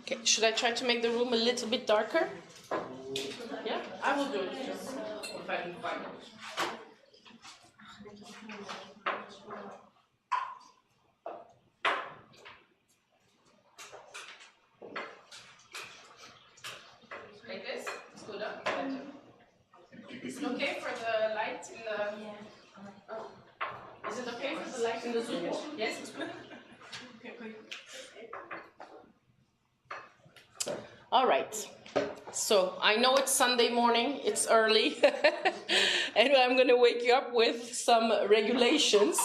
Okay, should I try to make the room a little bit darker? Yeah, I will do it just if I can find it. Like this? It's good, huh? Better. Is it okay for the light in the... Yeah. Oh. Is it okay for the light in the Zoom? Yes, it's good. Okay. All right. So I know it's Sunday morning, it's early, and I'm going to wake you up with some regulations.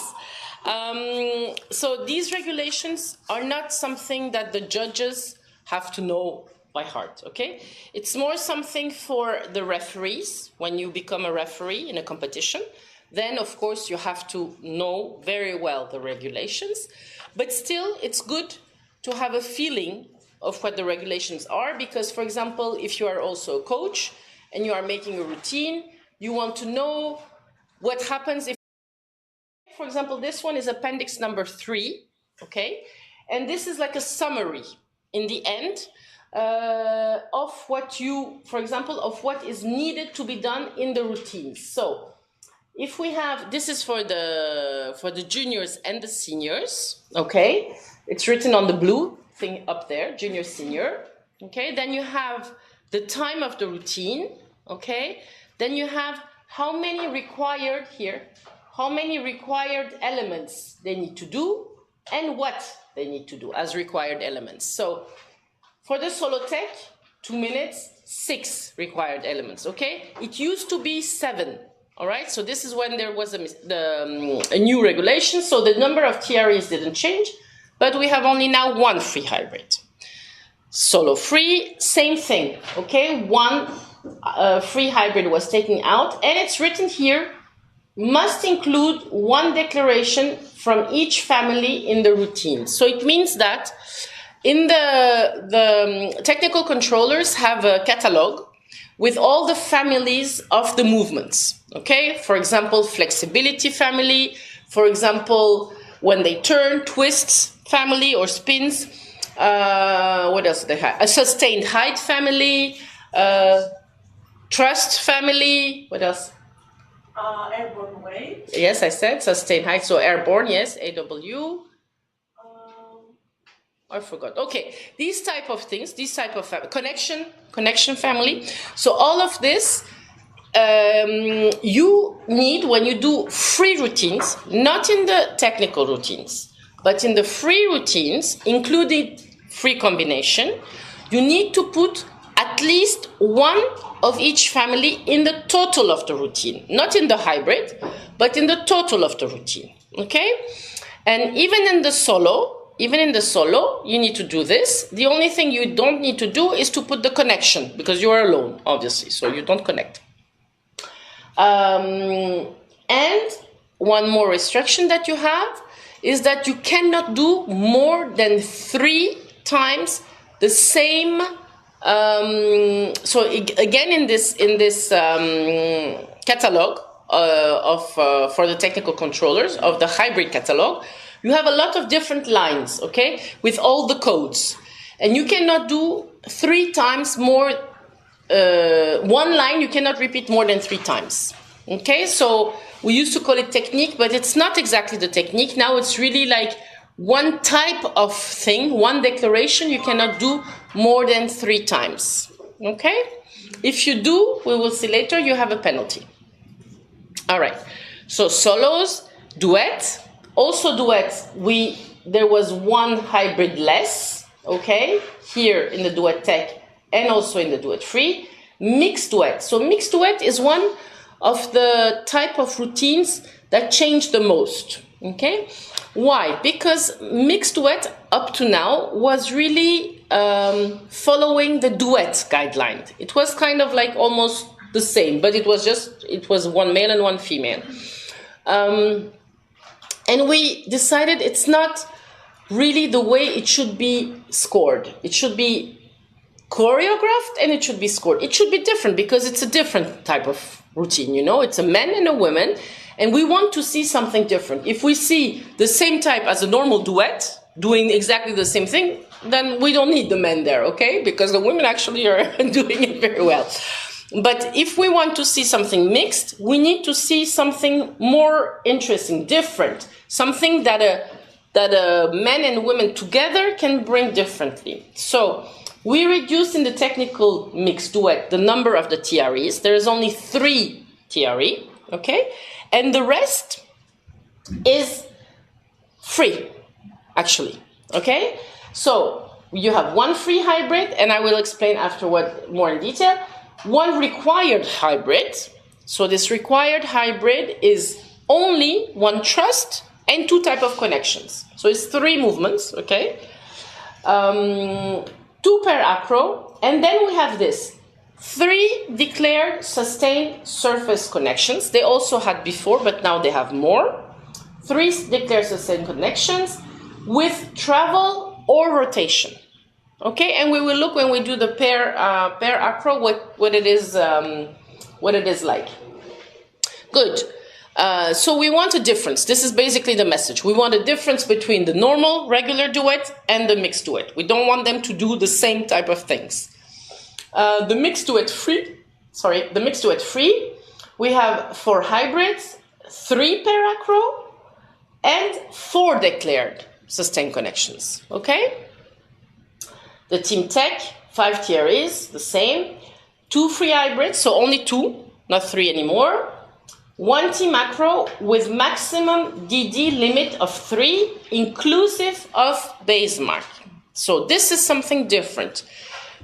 So these regulations are not something that the judges have to know by heart, okay? It's more something for the referees. When you become a referee in a competition, then of course you have to know very well the regulations, but still it's good to have a feeling of what the regulations are, because, for example, if you are also a coach and you are making a routine, you want to know what happens if, for example, this one is appendix number 3, okay? And this is like a summary in the end of what you, for example, of what is needed to be done in the routines. So if we have, this is for the juniors and the seniors, okay? It's written on the blue thing up there, junior, senior, okay? Then you have the time of the routine, okay? Then you have how many required here, how many required elements they need to do and what they need to do as required elements. So for the solo tech, 2 minutes, 6 required elements, okay? It used to be 7, all right? So this is when there was a new regulation, so the number of TREs didn't change, but we have only now 1 free hybrid. Solo free, same thing, okay? 1 free hybrid was taken out, and it's written here, must include 1 declaration from each family in the routine. So it means that in the technical controllers have a catalog with all the families of the movements, okay? For example, flexibility family, for example, when they turn, twists family or spins, what else do they have? A sustained height family, trust family, what else? Airborne weight. Yes, I said sustained height, so airborne, yes, AW. I forgot. Okay, these type of things, these type of connection family. So all of this you need when you do free routines, not in the technical routines, but in the free routines, including free combination, you need to put at least 1 of each family in the total of the routine, not in the hybrid, but in the total of the routine, okay? And even in the solo, you need to do this. The only thing you don't need to do is to put the connection, because you are alone, obviously, so you don't connect. And one more restriction that you have is that you cannot do more than 3 times the same. So again, in this catalog for the technical controllers of the hybrid catalog, you have a lot of different lines, okay, with all the codes. And you cannot do 3 times more, 1 line you cannot repeat more than 3 times, okay? So we used to call it technique, but it's not exactly the technique. Now it's really like 1 type of thing, 1 declaration you cannot do more than 3 times, okay? If you do, we will see later, you have a penalty. All right, so solos, duet. Also duets, there was 1 hybrid less, okay, here in the duet tech and also in the duet free. Mixed duet. So mixed duet is one of the type of routines that change the most, okay? Why? Because mixed duet up to now was really following the duet guideline. It was kind of like almost the same, but it was 1 male and 1 female. And we decided it's not really the way it should be scored. It should be choreographed and it should be scored. It should be different because it's a different type of routine, you know? It's a man and a woman, and we want to see something different. If we see the same type as a normal duet, doing exactly the same thing, then we don't need the men there, okay? Because the women actually are doing it very well. But if we want to see something mixed, we need to see something more interesting, different, something that men and women together can bring differently. So we reduced in the technical mixed duet the number of the TREs. There is only 3 TRE, okay? And the rest is free, actually, okay? So you have 1 free hybrid, and I will explain afterward more in detail. 1 required hybrid. So this required hybrid is only 1 trust and 2 type of connections. So it's 3 movements, okay? 2 pair acro, and then we have this 3 declared sustained surface connections. They also had before, but now they have more. 3 declared sustained connections with travel or rotation. Okay, and we will look when we do the pair acro what it is like. Good. So we want a difference. This is basically the message. We want a difference between the normal, regular duet and the mixed duet. We don't want them to do the same type of things. The mixed duet free, we have 4 hybrids, 3 pair acro, and 4 declared sustained connections. Okay? The team tech, 5 TREs, the same. 2 free hybrids, so only 2, not 3 anymore. 1 team acro with maximum DD limit of 3, inclusive of base mark. So this is something different.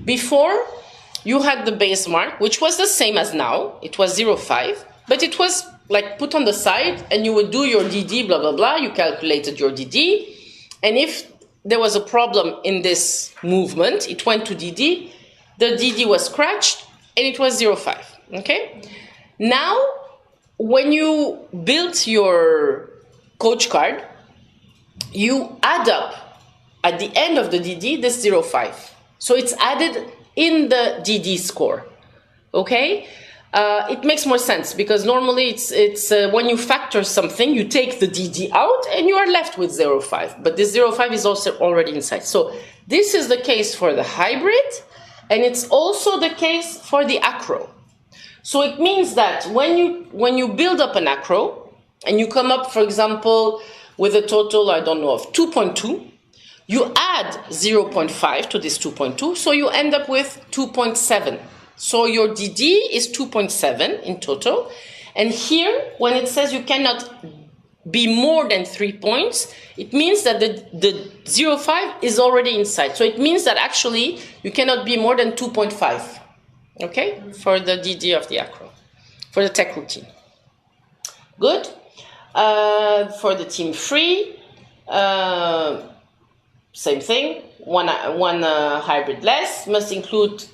Before, you had the base mark, which was the same as now. It was 0.5, but it was like put on the side, and you would do your DD, blah, blah, blah. You calculated your DD. And if there was a problem in this movement, it went to DD, the DD was scratched, and it was 0.5, okay? Now, when you build your coach card, you add up at the end of the DD this 0.5. So it's added in the DD score, okay? It makes more sense because normally it's when you factor something, you take the DD out and you are left with 0.5. But this 0.5 is also already inside. So this is the case for the hybrid, and it's also the case for the acro. So it means that when you build up an acro and you come up, for example, with a total, I don't know, of 2.2, you add 0.5 to this 2.2, so you end up with 2.7. So your DD is 2.7 in total. And here, when it says you cannot be more than 3 points, it means that the 0.5 is already inside. So it means that actually you cannot be more than 2.5, okay, for the DD of the acro, for the tech routine. Good. For the team free, same thing. One hybrid less, must include,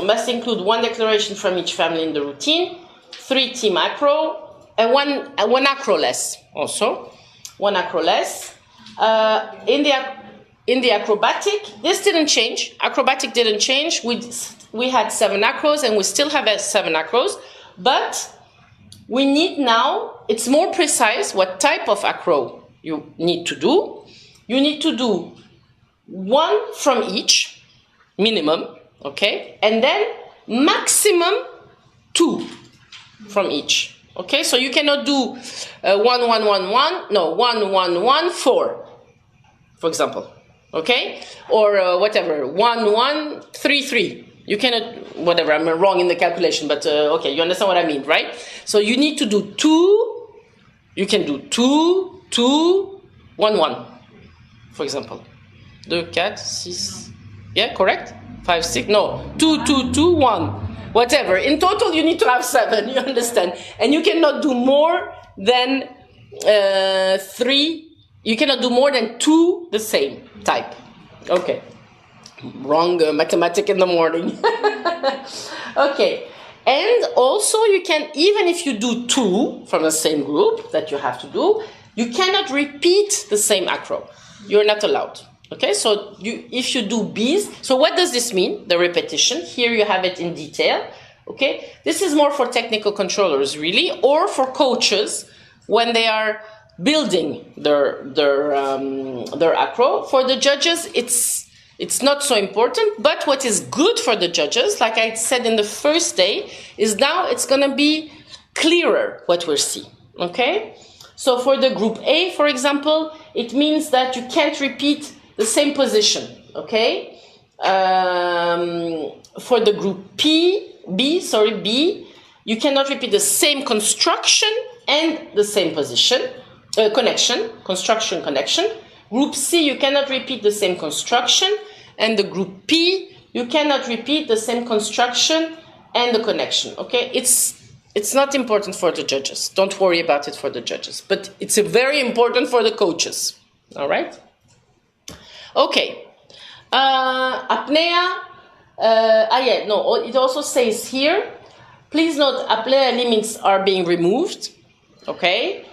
must include 1 declaration from each family in the routine, 3 team acro, and one acro less also. 1 acro less. In the acrobatic, this didn't change. Acrobatic didn't change. We had 7 acros and we still have 7 acros, but we need now, it's more precise what type of acro you need to do. You need to do 1 from each, minimum, okay? And then maximum 2 from each, okay? So you cannot do 1, 1, 1, 1, no, 1, 1, 1, 4, for example, okay? Or whatever, 1, 1, 3, 3. You cannot, whatever, I'm wrong in the calculation, but okay, you understand what I mean, right? So you need to do 2, you can do 2, 2, 1, 1. For example, 2, 4, 6, yeah, correct? 5, 6, no, 2, 2, 2, 1, whatever. In total, you need to have 7, you understand? And you cannot do more than 3, you cannot do more than 2 the same type. Okay, wrong mathematics in the morning. Okay, and also you can, even if you do 2 from the same group that you have to do, you cannot repeat the same acro. You're not allowed. Okay, so if you do Bs, so what does this mean? The repetition. Here you have it in detail. Okay, this is more for technical controllers really, or for coaches when they are building their acro. For the judges, it's not so important, but what is good for the judges, like I said in the first day, is now it's going to be clearer what we'll see, okay? So for the group A, for example, it means that you can't repeat the same position, okay? For the group B, you cannot repeat the same construction and the same position, construction, connection. Group C, you cannot repeat the same construction, and the group P, you cannot repeat the same construction and the connection, okay? It's not important for the judges. Don't worry about it for the judges, but it's very important for the coaches, all right? Okay, apnea, it also says here, please note, apnea limits are being removed, okay?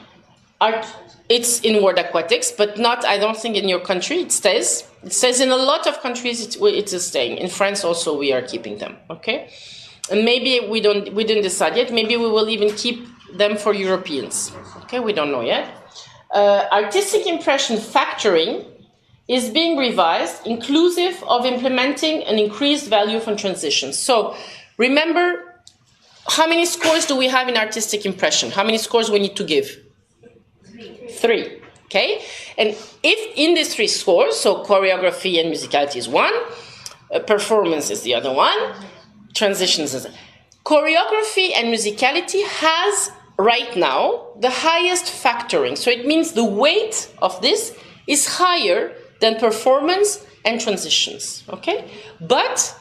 It's in World Aquatics, but not, I don't think in your country it stays. It says in a lot of countries it is staying. In France also we are keeping them, okay? And maybe we didn't decide yet. Maybe we will even keep them for Europeans, okay? We don't know yet. Artistic impression factoring is being revised, inclusive of implementing an increased value from transitions. So remember, how many scores do we have in artistic impression? How many scores we need to give? 3, okay? And if in these 3 scores, so choreography and musicality is 1, performance is the other one, transitions is... Choreography and musicality has, right now, the highest factoring. So it means the weight of this is higher than performance and transitions, okay? But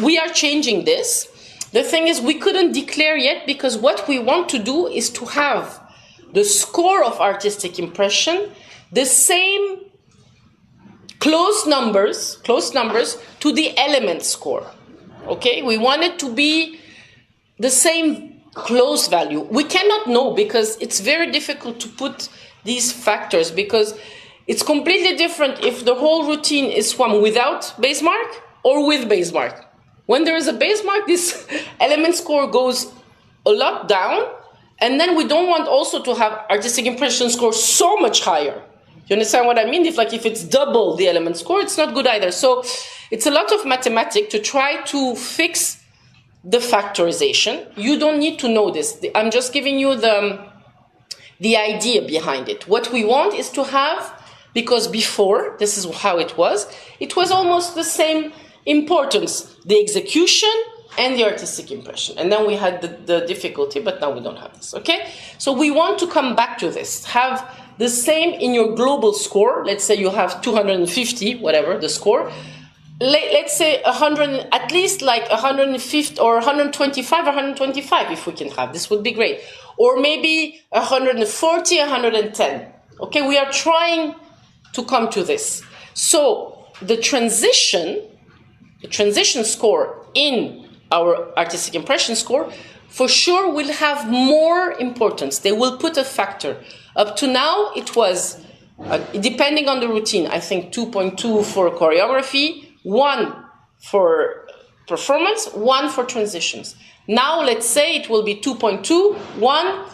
we are changing this. The thing is, we couldn't declare yet because what we want to do is to have the score of artistic impression, the same close numbers to the element score, okay? We want it to be the same close value. We cannot know because it's very difficult to put these factors because it's completely different if the whole routine is swum without base mark or with base mark. When there is a base mark, this element score goes a lot down, and then we don't want also to have artistic impression score so much higher. You understand what I mean? If it's double the element score, it's not good either. So it's a lot of mathematics to try to fix the factorization. You don't need to know this. I'm just giving you the idea behind it. What we want is to have, because before, this is how it was almost the same importance, the execution and the artistic impression. And then we had the difficulty, but now we don't have this, okay? So we want to come back to this, have the same in your global score. Let's say you have 250, whatever the score. Let's say 100, at least like 150 or 125 or 125 if we can have. This would be great. Or maybe 140, 110. Okay, we are trying to come to this. So the transition score in our artistic impression score for sure will have more importance. They will put a factor. Up to now, it was, depending on the routine, I think 2.2 for choreography, 1 for performance, 1 for transitions. Now, let's say it will be 2.2, 1,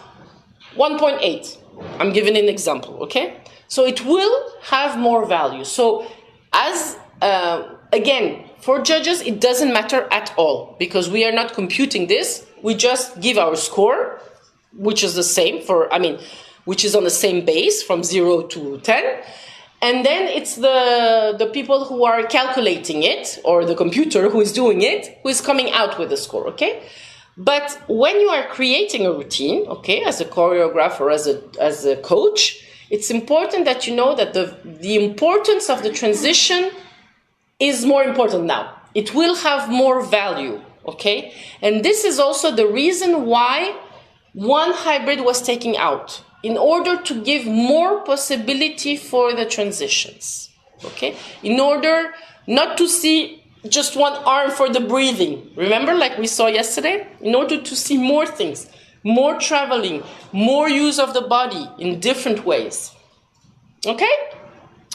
1.8. I'm giving an example, okay? So it will have more value. So as, again, for judges, it doesn't matter at all because we are not computing this. We just give our score, which is the same which is on the same base from 0 to 10. And then it's the people who are calculating it, or the computer who is doing it, who is coming out with the score, okay? But when you are creating a routine, okay, as a choreographer or as a coach, it's important that you know that the importance of the transition is more important now. It will have more value, okay? And this is also the reason why one hybrid was taken out, in order to give more possibility for the transitions, okay? In order not to see just one arm for the breathing. Remember, like we saw yesterday? In order to see more things, more traveling, more use of the body in different ways, okay?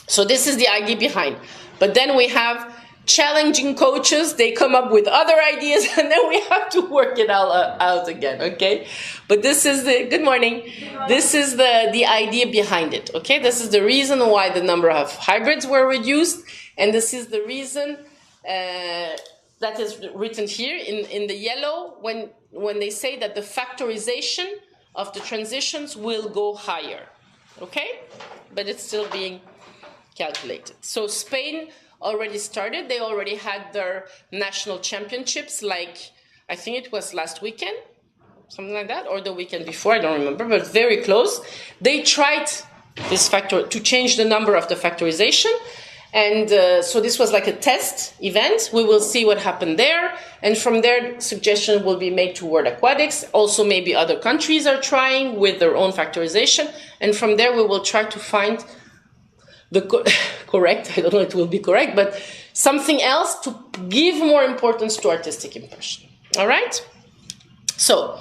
So this is the idea behind. But then we have challenging coaches, they come up with other ideas, and then we have to work it all out again, okay? But this is the, good morning, this is the idea behind it, okay? This is the reason why the number of hybrids were reduced, and this is the reason that is written here in the yellow when they say that the factorization of the transitions will go higher, okay? But it's still being calculated. So Spain already started. They already had their national championships, like I think it was last weekend, something like that, or the weekend before, I don't remember, but very close. They tried this factor to change the number of the factorization, and so this was like a test event. We will see what happened there, and from there suggestion will be made to World Aquatics. Also maybe other countries are trying with their own factorization, and from there we will try to find the correct, I don't know if it will be correct, but something else to give more importance to artistic impression. All right? So,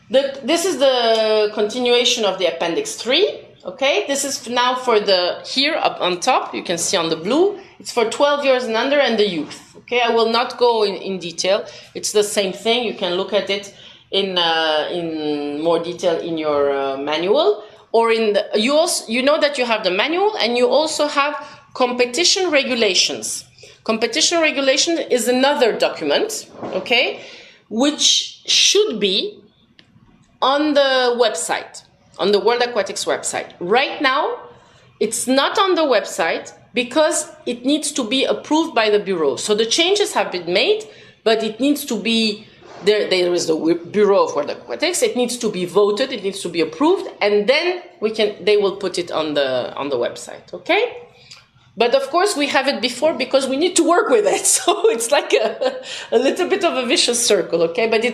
this is the continuation of the Appendix 3. Okay? This is now for the, here up on top, you can see on the blue, it's for 12 years and under and the youth. Okay? I will not go in detail. It's the same thing. You can look at it in more detail in your manual. Or in the, you know that you have the manual, and you also have competition regulations. Competition regulation is another document, okay, which should be on the website, on the World Aquatics website. Right now, it's not on the website because it needs to be approved by the Bureau. So the changes have been made, but it needs to be there is the Bureau of World Aquatics. It needs to be voted. It needs to be approved, and then they will put it on the website. Okay, but of course we have it before because we need to work with it. So it's like a little bit of a vicious circle. Okay, but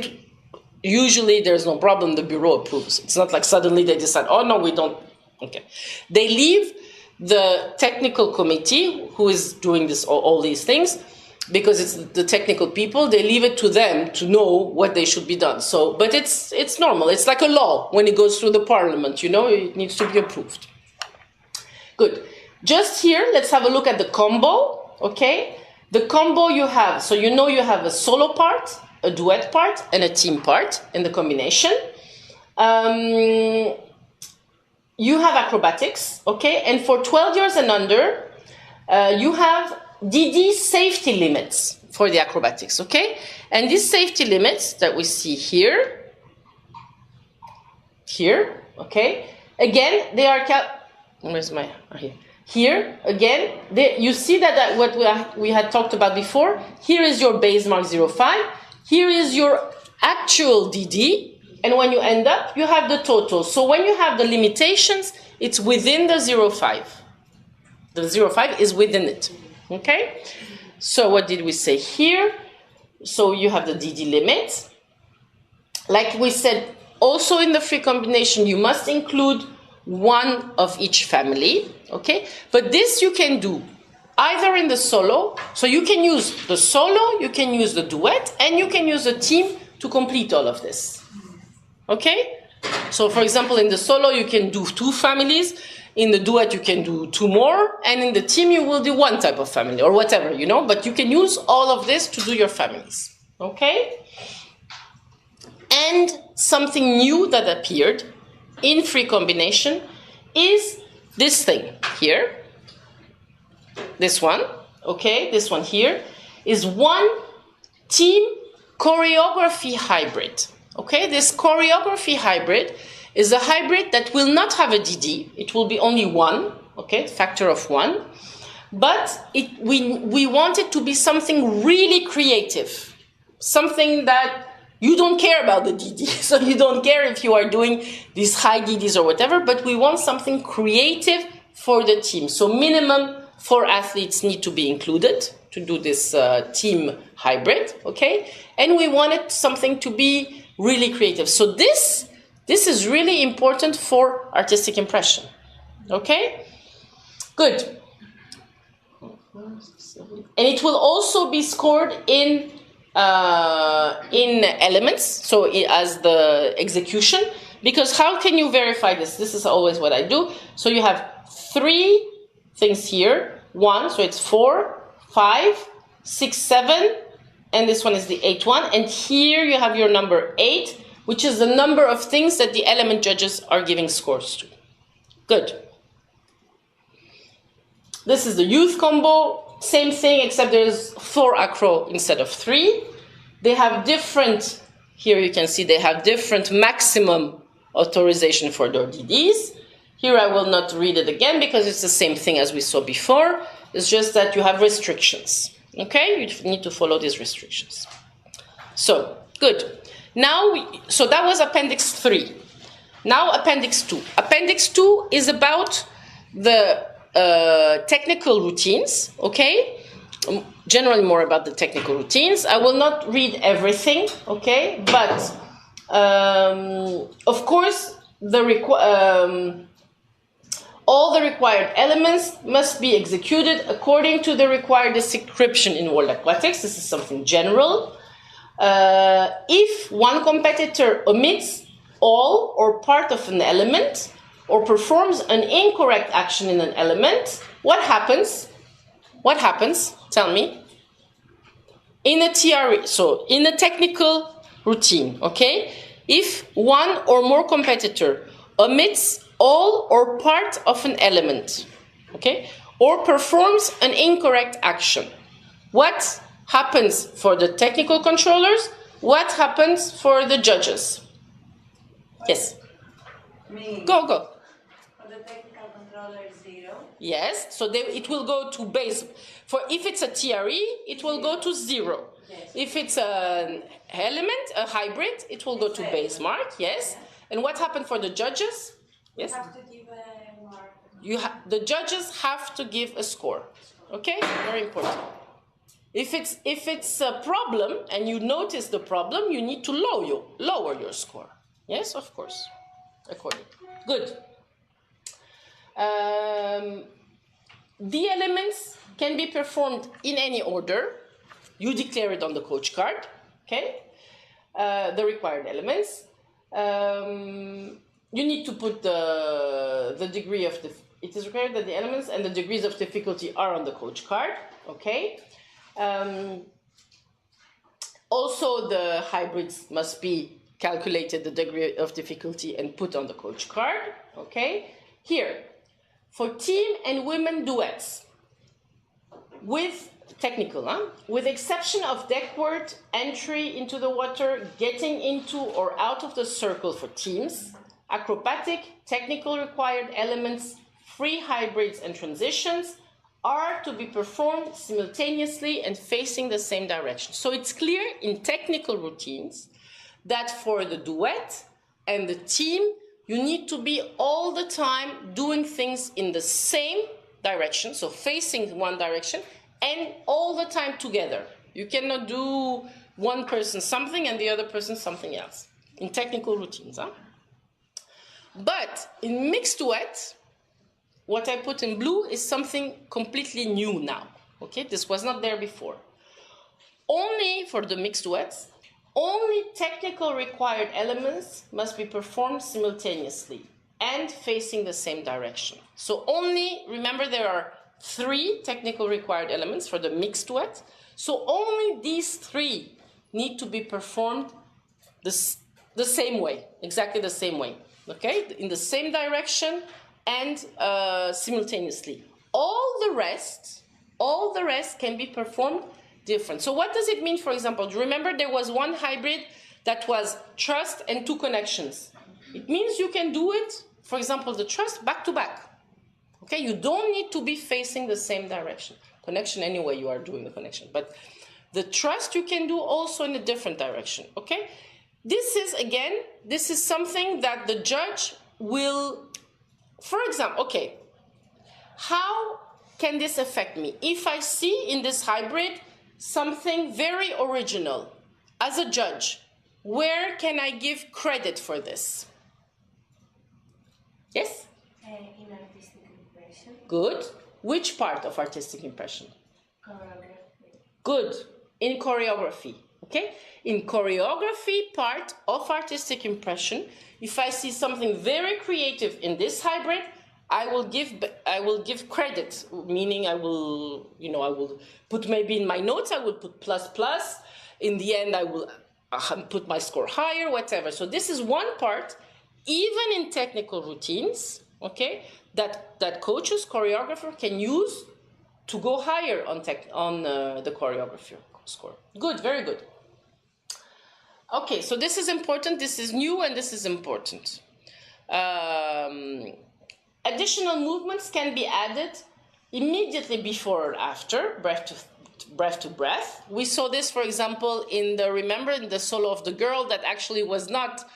usually there's no problem. The Bureau approves. It's not like suddenly they decide, oh no, we don't. Okay, they leave the technical committee who is doing this all these things. Because it's the technical people, they leave it to them to know what they should be done. So, but it's normal. It's like a law when it goes through the parliament. You know, it needs to be approved. Good. Just here, let's have a look at the combo. Okay, the combo you have. So you know you have a solo part, a duet part, and a team part in the combination. You have acrobatics. Okay, and for 12 years and under, you have DD safety limits for the acrobatics, okay? And these safety limits that we see here, okay? Again, they are where's my, here. Here, again, you see that what we had talked about before. Here is your base mark 0.5. Here is your actual DD. And when you end up, you have the total. So when you have the limitations, it's within the 0.5. The 0.5 is within it. Okay, so what did we say here? So you have the DD limit. Like we said, also in the free combination, you must include one of each family. Okay, but this you can do either in the solo. So you can use the solo, you can use the duet, and you can use the team to complete all of this. Okay, so for example, in the solo, you can do 2 families. In the duet, you can do 2 more, and in the team, you will do 1 type of family, or whatever, you know, but you can use all of this to do your families, okay? And something new that appeared in free combination is this thing here, this one, okay, this one here, is one team choreography hybrid, okay? This choreography hybrid is a hybrid that will not have a DD. It will be only 1, okay, factor of 1. But we want it to be something really creative, something that you don't care about the DD. So you don't care if you are doing these high DDs or whatever, but we want something creative for the team. So minimum 4 athletes need to be included to do this team hybrid, okay? And we wanted something to be really creative. So this is really important for artistic impression, okay? Good. And it will also be scored in elements, so as the execution, because how can you verify this? This is always what I do. So you have 3 things here, 1, so it's 4, 5, 6, 7, and this one is the 8th one. And here you have your number 8, which is the number of things that the element judges are giving scores to. Good. This is the youth combo. Same thing, except there's 4 acro instead of 3. They have different, here you can see they have different maximum authorization for their DDs. Here I will not read it again because it's the same thing as we saw before. It's just that you have restrictions. Okay, you need to follow these restrictions. So, good. Now, so that was Appendix 3. Now Appendix 2. Appendix 2 is about the technical routines, okay? Generally more about the technical routines. I will not read everything, okay? But, of course, all the required elements must be executed according to the required description in World Aquatics. This is something general. If one competitor omits all or part of an element or performs an incorrect action in an element, what happens? What happens? Tell me. In a TRE, so in a technical routine, okay? If one or more competitor omits all or part of an element, okay, or performs an incorrect action, what happens for the technical controllers? What happens for the judges? Yes. Me. Go. For the technical controller, 0. Yes, so it will go to base. For if it's a TRE, it will go to 0. Yes. If it's an element, a hybrid, it will go to base mark. Yes. And what happened for the judges? Yes. You have to give a mark. The judges have to give a score. Okay, very important. If it's a problem and you notice the problem, you need to lower your score. Yes, of course. According. Good. The elements can be performed in any order. You declare it on the coach card. Okay. The required elements. You need to put the degree of it is required that the elements and the degrees of difficulty are on the coach card. Okay. Also, the hybrids must be calculated, the degree of difficulty, and put on the coach card. Okay. Here, for team and women duets, with technical, with exception of deckward entry into the water, getting into or out of the circle for teams, acrobatic, technical required elements, free hybrids and transitions are to be performed simultaneously and facing the same direction. So it's clear in technical routines that for the duet and the team, you need to be all the time doing things in the same direction, so facing one direction, and all the time together. You cannot do one person something and the other person something else in technical routines. But in mixed duet, what I put in blue is something completely new now. Okay, this was not there before. Only for the mixed duets, only technical required elements must be performed simultaneously and facing the same direction. So only, remember there are 3 technical required elements for the mixed duet. So only these 3 need to be performed the same way, exactly the same way, okay? In the same direction and simultaneously. All the rest can be performed different. So what does it mean, for example? Do you remember there was one hybrid that was trust and 2 connections? It means you can do it, for example, the trust back to back. Okay, you don't need to be facing the same direction. Connection anyway, you are doing the connection. But the trust you can do also in a different direction. Okay, this is something that the judge will, for example, okay, how can this affect me? If I see in this hybrid something very original, as a judge, where can I give credit for this? Yes? In artistic impression. Good. Which part of artistic impression? Choreography. Good. In choreography. Okay? In choreography part of artistic impression, if I see something very creative in this hybrid, I will give credit, meaning I will put maybe in my notes, I will put plus plus. In the end, I will put my score higher, whatever. So this is one part, even in technical routines, okay, that coaches, choreographer can use to go higher on the choreography score. Good, very good. Okay, so this is important, this is new, and this is important. Additional movements can be added immediately before or after, breath to breath. We saw this, for example, in the solo of the girl that actually was not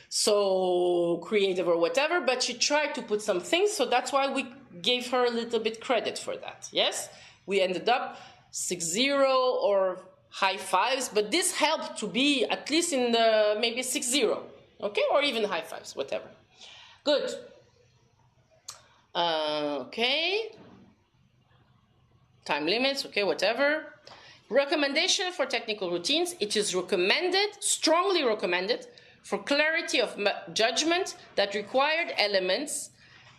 so creative or whatever, but she tried to put some things, so that's why we gave her a little bit credit for that, yes? We ended up 6-0 or high fives, but this helped to be at least in the maybe 6-0, okay? Or even high fives, whatever. Good. Okay. Time limits, okay, whatever. Recommendation for technical routines. It is recommended, strongly recommended, for clarity of judgment that required elements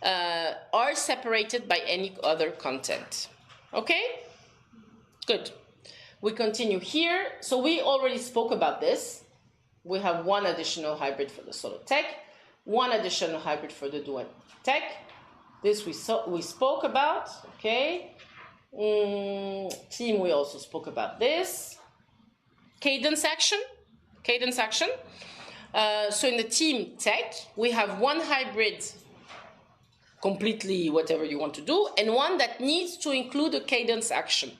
are separated by any other content. Okay? Good. We continue here. So we already spoke about this. We have one additional hybrid for the solo tech, one additional hybrid for the duet tech. This we spoke about, okay? Team, we also spoke about this. Cadence action. So in the team tech, we have one hybrid, completely whatever you want to do, and one that needs to include a cadence action.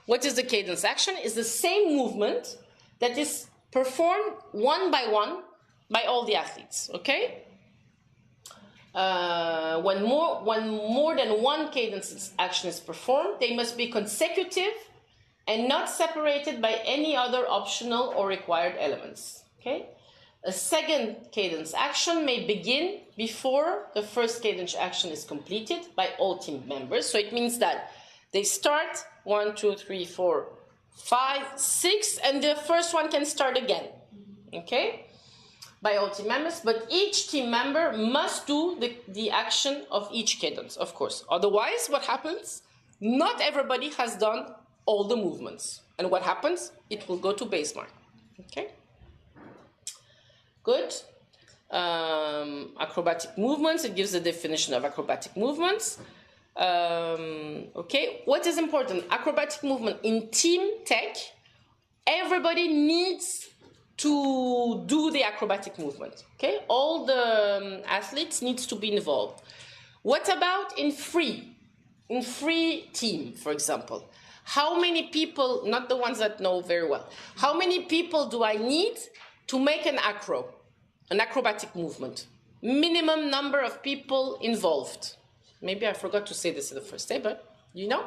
What is the cadence action? It's the same movement that is performed one by one by all the athletes, okay? When more than one cadence action is performed, they must be consecutive and not separated by any other optional or required elements, okay? A second cadence action may begin before the first cadence action is completed by all team members. So it means that they start 1, 2, 3, 4, 5, 6, and the first one can start again, okay? By all team members, but each team member must do the action of each cadence, of course. Otherwise, what happens? Not everybody has done all the movements. And what happens? It will go to base mark, okay? Good. Acrobatic movements, it gives the definition of acrobatic movements. Okay, what is important? Acrobatic movement in team tech, everybody needs to do the acrobatic movement, okay? All the athletes needs to be involved. What about in free team, for example? How many people, not the ones that know very well, how many people do I need to make an acrobatic movement? Minimum number of people involved. Maybe I forgot to say this in the first day, but you know?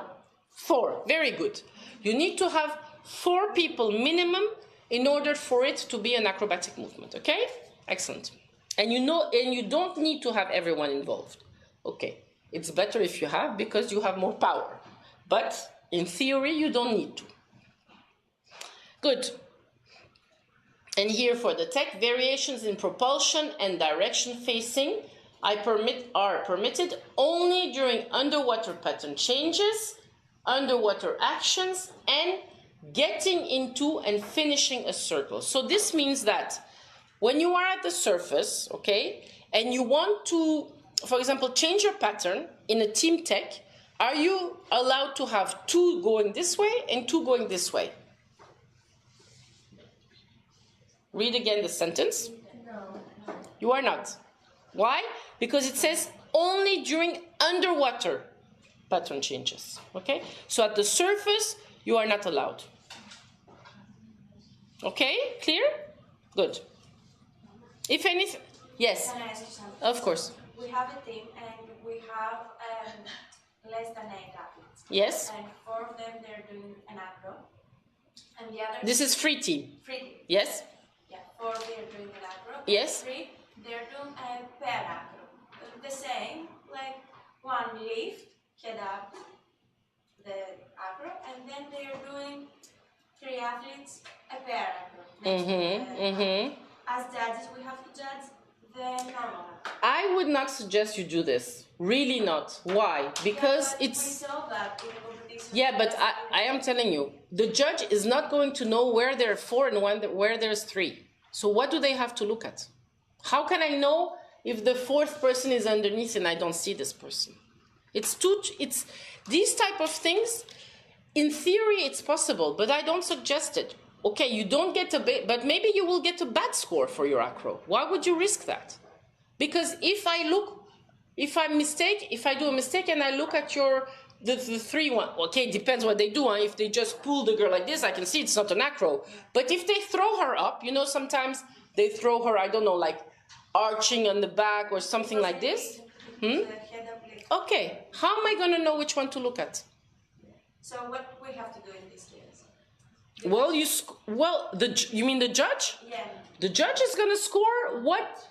4, very good. You need to have 4 people minimum in order for it to be an acrobatic movement, okay? Excellent. And you don't need to have everyone involved. Okay, it's better if you have, because you have more power. But in theory, you don't need to. Good. And here for the tech, variations in propulsion and direction facing are permitted only during underwater pattern changes, underwater actions, and getting into and finishing a circle. So this means that when you are at the surface, okay, and you want to, for example, change your pattern in a team tech, are you allowed to have 2 going this way and 2 going this way? Read again the sentence. No. You are not. Why? Because it says only during underwater pattern changes, okay? So at the surface, you are not allowed. Okay, clear? Good. If anything, yes, Can I ask you something? of course. We have a team and we have less than 8 athletes. Yes, And 4 of them, they're doing an acro. And the other this is free team. 3 team. Yes, Yeah, 4 they're doing an acro. Yes. 3 they're doing a pair acro. The same, like 1 lift, head up, the acro, and then they're doing 3 athletes a pair acro. As judges, we have to judge the normal. I would not suggest you do this. Really not. Why? Because We it's... saw that in the competition. Yeah, but I am telling you, the judge is not going to know where there are 4 and where there's 3. So what do they have to look at? How can I know if the 4th person is underneath and I don't see this person? It's these type of things. In theory, it's possible, but I don't suggest it. Okay, you don't get but maybe you will get a bad score for your acro. Why would you risk that? Because if I do a mistake and I look at the 3 one, okay, it depends what they do. Huh? If they just pull the girl like this, I can see it's not an acro. But if they throw her up, sometimes they throw her, I don't know, like arching on the back or something like this. Okay, how am I going to know which one to look at? So what we have to do in this case? Well, you mean the judge? Yeah. The judge is going to score what?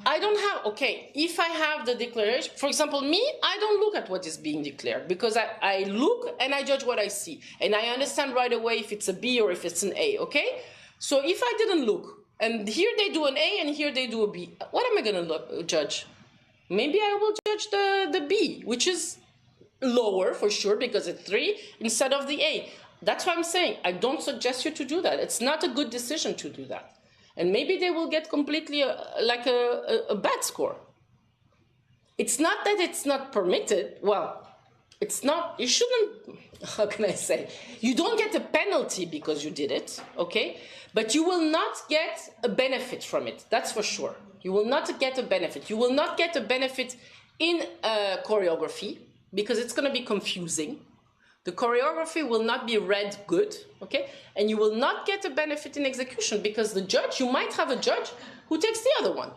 I don't have, okay, if I have the declaration, for example, me, I don't look at what is being declared because I look and I judge what I see. And I understand right away if it's a B or if it's an A, okay? So if I didn't look, and here they do an A and here they do a B, what am I going to judge? Maybe I will judge the B, which is lower for sure because it's 3 instead of the A. That's what I'm saying. I don't suggest you to do that. It's not a good decision to do that. And maybe they will get completely like a bad score. It's not that it's not permitted. Well, it's not, you shouldn't, how can I say? You don't get a penalty because you did it, okay? But you will not get a benefit from it, that's for sure. You will not get a benefit. You will not get a benefit in choreography because it's going to be confusing. The choreography will not be read good, okay? And you will not get a benefit in execution because the judge, you might have a judge who takes the other one.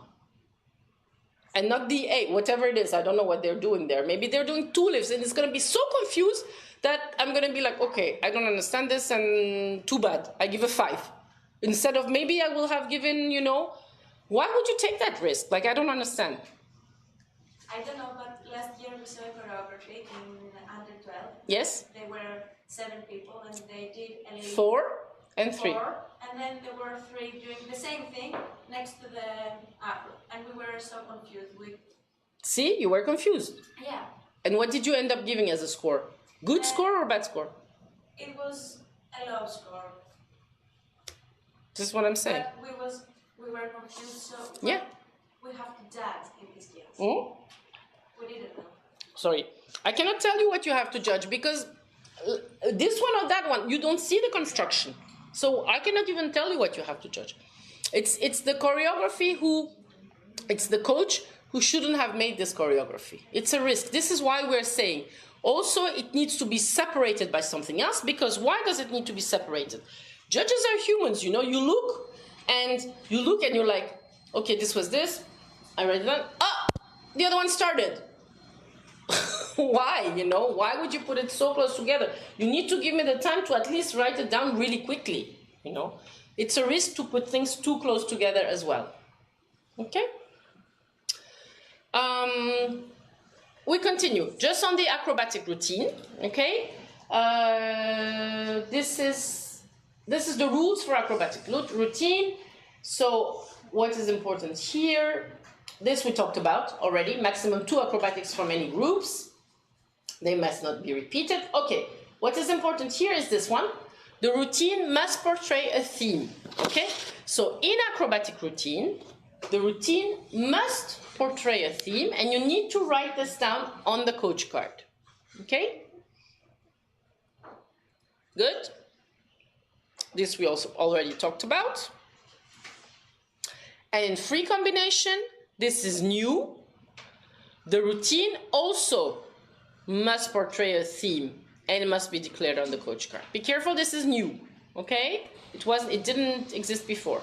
And not the A, whatever it is. I don't know what they're doing there. Maybe they're doing 2 lifts and it's going to be so confused that I'm going to be like, okay, I don't understand this and too bad. I give a 5. Instead of maybe I will have given, why would you take that risk? Like, I don't understand. I don't know, but last year we saw a choreography in under 12. Yes. There were 7 people and they did a 4 and 3. 4, and then there were 3 doing the same thing next to the afro, and we were so confused. See, you were confused. Yeah. And what did you end up giving as a score? Good score or bad score? It was a low score. This is what I'm saying. But we were confused, so yeah. We have to judge in this case. Mm? We didn't know. Sorry, I cannot tell you what you have to judge because this one or that one, you don't see the construction. So I cannot even tell you what you have to judge. It's the choreography it's the coach who shouldn't have made this choreography. It's a risk. This is why we're saying also it needs to be separated by something else because why does it need to be separated? Judges are humans, you look and you're like, okay, this was this, I read it, the other one started. Why, why would you put it so close together? You need to give me the time to at least write it down really quickly, It's a risk to put things too close together as well. Okay? We continue. Just on the acrobatic routine, okay? This is the rules for acrobatic routine. So what is important here? This we talked about already. Maximum 2 acrobatics from any groups. They must not be repeated. Okay, what is important here is this one. The routine must portray a theme. Okay, so in acrobatic routine, the routine must portray a theme, and you need to write this down on the coach card. Okay? Good. This we also already talked about. And in free combination, this is new. The routine also must portray a theme and it must be declared on the coach card. Be careful, this is new, okay? It didn't exist before.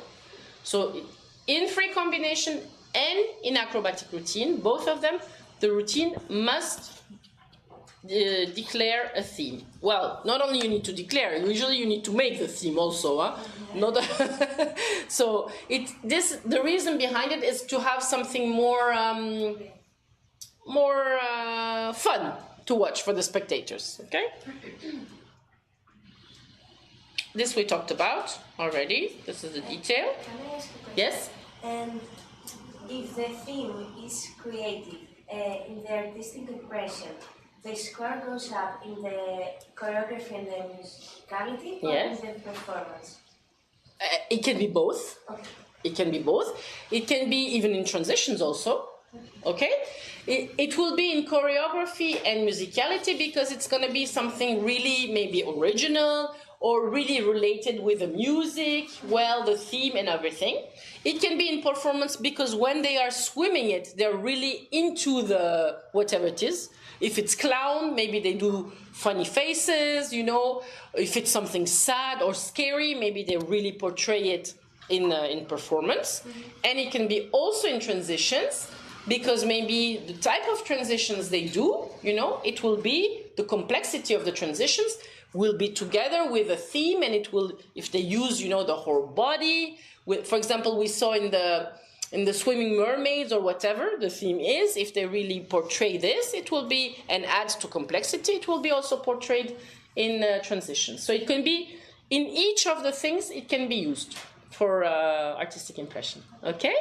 So in free combination and in acrobatic routine, both of them, the routine must declare a theme. Well, not only you need to declare, usually you need to make the theme also. Huh? Not so the reason behind it is to have something more fun to watch for the spectators. Okay. This we talked about already. This is the detail. Can I ask a question? Yes. if the theme is creative in the artistic expression, the score goes up in the choreography and the musicality, or in the performance? It can be both. Okay. It can be both. It can be even in transitions also. Okay? It will be in choreography and musicality because it's going to be something really maybe original or really related with the music, the theme and everything. It can be in performance because when they are swimming it, they're really into the whatever it is. If it's clown, maybe they do funny faces, you know. If it's something sad or scary, maybe they really portray it in performance. And it can be also in transitions because maybe the type of transitions they do, you know, it will be the complexity of the transitions will be together with a theme, and it will, if they use, you know, the whole body. For example, we saw in the swimming mermaids or whatever the theme is, if they really portray this, it will be, and adds to complexity, it will be also portrayed in transitions. So it can be, in each of the things, it can be used for artistic impression. Okay?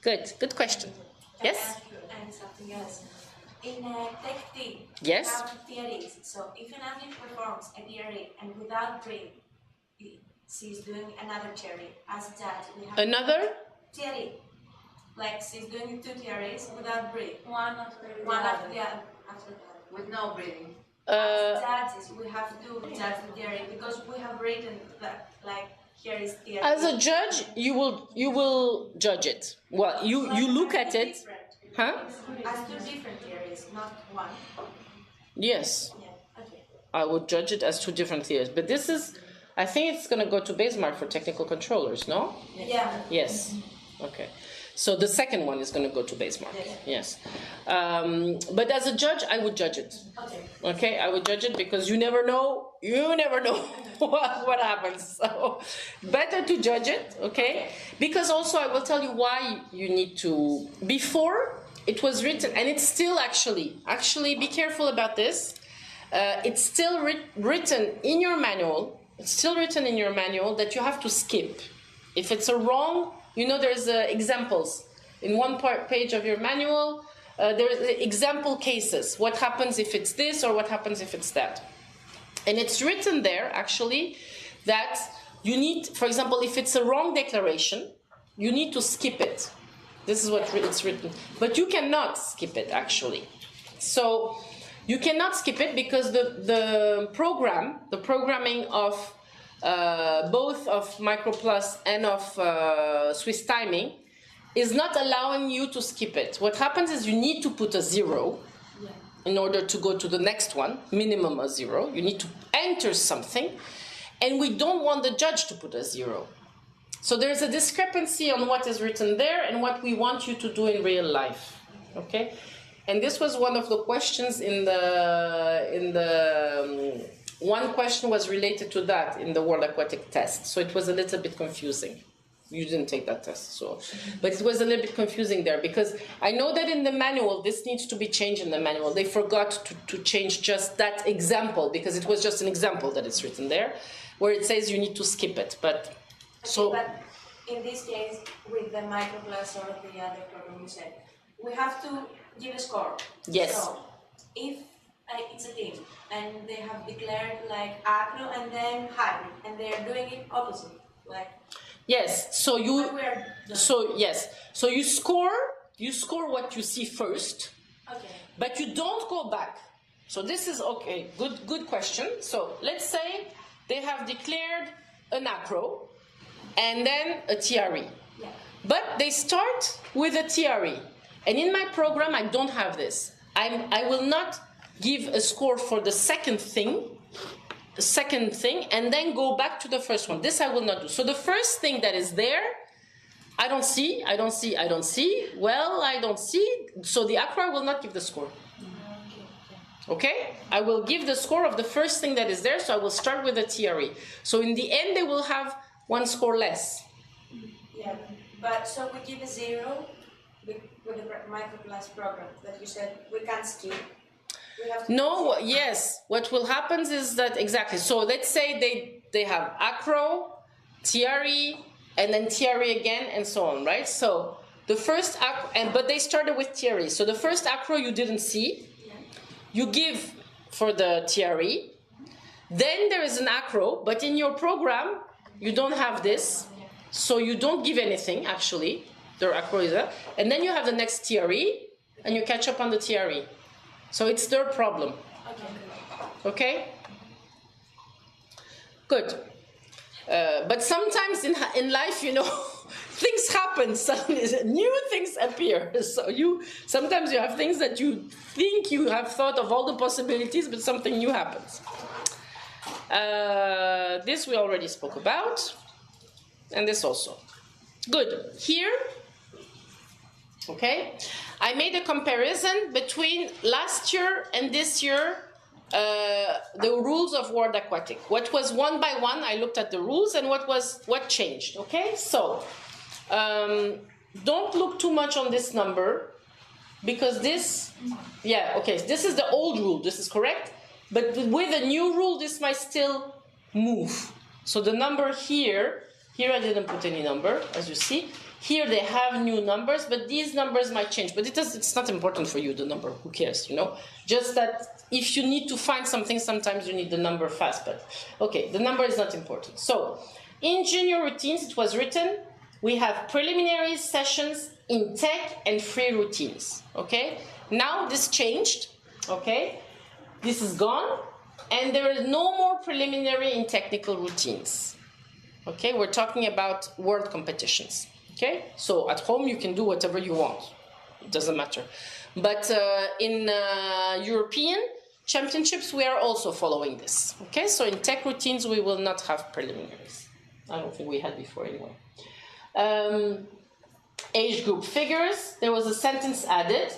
Good question. Yes? And something else. In tech team, yes, we have theories. So if an athlete performs a theory and without breath, she's doing another theory. As judge, we have another theory. Like she's doing 2 theories without breath. One after the after other. the other. With no breathing. As judges, we have to judge the theory because we have written that, like, here is theory. As a judge, you will judge it. Well, you look at it. Huh? As 2 different theories, not one. Yes. Yeah. Okay. I would judge it as 2 different theories. But this is, I think it's going to go to base mark for technical controllers, no? Yeah. Yes. Okay. So the second one is going to go to base mark. Yes. But as a judge, I would judge it. Okay. Okay, I would judge it because you never know what happens. So better to judge it, okay? Because also I will tell you why you need to, before it was written, and it's still actually be careful about this. It's still written in your manual. It's still written in your manual that you have to skip. If it's a wrong, you know, there's examples in one page of your manual. There's example cases. What happens if it's this, or what happens if it's that? And it's written there actually that you need, for example, if it's a wrong declaration, you need to skip it. This is what it's written. But you cannot skip it actually. So you cannot skip it because the programming of both of MicroPlus and of Swiss Timing is not allowing you to skip it. What happens is you need to put a 0 in order to go to the next one, minimum a 0. You need to enter something, and we don't want the judge to put a 0. So there's a discrepancy on what is written there and what we want you to do in real life, okay? And this was one of the questions one question was related to that in the World Aquatic test. So it was a little bit confusing. You didn't take that test, so, but it was a little bit confusing there because I know that in the manual, this needs to be changed in the manual. They forgot to change just that example because it was just an example that is written there, where it says you need to skip it. But so. But in this case, with the MicroPlus or the other program you said, we have to give a score. Yes. So if it's a team and they have declared like acro and then hybrid, and they are doing it opposite, like. Yes, so you score what you see first, okay. But you don't go back. So this is okay, good question. So let's say they have declared an acro and then a TRE. Yeah. But they start with a TRE. And in my program I don't have this. I will not give a score for the second thing and then go back to the first one. This I will not do. So the first thing that is there, I don't see. Well, I don't see. So the acro will not give the score. Okay? I will give the score of the first thing that is there, so I will start with a TRE. So in the end, they will have 1 score less. Yeah, but so we give a 0 with the MicroPlus program that you said we can't skip. No, yes. What will happen is that, exactly. So let's say they have acro, TRE, and then TRE again, and so on, right? So The first acro, but they started with Thierry. So the first acro you didn't see. You give for the Thierry. Then there is an acro, but in your program, you don't have this. So you don't give anything, actually. The acro is there. And then you have the next Thierry, and you catch up on the Thierry. So it's their problem. Okay? Good. But sometimes in life, you know, things happen. Suddenly, new things appear. So sometimes you have things that you think you have thought of all the possibilities, but something new happens. This we already spoke about, and this also. Good. Here, okay, I made a comparison between last year and this year. The rules of World Aquatic. What was one by one, I looked at the rules and what changed, okay? So, don't look too much on this number, because this, this is the old rule, this is correct, but with a new rule, this might still move. So the number here I didn't put any number, as you see. Here they have new numbers, but these numbers might change. But it's not important for you, the number, who cares, you know? Just that if you need to find something, sometimes you need the number fast, but okay, the number is not important. So, in junior routines, it was written, we have preliminary sessions in tech and free routines, okay? Now this changed, okay? This is gone, and there is no more preliminary in technical routines, okay? We're talking about world competitions. Okay, so at home you can do whatever you want. It doesn't matter. But in European championships, we are also following this. Okay, so in tech routines, we will not have preliminaries. I don't think we had before anyway. Age group figures, there was a sentence added.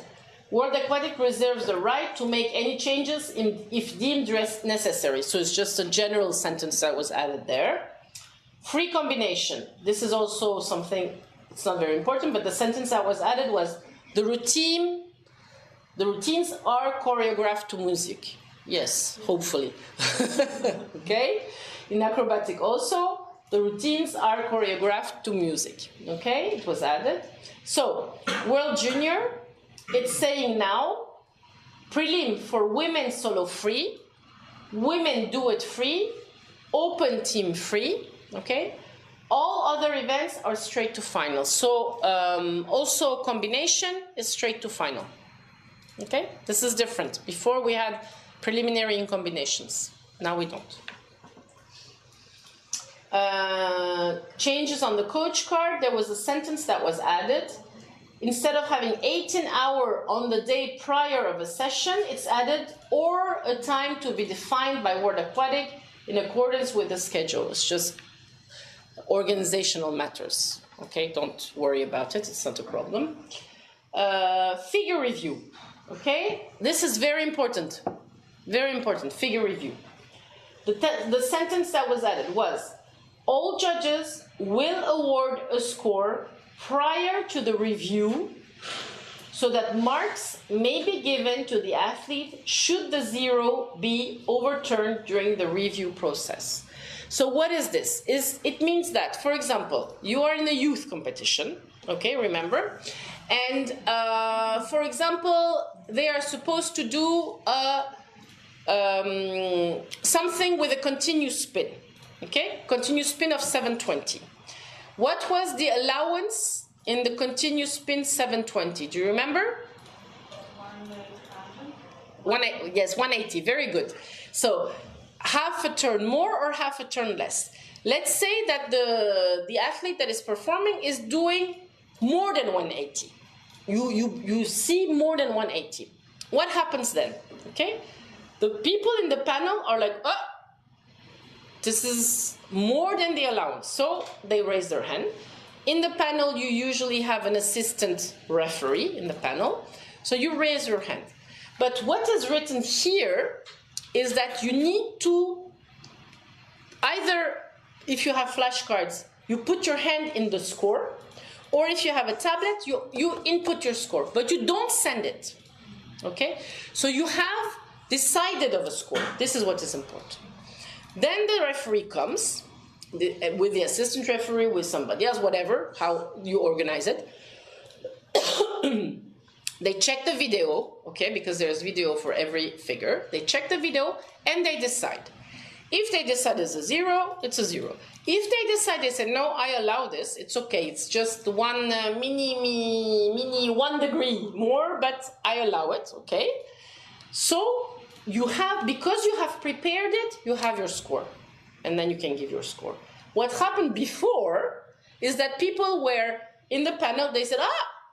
World Aquatic reserves the right to make any changes if deemed necessary. So it's just a general sentence that was added there. Free combination. This is also something, it's not very important, but the sentence that was added was the routines are choreographed to music. Yes, hopefully. Okay? In acrobatic also, the routines are choreographed to music. Okay? It was added. So, World Junior, it's saying now, prelim for women solo free, women duet free, open team free. Okay, all other events are straight to final. So also combination is straight to final. Okay, this is different. Before we had preliminary in combinations. Now we don't. Changes on the coach card. There was a sentence that was added. Instead of having 18 hours on the day prior of a session, it's added or a time to be defined by World Aquatic in accordance with the schedule. It's just organizational matters. Okay, don't worry about it. It's not a problem. Figure review. Okay, this is very important. Very important. Figure review. The sentence that was added was, all judges will award a score prior to the review so that marks may be given to the athlete should the zero be overturned during the review process. So what is this? It means that, for example, you are in a youth competition, okay, remember? And, for example, they are supposed to do something with a continuous spin, okay? Continuous spin of 720. What was the allowance in the continuous spin 720? Do you remember? 180. Yes, 180. Very good. So half a turn more or half a turn less. Let's say that the athlete that is performing is doing more than 180. You see more than 180. What happens then? Okay, the people in the panel are like, oh, this is more than the allowance. So they raise their hand. In the panel, you usually have an assistant referee in the panel. So you raise your hand. But what is written here is that you need to either, if you have flashcards, you put your hand in the score, or if you have a tablet, you input your score, but you don't send it. Okay? So you have decided of a score. This is what is important. Then the referee comes, with the assistant referee, with somebody else, whatever, how you organize it. They check the video, okay, because there's video for every figure. They check the video and they decide. If they decide it's a 0, it's a 0. If they decide, they say, no, I allow this, it's okay. It's just one mini 1 degree more, but I allow it, okay? So you have, because you have prepared it, you have your score. And then you can give your score. What happened before is that people were in the panel, they said,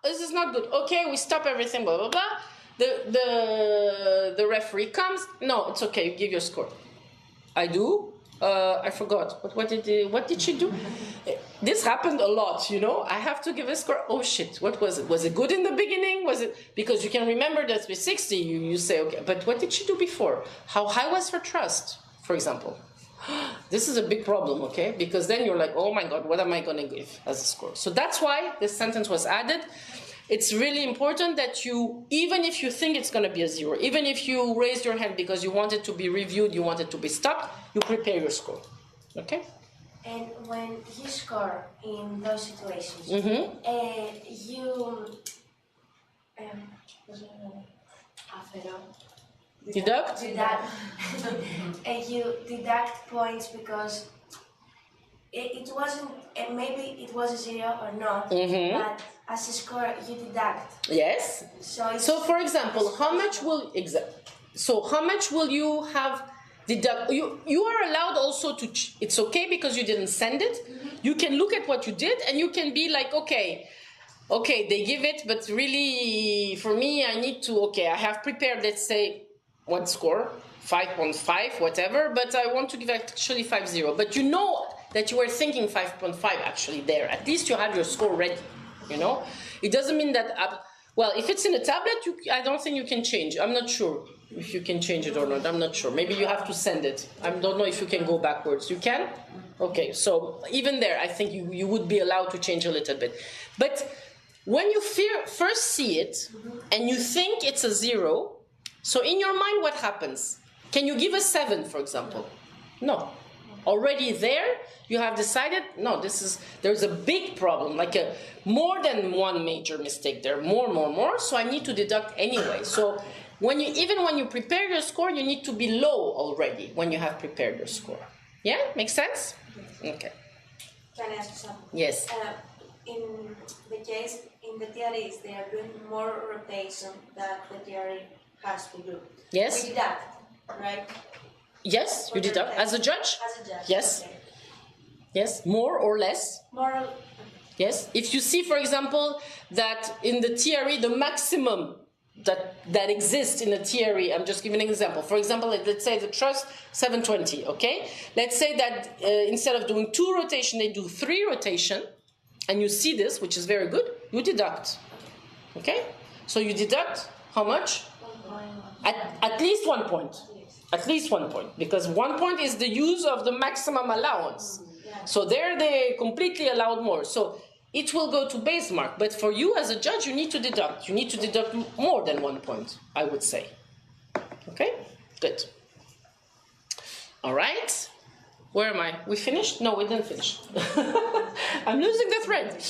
this is not good. Okay, we stop everything, blah, blah, blah. The referee comes. No, it's okay, you give your score. I do. I forgot. What did she do? This happened a lot, you know. I have to give a score. Oh shit, what was it? Was it good in the beginning? Was it, because you can remember that 360, you say, okay, but what did she do before? How high was her trust, for example? This is a big problem, okay? Because then you're like, oh my God, what am I going to give as a score? So that's why this sentence was added. It's really important that you, even if you think it's going to be a 0, even if you raise your hand because you want it to be reviewed, you want it to be stopped, you prepare your score, okay? And when you score in those situations, you deduct? You deduct points because it wasn't, maybe it was a 0 or not, but as a score you deduct. Yes. So for example, how much will you have deduct? You are allowed also to, it's okay because you didn't send it. You can look at what you did and you can be like, okay, they give it, but really for me I need to, I have prepared, let's say, one score, 5.5, whatever, but I want to give actually 5.0. But you know that you were thinking 5.5 actually there. At least you have your score ready, you know? It doesn't mean that, well, if it's in a tablet, I don't think you can change. I'm not sure if you can change it or not. I'm not sure. Maybe you have to send it. I don't know if you can go backwards. You can? Okay, so even there, I think you would be allowed to change a little bit. But when you first see it and you think it's a 0, so in your mind, what happens? Can you give a 7, for example? No. Already there, you have decided, no, there's a big problem, like more than one major mistake there, more, so I need to deduct anyway. So even when you prepare your score, you need to be low already when you have prepared your score. Yeah, makes sense? Okay. Can I ask you something? Yes. In the case, in the theories, they are doing more rotation than the theory has to do. Yes. We deduct, right? Yes, you deduct. As a judge? As a judge. Yes. Okay. Yes, more or less. More. Yes. If you see, for example, that in the theory, the maximum that exists in a theory, I'm just giving an example. For example, let's say the trust 720, okay? Let's say that instead of doing 2 rotation, they do 3 rotation, and you see this, which is very good, you deduct, okay? So you deduct how much? At least 1 point. At least 1 point, because 1 point is the use of the maximum allowance. So there they completely allowed more. So it will go to base mark. But for you as a judge, you need to deduct. You need to deduct more than 1 point, I would say. Okay? Good. All right. Where am I? We finished? No, we didn't finish. I'm losing the thread.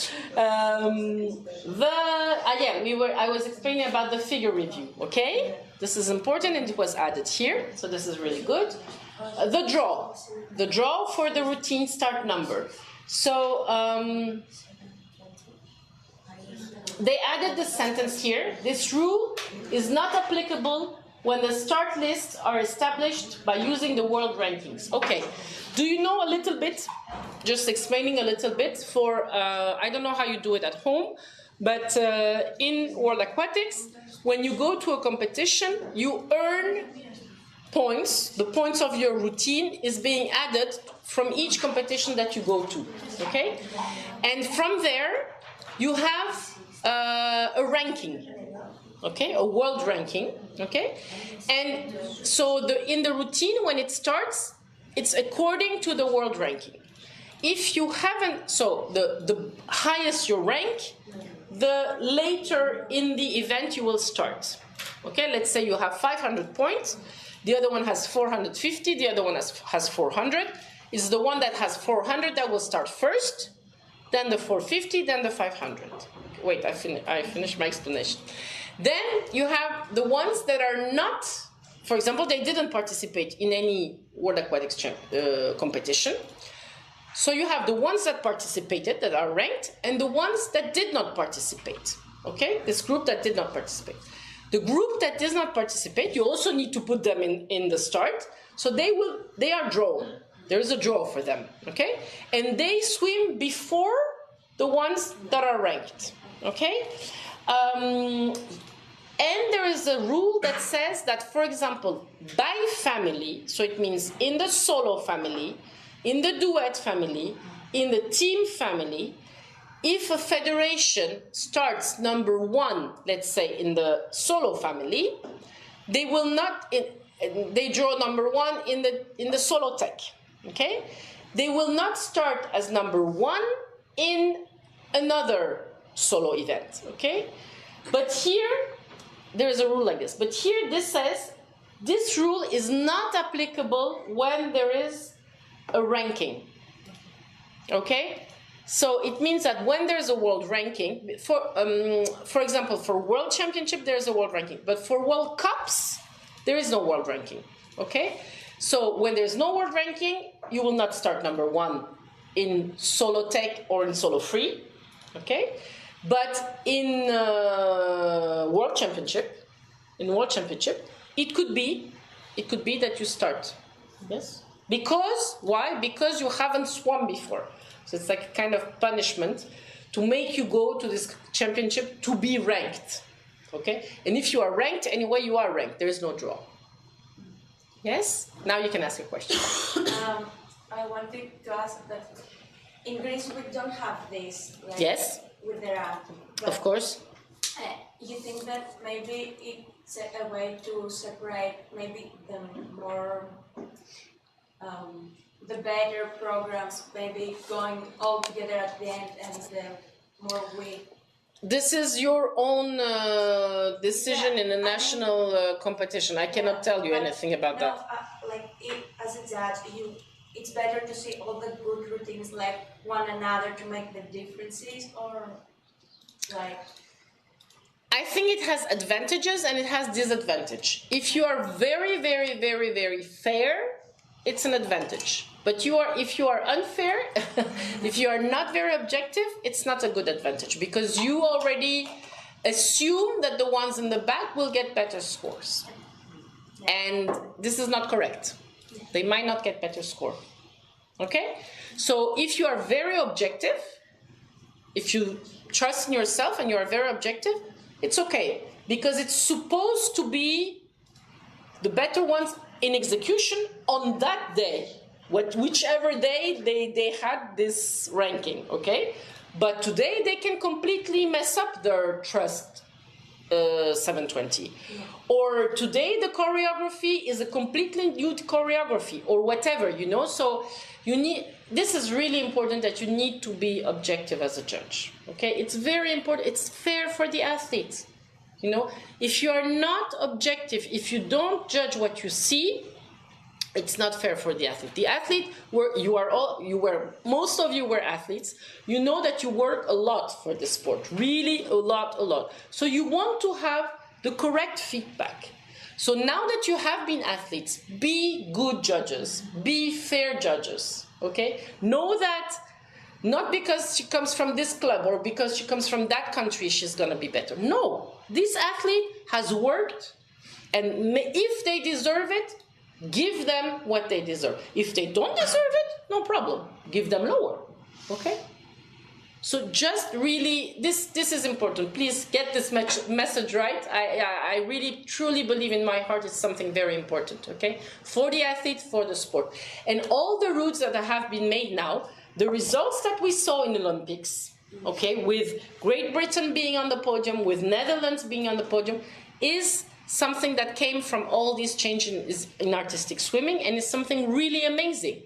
I was explaining about the figure review, okay? This is important and it was added here, so this is really good. The draw for the routine start number. So they added the sentence here. This rule is not applicable when the start lists are established by using the world rankings. Okay, do you know a little bit, just explaining a little bit for, I don't know how you do it at home, but in World Aquatics, when you go to a competition, you earn points. The points of your routine is being added from each competition that you go to, okay? And from there, you have a ranking. Okay, a world ranking, okay? And so in the routine, when it starts, it's according to the world ranking. If you haven't, so the highest your rank, the later in the event you will start. Okay, let's say you have 500 points, the other one has 450, the other one has 400. It's the one that has 400 that will start first, then the 450, then the 500. wait, I finished my explanation. Then you have the ones that are not, for example, they didn't participate in any World Aquatics competition. So you have the ones that participated, that are ranked, and the ones that did not participate. Okay, this group that did not participate. The group that does not participate, you also need to put them in the start. So they are drawn. There is a draw for them, okay? And they swim before the ones that are ranked, okay? And there is a rule that says that, for example, by family, so it means in the solo family, in the duet family, in the team family, if a federation starts number 1, let's say in the solo family, they will not, they draw number 1 in the solo tech, okay? They will not start as number 1 in another solo event, okay? But here, there is a rule like this. But here, this says, this rule is not applicable when there is a ranking, okay? So it means that when there's a world ranking, for example, for World Championship, there's a world ranking. But for World Cups, there is no world ranking, okay? So when there's no world ranking, you will not start number 1 in solo tech or in solo free, okay? But in World Championship, it could be that you start, yes? Because, why? Because you haven't swum before. So it's like a kind of punishment to make you go to this championship to be ranked, okay? And if you are ranked, anyway, you are ranked. There is no draw. Yes? Now you can ask a question. I wanted to ask that in Greece we don't have this. Like, yes? With the rank. Of course. You think that maybe it's a way to separate maybe the more, the better programs, maybe going all together at the end and the more weak? This is your own decision in a national competition. I cannot tell you anything about that. As a judge, it's better to see all the good routines like one another to make the differences, or like? I think it has advantages and it has disadvantage. If you are very, very, very, very fair, it's an advantage. But if you are unfair, if you are not very objective, it's not a good advantage because you already assume that the ones in the back will get better scores. And this is not correct. They might not get better score. Okay? So if you are very objective, if you trust in yourself and you are very objective, it's okay. Because it's supposed to be the better ones in execution on that day. Whichever day they had this ranking, okay? But today they can completely mess up their trust 720. Or today the choreography is a completely new choreography or whatever, you know? So this is really important that you need to be objective as a judge, okay? It's very important, it's fair for the athletes, you know? If you are not objective, if you don't judge what you see, it's not fair for the athlete. The athlete, most of you were athletes. You know that you work a lot for the sport, really a lot. So you want to have the correct feedback. So now that you have been athletes, be good judges, be fair judges, okay? Know that not because she comes from this club or because she comes from that country, she's gonna be better. No, this athlete has worked, and if they deserve it, give them what they deserve. If they don't deserve it, no problem. Give them lower, okay? So just really, this is important. Please get this message right. I really, truly believe in my heart it's something very important, okay? For the athlete, for the sport. And all the routes that have been made now, the results that we saw in the Olympics, okay, with Great Britain being on the podium, with Netherlands being on the podium, is something that came from all these changes in artistic swimming, and it's something really amazing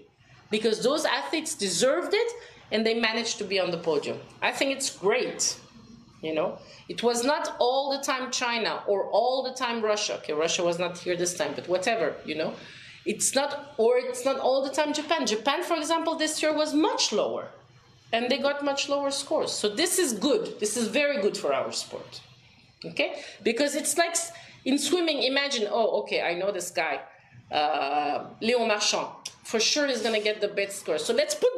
because those athletes deserved it and they managed to be on the podium. I think it's great, you know. It was not all the time China or all the time Russia. Okay, Russia was not here this time, but whatever, you know. It's not all the time Japan. Japan, for example, this year was much lower. and they got much lower scores. So this is good. This is very good for our sport. Okay? Because it's like in swimming, imagine, oh, okay, I know this guy, Léon Marchand. For sure he's going to get the best score. So let's put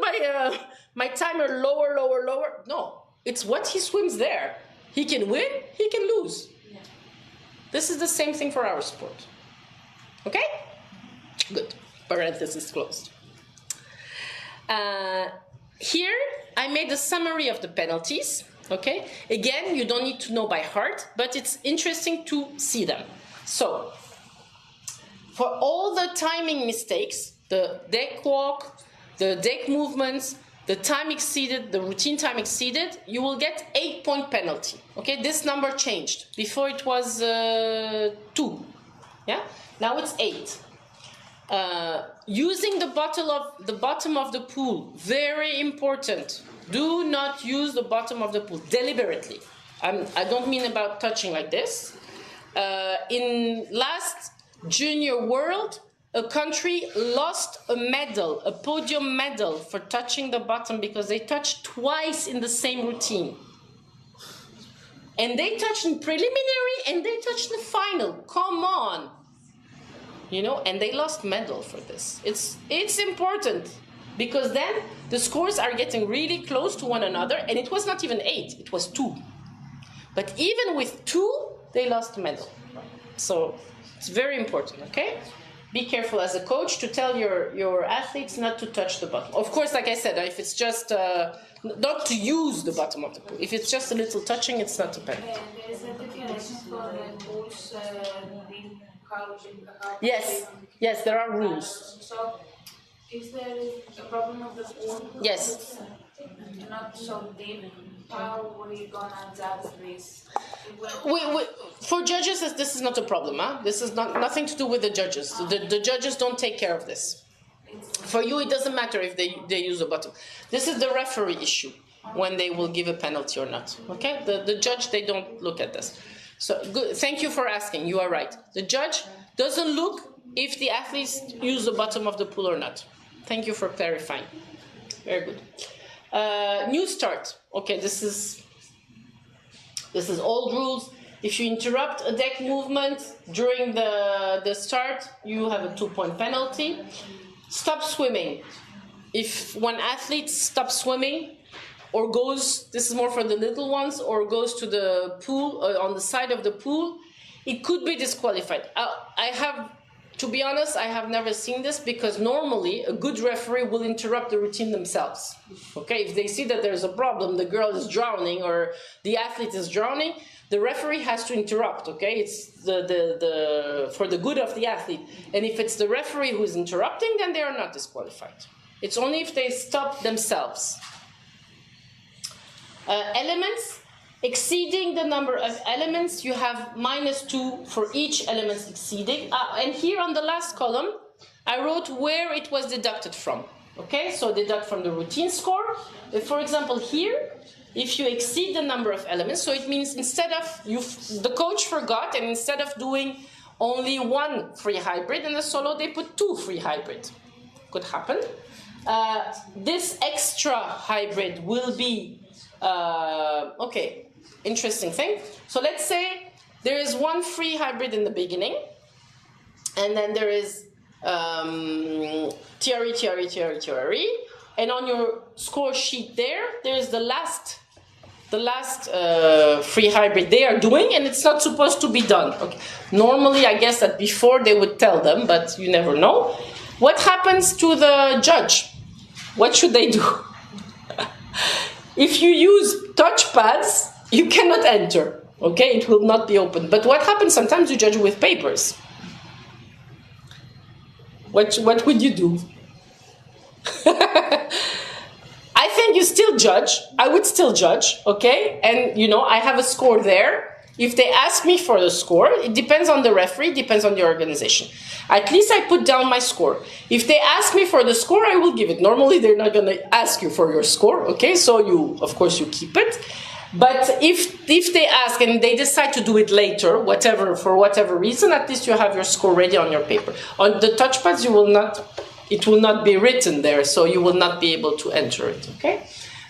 my timer lower, lower, lower. No, it's what he swims there. He can win, he can lose. Yeah. This is the same thing for our sport. Okay? Good. Parenthesis closed. Here, I made a summary of the penalties. Okay? Again, you don't need to know by heart, but it's interesting to see them. So, for all the timing mistakes, the deck walk, the deck movements, the time exceeded, the routine time exceeded, you will get 8-point penalty. Okay, this number changed. Before it was 2. Yeah, now it's 8. Using the bottom of the pool, very important. Do not use the bottom of the pool deliberately. I don't mean about touching like this. In last Junior World, a country lost a medal, a podium medal, for touching the bottom because they touched twice in the same routine. And they touched in preliminary and they touched in the final. Come on. You know, and they lost medal for this. It's important because then the scores are getting really close to one another, and it was not even 8, it was 2. But even with 2, they lost medal. So it's very important, okay? Be careful as a coach to tell your athletes not to touch the bottom. Of course, like I said, if it's just, not to use the bottom of the pool. If it's just a little touching, it's not a penalty. There is a definition for the pools, Yes, there are rules. So, is there a problem of the pool? Yes. Not so deep. How are we gonna judge this? For judges, this is not a problem. This is nothing to do with the judges. The judges don't take care of this. For you, it doesn't matter if they use the bottom. This is the referee issue, when they will give a penalty or not. Okay? The judge, they don't look at this. So good. Thank you for asking. You are right. The judge doesn't look if the athletes use the bottom of the pool or not. Thank you for clarifying. Very good. New start. Okay, this is old rules. If you interrupt a deck movement during the start, you have a 2-point penalty. Stop swimming. If one athlete stops swimming or goes, this is more for the little ones, or goes to the pool, on the side of the pool, it could be disqualified. To be honest, I have never seen this, because normally a good referee will interrupt the routine themselves. Okay, if they see that there's a problem, the girl is drowning or the athlete is drowning, the referee has to interrupt. Okay, it's for the good of the athlete. And if it's the referee who is interrupting, then they are not disqualified. It's only if they stop themselves. Elements. Exceeding the number of elements, you have -2 for each element exceeding. And here on the last column, I wrote where it was deducted from. Okay, so deduct from the routine score. For example, here, if you exceed the number of elements, so it means instead of, the coach forgot, and instead of doing only 1 free hybrid in the solo, they put 2 free hybrid. Could happen. This extra hybrid will be, okay, interesting thing. So let's say there is 1 free hybrid in the beginning, and then there is theory, and on your score sheet there is the last free hybrid they are doing, and it's not supposed to be done. Okay. Normally, I guess that before they would tell them, but you never know. What happens to the judge? What should they do? If you use touchpads, you cannot enter, okay? It will not be open. But what happens sometimes, you judge with papers. What would you do? I think you still judge. I would still judge, okay? And, I have a score there. If they ask me for the score, it depends on the referee, depends on the organization. At least I put down my score. If they ask me for the score, I will give it. Normally, they're not going to ask you for your score, okay? So, of course, you keep it. But if they ask and they decide to do it later, for whatever reason, at least you have your score ready on your paper. On the touchpads, it will not be written there, so you will not be able to enter it, okay?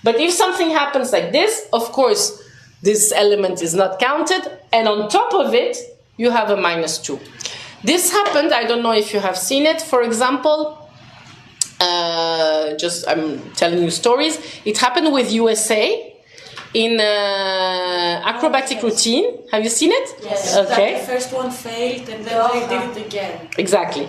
But if something happens like this, of course, this element is not counted, and on top of it, you have a -2. This happened, I don't know if you have seen it, for example, I'm telling you stories. It happened with USA in acrobatic routine. Have you seen it? Yes. Okay. The first one failed and then they did it again. Exactly.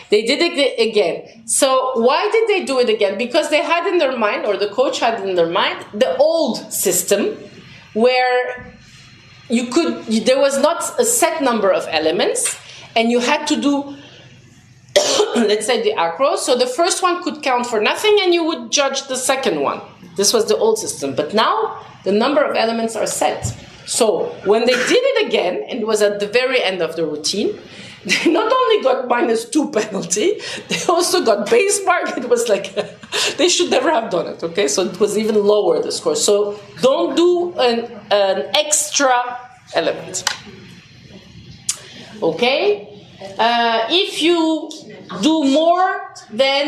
They did it again. So why did they do it again? Because they had in their mind, or the coach had in their mind, the old system where there was not a set number of elements and you had to do, let's say, the acro. So the first one could count for nothing and you would judge the second one. This was the old system. But now the number of elements are set. So when they did it again, and it was at the very end of the routine, they not only got -2 penalty, they also got base mark. It was like, they should never have done it, okay? So it was even lower, the score. So don't do an extra element. Okay? If you do more than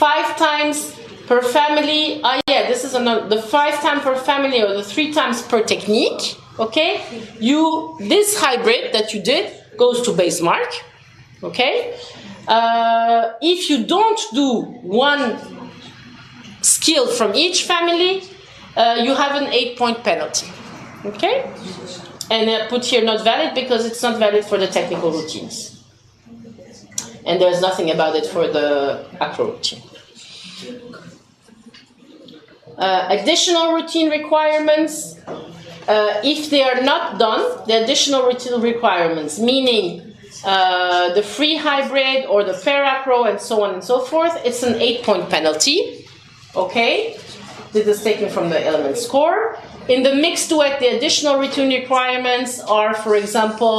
5 times per family, this is the 5 times per family or the 3 times per technique, okay? This hybrid that you did goes to base mark, okay? If you don't do one skill from each family, you have an 8-point penalty, okay? And I put here not valid because it's not valid for the technical routines. And there's nothing about it for the acro routine. Additional routine requirements. If they are not done, the additional routine requirements, meaning the free hybrid or the pair acro and so on and so forth, it's an 8-point penalty. Okay? This is taken from the element score. In the mixed duet, the additional routine requirements are, for example,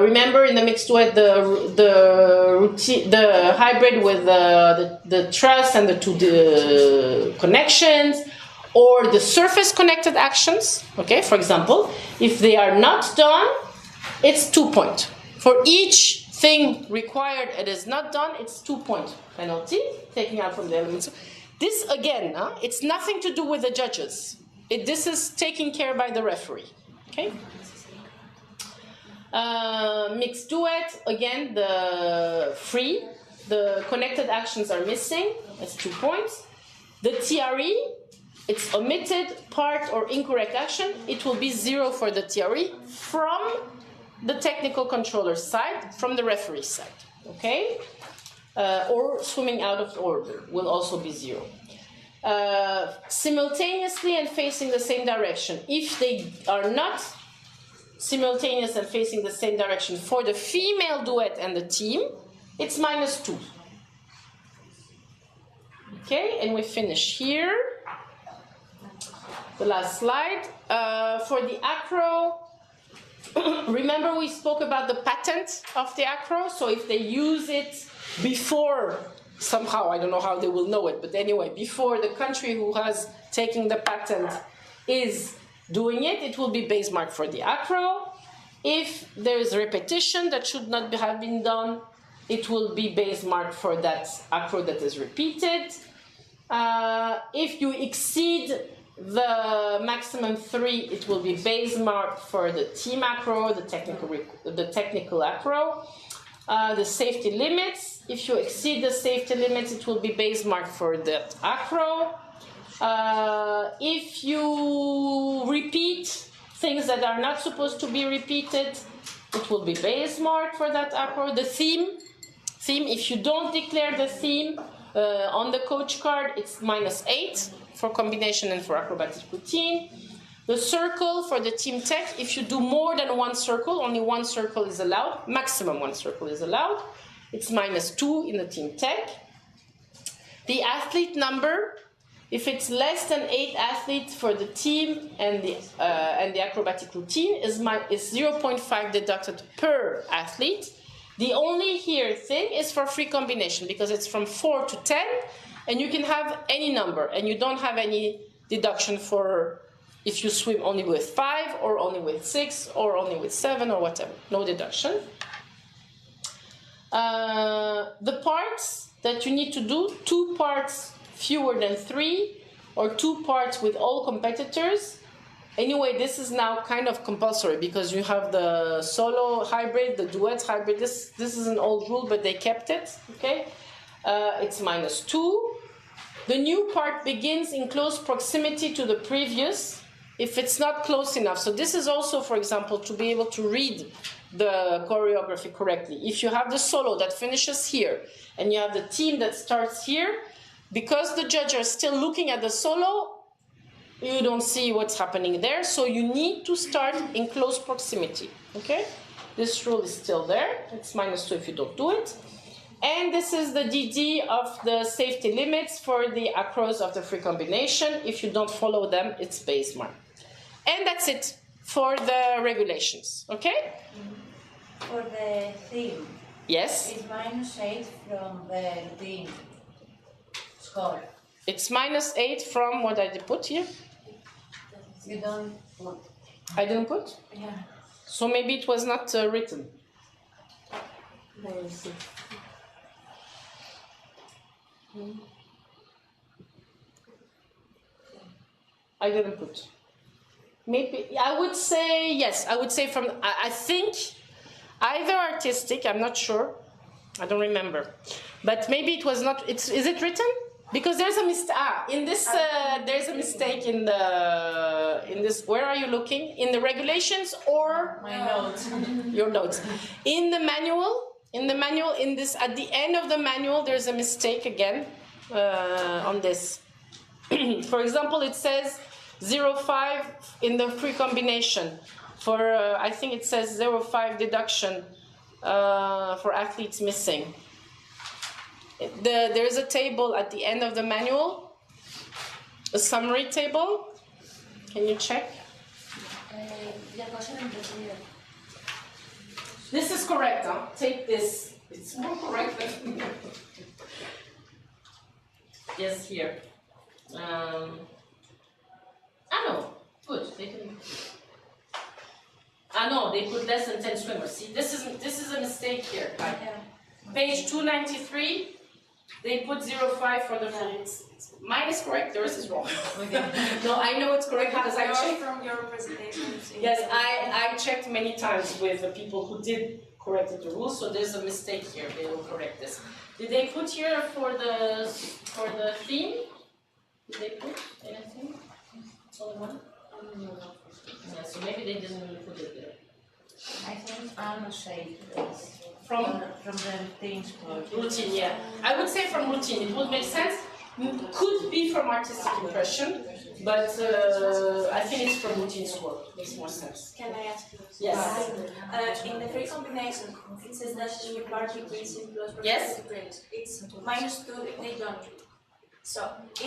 remember in the mixed duet, the hybrid with the truss and the 2 connections, or the surface connected actions, okay? For example, if they are not done, it's 2 points. For each thing required it is not done, it's 2-point penalty, taking out from the elements. This, again, it's nothing to do with the judges. This is taken care by the referee, okay? Mixed duet, again, the connected actions are missing, that's 2 points. The TRE, it's omitted, part, or incorrect action, it will be 0 for the TRE from the technical controller's side, from the referee's side, okay? Or swimming out of order will also be 0. Simultaneously and facing the same direction. If they are not simultaneous and facing the same direction for the female duet and the team, it's -2. Okay, and we finish here. The last slide. For the acro, remember we spoke about the patent of the acro, so if they use it before, somehow, I don't know how they will know it, but anyway, before the country who has taken the patent is doing it, it will be base mark for the acro. If there is repetition that should not have been done, it will be base mark for that acro that is repeated. If you exceed the maximum 3, it will be base mark for the team acro, the technical acro. The safety limits, if you exceed the safety limits, it will be base mark for the acro. If you repeat things that are not supposed to be repeated, it will be base mark for that acro. The theme, if you don't declare the theme on the coach card, it's -8 for combination and for acrobatic routine. The circle for the team tech, if you do more than 1 circle, only 1 circle is allowed, maximum 1 circle is allowed, it's -2 in the team tech. The athlete number, if it's less than 8 athletes for the team and the acrobatic routine, is 0.5 deducted per athlete. The only here thing is for free combination, because it's from 4 to 10, and you can have any number, and you don't have any deduction for if you swim only with 5, or only with 6, or only with 7, or whatever. No deduction. The parts that you need to do, 2 parts fewer than 3, or 2 parts with all competitors. Anyway, this is now kind of compulsory because you have the solo hybrid, the duet hybrid. This is an old rule, but they kept it, okay? It's -2. The new part begins in close proximity to the previous if it's not close enough. So this is also, for example, to be able to read the choreography correctly. If you have the solo that finishes here and you have the team that starts here, because the judges are still looking at the solo, you don't see what's happening there, so you need to start in close proximity, okay? This rule is still there. It's -2 if you don't do it. And this is the DD of the safety limits for the acros of the free combination. If you don't follow them, it's base mark. And that's it for the regulations, okay? For the theme, Yes? it's -8 from the routine score. It's -8 from what I put here. You don't put. I didn't put? Yeah. So maybe it was not written. I didn't put. Maybe, I would say, yes, I would say from, I think either artistic, I'm not sure, I don't remember. But maybe it was not, is it written? Because there's a mistake, in this, there's a mistake in this, where are you looking? In the regulations or? My notes. Your notes. In the manual, in this, at the end of the manual, there's a mistake again on this. For example, it says 0.5 in the free combination. For, I think it says 0.5 deduction for athletes missing. There's a table at the end of the manual, a summary table. Can you check? This is correct, huh? Take this. It's more correct than yes, here. No, good. They can. No, they put less than 10 swimmers. See, this is a mistake here. Right? Page 293, they put 0.5 for the full. Mine is correct. Yours is wrong. No, I know it's correct because I checked from your presentation. Yes, I checked many times with the people who did corrected the rules, so there's a mistake here. They will correct this. Did they put here for the theme? Did they put anything? Only one? Yeah, so maybe they didn't really put it there. I think shade From the routine score. routine, yeah. I would say from routine. It would make sense. Could be from artistic impression, but I think it's from routine score. Makes more sense. Can I ask you? Yes. In the free combination, it says that the part begins in close proximity Yes. to previous. It's -2 if they don't. So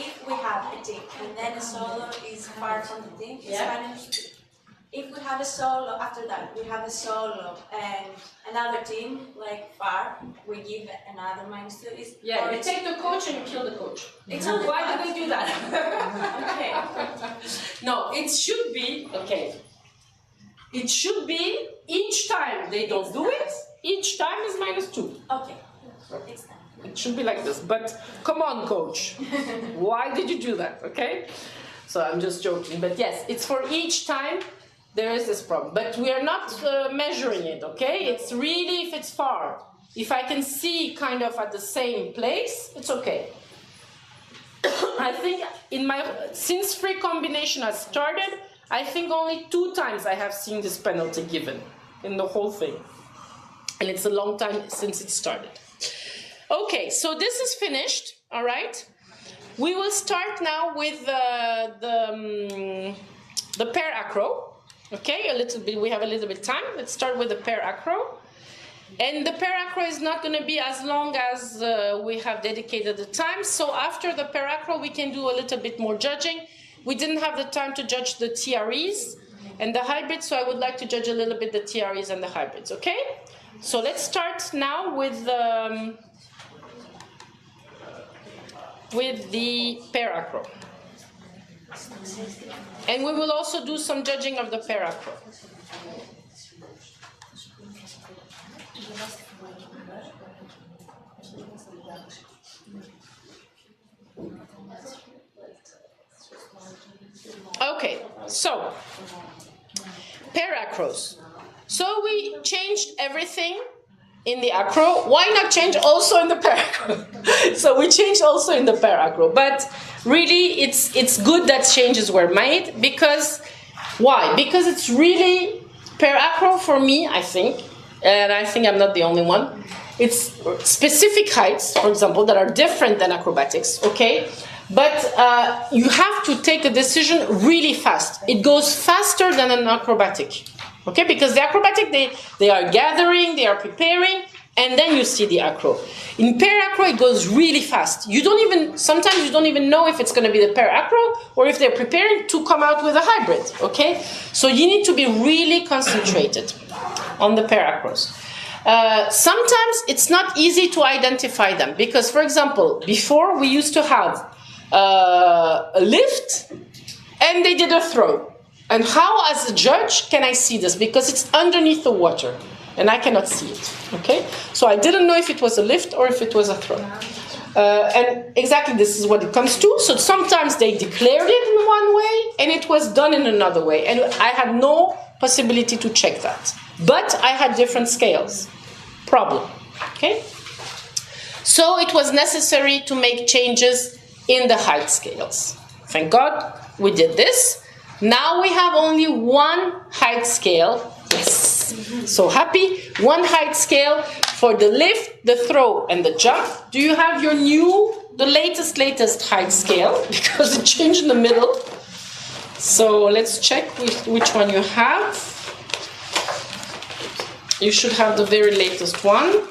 if we have a team and then a solo is far from the team, it's -2. If we have a solo, after that, we have a solo and another team, like far, we give another -2. Yeah, you take the coach and you kill the coach. It's only Why did they do that? Okay. No, it should be, okay. It should be each time they don't do it, each time is -2. Okay. It's done. It should be like this, but come on, coach. Why did you do that, okay? So I'm just joking, but yes, it's for each time there is this problem. But we are not measuring it, okay? It's really if it's far. If I can see kind of at the same place, it's okay. I think since free combination has started, I think only 2 times I have seen this penalty given in the whole thing. And it's a long time since it started. Okay, so this is finished, all right? We will start now with the pair acro. Okay, we have a little bit time. Let's start with the pair acro. And the pair acro is not going to be as long as we have dedicated the time. So after the pair acro, we can do a little bit more judging. We didn't have the time to judge the TREs and the hybrids, so I would like to judge a little bit the TREs and the hybrids, okay? So let's start now with the pair acro. And we will also do some judging of the pair acro. So, pair acros. So we changed everything in the acro. Why not change also in the pair acro? So we changed also in the pair acro. But really, it's good that changes were made because, why? Because it's really, pair acro for me, I think, and I think I'm not the only one, it's specific heights, for example, that are different than acrobatics, okay? But you have to take a decision really fast. It goes faster than an acrobatic, okay? Because the acrobatic, they are gathering, they are preparing, and then you see the acro. In pair acro, it goes really fast. Sometimes you don't even know if it's going to be the pair acro or if they're preparing to come out with a hybrid, okay? So you need to be really concentrated on the pair acros. Sometimes it's not easy to identify them because, for example, before we used to have a lift and they did a throw. And how, as a judge, can I see this? Because it's underneath the water and I cannot see it, okay? So I didn't know if it was a lift or if it was a throw. And exactly this is what it comes to. So sometimes they declared it in one way and it was done in another way. And I had no possibility to check that. But I had different scales. Problem, okay? So it was necessary to make changes in the height scales. Thank God we did this. Now we have only one height scale. Yes, so happy. One height scale for the lift, the throw, and the jump. Do you have your the latest height scale? Because it changed in the middle. So let's check which one you have. You should have the very latest one.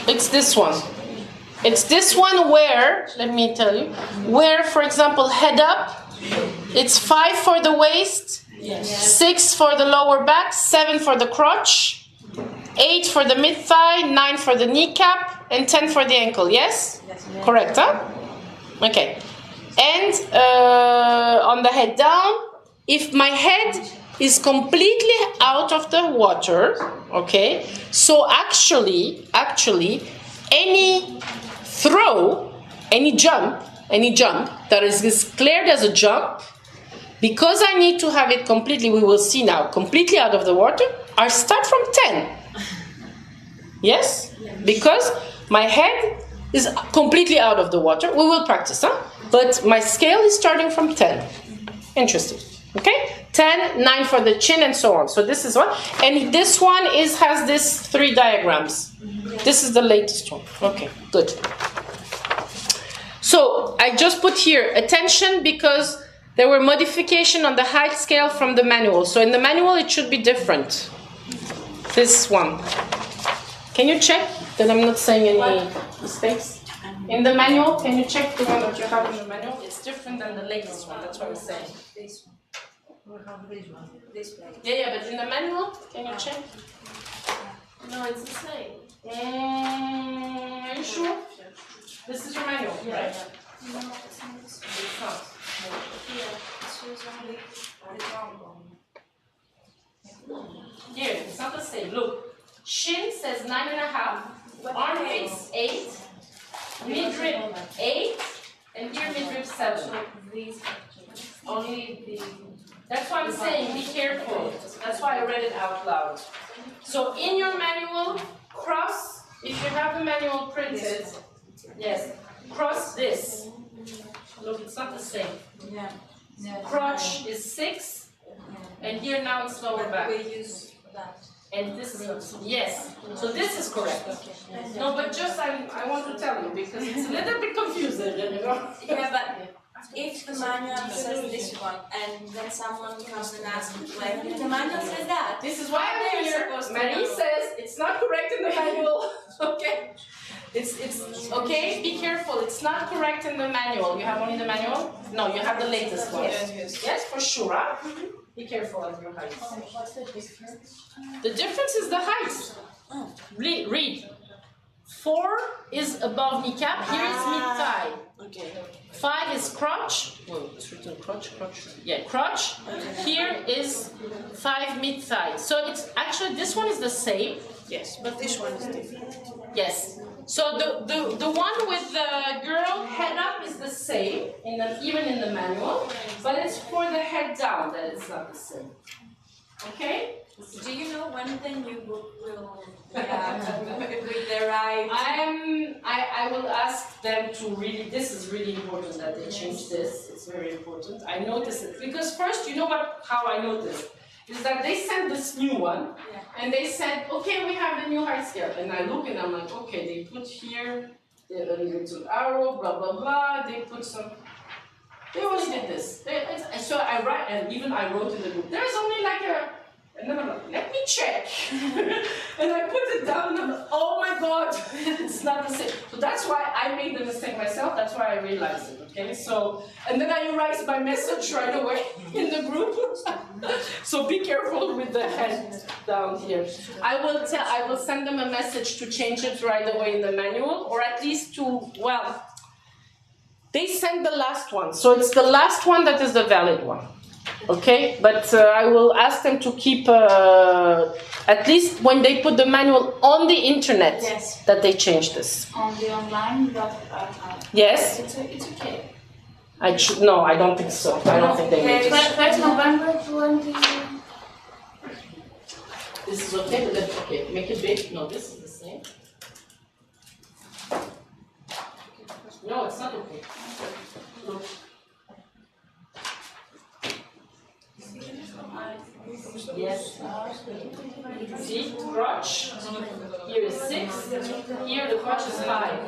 It's this one. It's this one where, let me tell you, where, for example, head up, it's 5 for the waist, 6 for the lower back, 7 for the crotch, 8 for the mid-thigh, 9 for the kneecap, and 10 for the ankle, yes? Correct, huh? Okay. And on the head down, if my head is completely out of the water, okay, so actually, any throw, any jump that is declared as a jump, because I need to have it completely, we will see now, completely out of the water, I start from 10. Yes? Because my head is completely out of the water. We will practice, huh? But my scale is starting from 10. Interesting. Okay? 10, 9 for the chin, and so on. So this is one. And this one has this 3 diagrams. This is the latest one. Okay, good. So I just put here attention because there were modifications on the height scale from the manual. So in the manual it should be different. This one. Can you check that I'm not saying any mistakes? In the manual, can you check the one that you have in the manual? It's different than the latest one. That's what I'm saying. This one. We have this one. This one. Yeah, but in the manual, can you check? No, it's the same. Are you sure? This is your manual, right? No, it's not. It's not. Here, it shows only the wrong one. Here, it's not the same. Look, shin says 9.5, armpits 8, midrib 8, and here midrib 7. These only the. That's why I'm saying be careful. That's why I read it out loud. So in your manual, cross, if you have the manual printed, yes, cross this. Look, it's not the same. Yeah. Crotch is 6, and here now it's lower back. We use that. And this is, yes, so this is correct. No, but just I want to tell you because it's a little bit confusing, you know? Yeah, but if the manual says this one and then someone comes and asks, like, the manual says that. This is why I'm here. Marie says it's not correct in the manual. Okay? It's okay, be careful. It's not correct in the manual. You have only the manual? No, you have the latest one. Yes, for sure. Huh? Be careful of your height. What's the difference? The difference is the height. Read. 4 is above kneecap. Here is mid-thigh. Okay. 5 is crotch. Whoa, it's written crotch. Yeah, crotch. Here is 5 mid-thigh. So it's actually, this one is the same. Yes, but this one is different. Yes. So the one with the girl head up is the same, even in the manual, but it's for the head down that it's not the same. Okay? Do you know when the new book will with the right? I will ask them to really, this is really important that they change this. It's very important. I noticed it because first, you know how I noticed? Is that they sent this new one, and they said, okay, we have the new height scale. And I look and I'm like, okay, they put here a little arrow, blah, blah, blah. They put some, they only did this. So I write, and even I wrote in the book, there's only like a, and then I'm like, let me check. And I put it down and I'm like, oh my God, it's not the same. So that's why I made the mistake myself. That's why I realized it, okay? So, and then I erased my message right away in the group. So be careful with the head down here. I will send them a message to change it right away in the manual, or at least to, well, they sent the last one. So it's the last one that is the valid one. Okay, but I will ask them to keep, at least when they put the manual on the internet, Yes. that they change this. On the online, Yes? it's okay. No, I don't think so. I don't think they made it. 1st November 20. This is okay, but that's okay. Make it big. No, this is the same. No, it's not okay. No. Yes. See, crotch. Here is 6. Here the crotch is 5.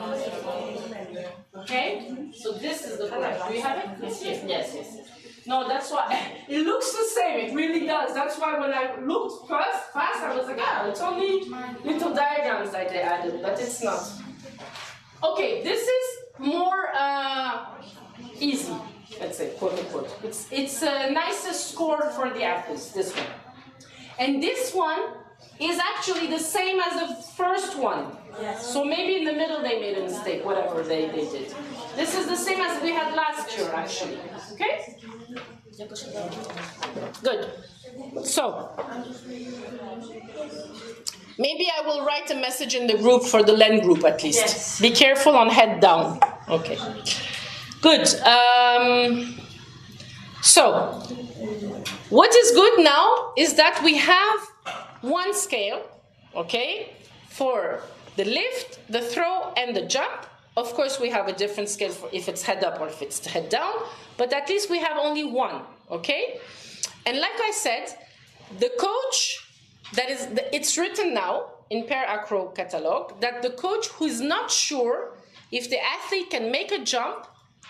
Okay? So this is the correct. Do you have it? Yes, yes. No, that's why. It looks the same. It really does. That's why when I looked fast, I was like, it's only little diagrams that they added, but it's not. Okay, this is more easy. Let's say, quote unquote. It's a nicest score for the athletes, this one. And this one is actually the same as the first one. Yes. So maybe in the middle they made a mistake, whatever they did. This is the same as we had last year, actually. Okay? Good. So, maybe I will write a message in the group for the LEN group at least. Yes. Be careful on head down. Okay. Good. So, what is good now is that we have one scale, okay, for the lift, the throw, and the jump. Of course, we have a different scale for if it's head up or if it's head down, but at least we have only one, okay? And like I said, the coach, it's written now in Per Acro catalog, that the coach who is not sure if the athlete can make a jump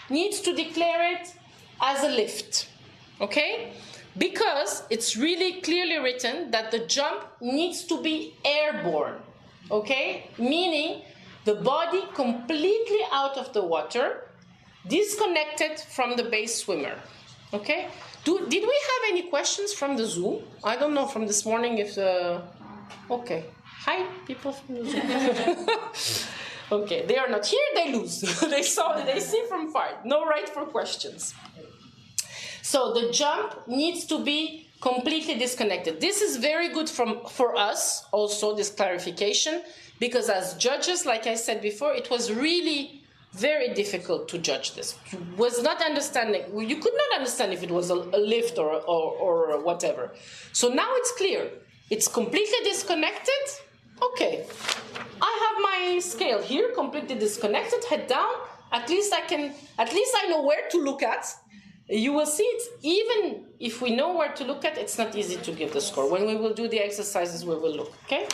needs to declare it as a lift, okay? Because it's really clearly written that the jump needs to be airborne, okay? Meaning the body completely out of the water, disconnected from the base swimmer, okay? Did we have any questions from the Zoom? I don't know from this morning if okay. Hi, people from the Zoom. Okay, they are not here, they lose. They see from far. No right for questions. So the jump needs to be completely disconnected. This is very good for us, also, this clarification, because as judges, like I said before, it was really very difficult to judge this. Was not understanding. You could not understand if it was a lift or whatever. So now it's clear. It's completely disconnected. Okay, I have my scale here, completely disconnected, head down. At least I know where to look at. You will see it, even if we know where to look at, it's not easy to give the score. When we will do the exercises, we will look, okay?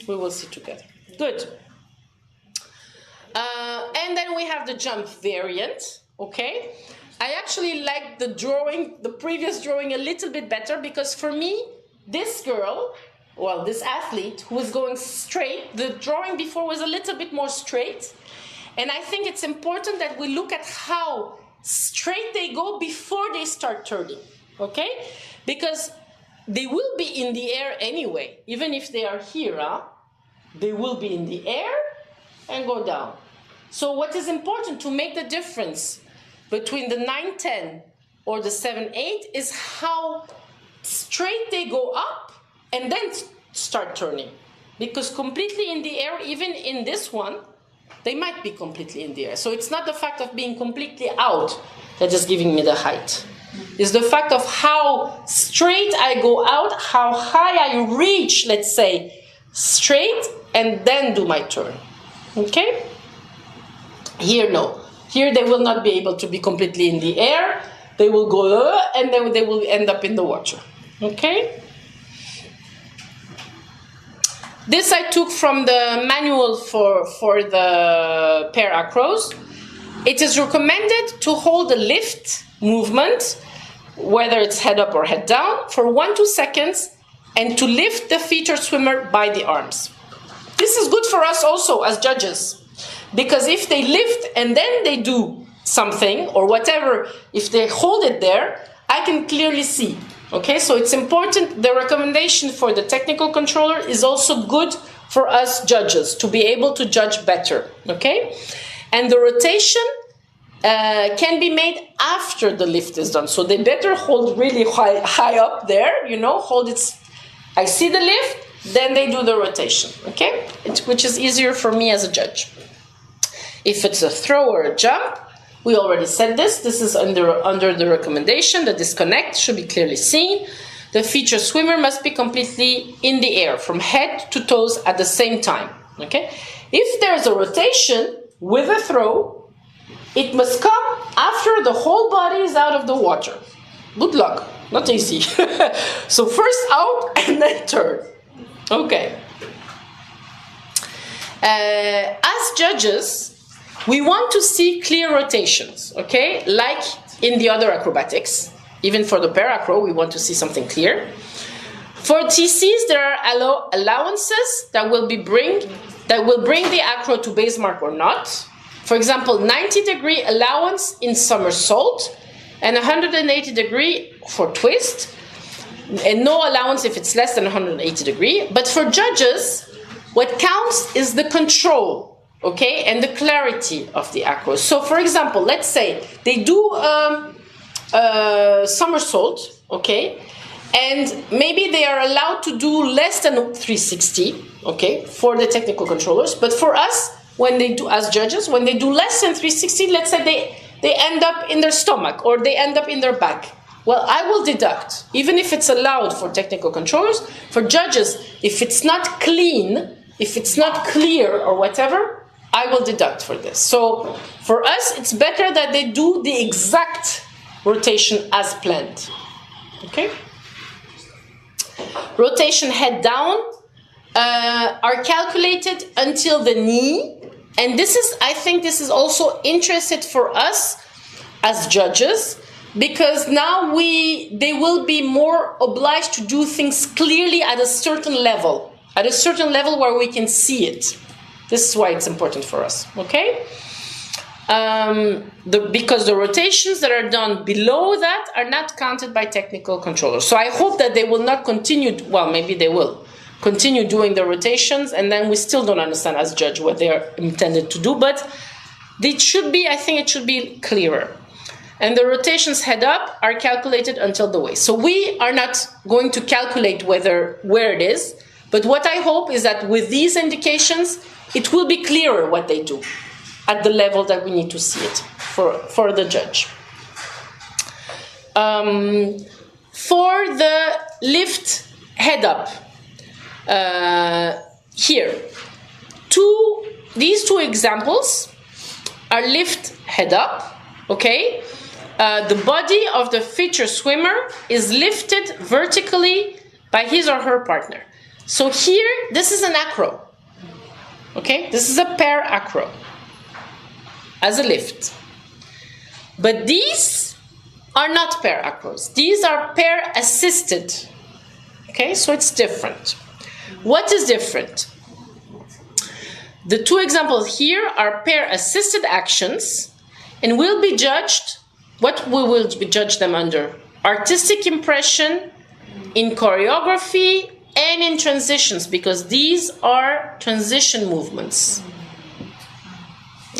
We will see together. Good. And then we have the jump variant, okay? I actually like the previous drawing a little bit better, because for me, this girl, well, this athlete who was going straight, the drawing before was a little bit more straight. And I think it's important that we look at how straight they go before they start turning, okay? Because they will be in the air anyway. Even if they are here, they will be in the air, and go down. So what is important to make the difference between the 9-10 or the 7-8 is how straight they go up and then start turning. Because completely in the air, even in this one, they might be completely in the air. So it's not the fact of being completely out that is giving me the height. It's the fact of how straight I go out, how high I reach, let's say, straight, and then do my turn. Okay? Here, no. Here they will not be able to be completely in the air. They will go, and then they will end up in the water. Okay? This I took from the manual for the pair acros. It is recommended to hold a lift movement, whether it's head up or head down, for 1-2 seconds, and to lift the featured swimmer by the arms. This is good for us also as judges, because if they lift and then they do something or whatever, if they hold it there, I can clearly see. Okay, so it's important. The recommendation for the technical controller is also good for us judges to be able to judge better. Okay, and the rotation can be made after the lift is done. So they better hold really high up there, you know, hold it. I see the lift, then they do the rotation. Okay, which is easier for me as a judge. If it's a throw or a jump, we already said this. This is under the recommendation. The disconnect should be clearly seen. The featured swimmer must be completely in the air, from head to toes at the same time. Okay? If there's a rotation with a throw, it must come after the whole body is out of the water. Good luck. Not easy. So first out and then turn. Okay. As judges, we want to see clear rotations, okay? Like in the other acrobatics. Even for the pair acro, we want to see something clear. For TCs, there are allowances that will bring the acro to base mark or not. For example, 90-degree allowance in somersault and 180-degree for twist, and no allowance if it's less than 180-degree. But for judges, what counts is the control. Okay, and the clarity of the acro. So, for example, let's say they do somersault, okay, and maybe they are allowed to do less than 360, okay, for the technical controllers. But for us, when they do, as judges, when they do less than 360, let's say they end up in their stomach or they end up in their back. Well, I will deduct, even if it's allowed for technical controllers. For judges, if it's not clean, if it's not clear or whatever, I will deduct for this. So for us, it's better that they do the exact rotation as planned. Okay? Rotation head down are calculated until the knee. And this is, I think this is also interesting for us as judges, because now they will be more obliged to do things clearly at a certain level where we can see it. This is why it's important for us, okay? Because the rotations that are done below that are not counted by technical controllers. So I hope that they will not continue, well, maybe they will continue doing the rotations, and then we still don't understand as judge what they are intended to do, but it should be, I think it should be clearer. And the rotations head up are calculated until the waist. So we are not going to calculate where it is, but what I hope is that with these indications, it will be clearer what they do at the level that we need to see it for the judge. For the lift head up, here, these two examples are lift head up, okay? The body of the featured swimmer is lifted vertically by his or her partner. So here, this is an acro. Okay, this is a pair acro as a lift. But these are not pair acros. These are pair assisted. Okay, so it's different. What is different? The two examples here are pair assisted actions and will be judged, what we will judge them under? Artistic impression in choreography and in transitions, because these are transition movements.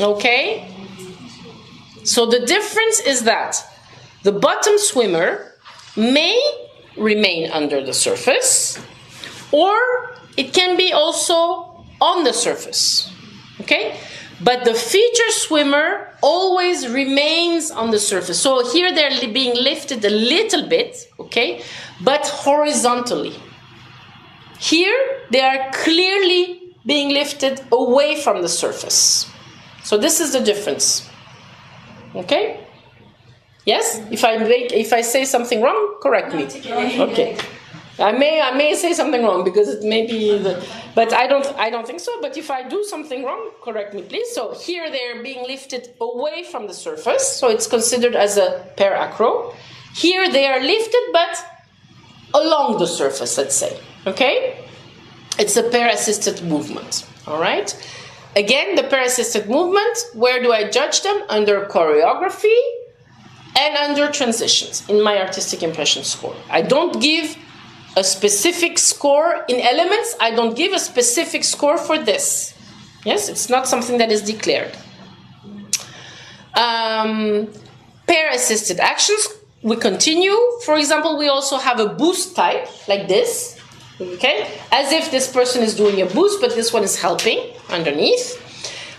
Okay? So the difference is that the bottom swimmer may remain under the surface, or it can be also on the surface. Okay? But the feature swimmer always remains on the surface. So here they're being lifted a little bit, okay, but horizontally. Here they are clearly being lifted away from the surface. So this is the difference. Okay? Yes? If I say something wrong, correct me. Okay. I may say something wrong because it may be but I don't think so. But if I do something wrong, correct me, please. So here they're being lifted away from the surface, so it's considered as a pair acro. Here they are lifted, but along the surface, let's say. Okay, it's a pair assisted movement. All right. Again, the pair assisted movement. Where do I judge them? Under choreography and under transitions in my artistic impression score. I don't give a specific score in elements. I don't give a specific score for this. Yes, it's not something that is declared. Pair-assisted actions, we continue. For example, we also have a boost type, like this. Okay, as if this person is doing a boost, but this one is helping underneath.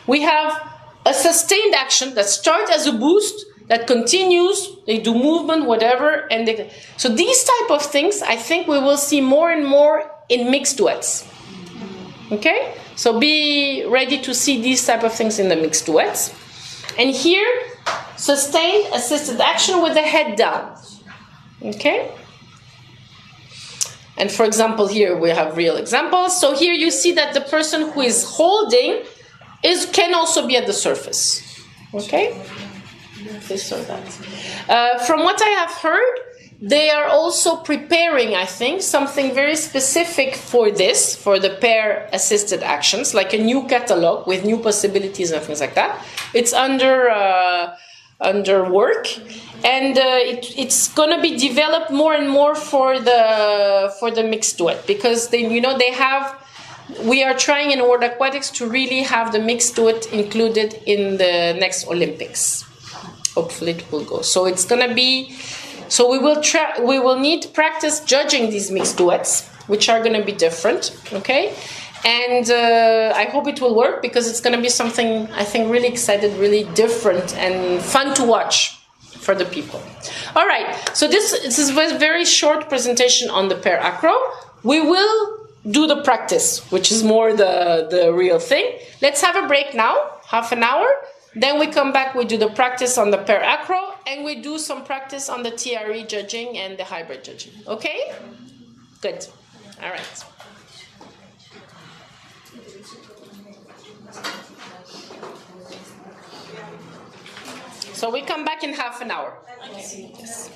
We have a sustained action that starts as a boost, that continues, they do movement, whatever, and so these type of things, I think we will see more and more in mixed duets. Okay? So be ready to see these type of things in the mixed duets. And here, sustained assisted action with the head down. Okay? And for example, here we have real examples. So here you see that the person who is holding can also be at the surface. Okay? This or that. From what I have heard, they are also preparing, I think, something very specific for this, for the pair-assisted actions, like a new catalog with new possibilities and things like that. It's under work, and it's going to be developed more and more for the mixed duet, because we are trying in World Aquatics to really have the mixed duet included in the next Olympics. Hopefully it will go. So it's going to be, so we will need to practice judging these mixed duets, which are going to be different, okay? And I hope it will work, because it's going to be something, I think, really excited, really different and fun to watch for the people. All right, so this is a very short presentation on the pair acro. We will do the practice, which is more the real thing. Let's have a break now, half an hour. Then we come back, we do the practice on the pair acro, and we do some practice on the TRE judging and the hybrid judging. Okay? Good. All right. So we come back in half an hour. Okay. Yes.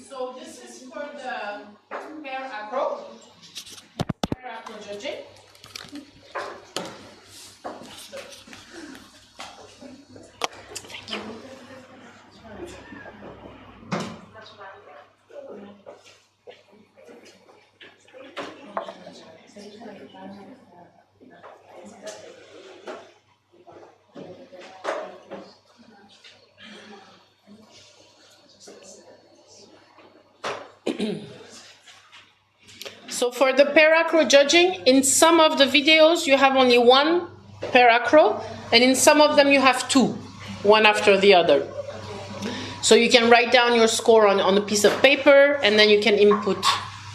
So this is for the pair acro judging. Thank you. So for the pair acro judging, in some of the videos you have only one pair acro, and in some of them you have two, one after the other. So you can write down your score on a piece of paper, and then you can input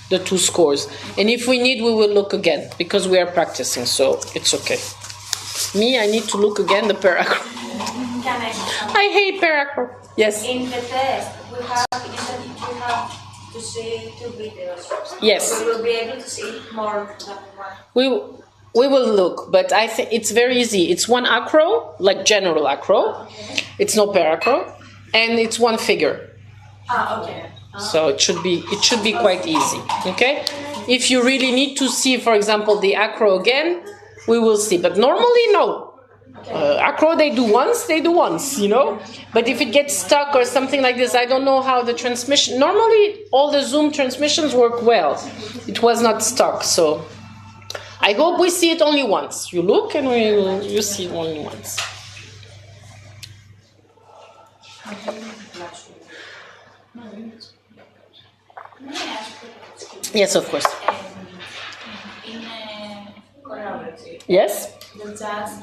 the two scores. And if we need, we will look again, because we are practicing, so it's okay. Me, I need to look again the pair acro. I hate pair acro. Yes? In the test, we have to see 2 videos. Yes. We will be able to see more than one. We will look, but I think it's very easy. It's one acro, like general acro. It's no pair acro, and it's one figure. Okay. So it should be quite easy. Okay. If you really need to see, for example, the acro again, we will see. But normally, no. Acro they do once, you know. But if it gets stuck or something like this, I don't know how the transmission. Normally, all the Zoom transmissions work well. It was not stuck, so I hope we see it only once. You look and you see it only once. Yes, of course. In choreography. Yes. The judge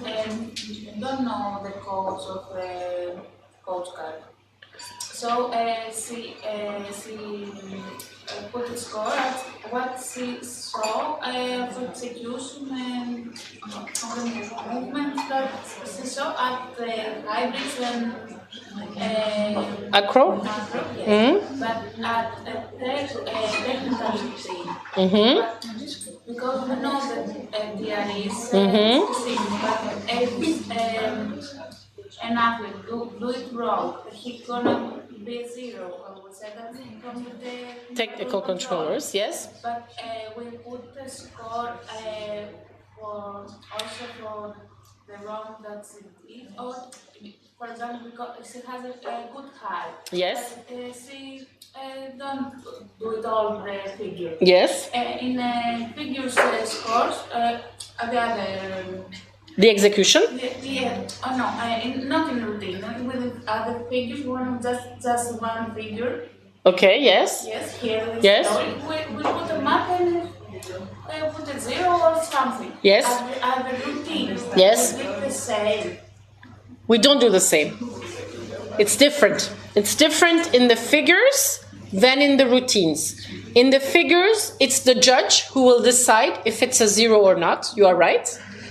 don't know the codes of the coach card. So she put a score at what she saw for execution and of the movement that she saw at the hybrids and Acro? yes. Mm-hmm. But at the technical routine. Mm-hmm. Because we know that there is but an athlete do it wrong, he's gonna be 0. I would say that from the Technical controllers, yes. But we put the score for also for the wrong that she did, or for example, because she has a good height. Yes. But she don't do it all the figure. Yes. In figures scores, the other. The execution? Not in routine. With other figures, just one figure. Okay. Yes. Yes. Here. Yes. We put a map and put a 0 or something. Yes. At the routine. Yes. We do the same. We don't do the same. It's different. It's different in the figures than in the routines. In the figures, it's the judge who will decide if it's a 0 or not. You are right.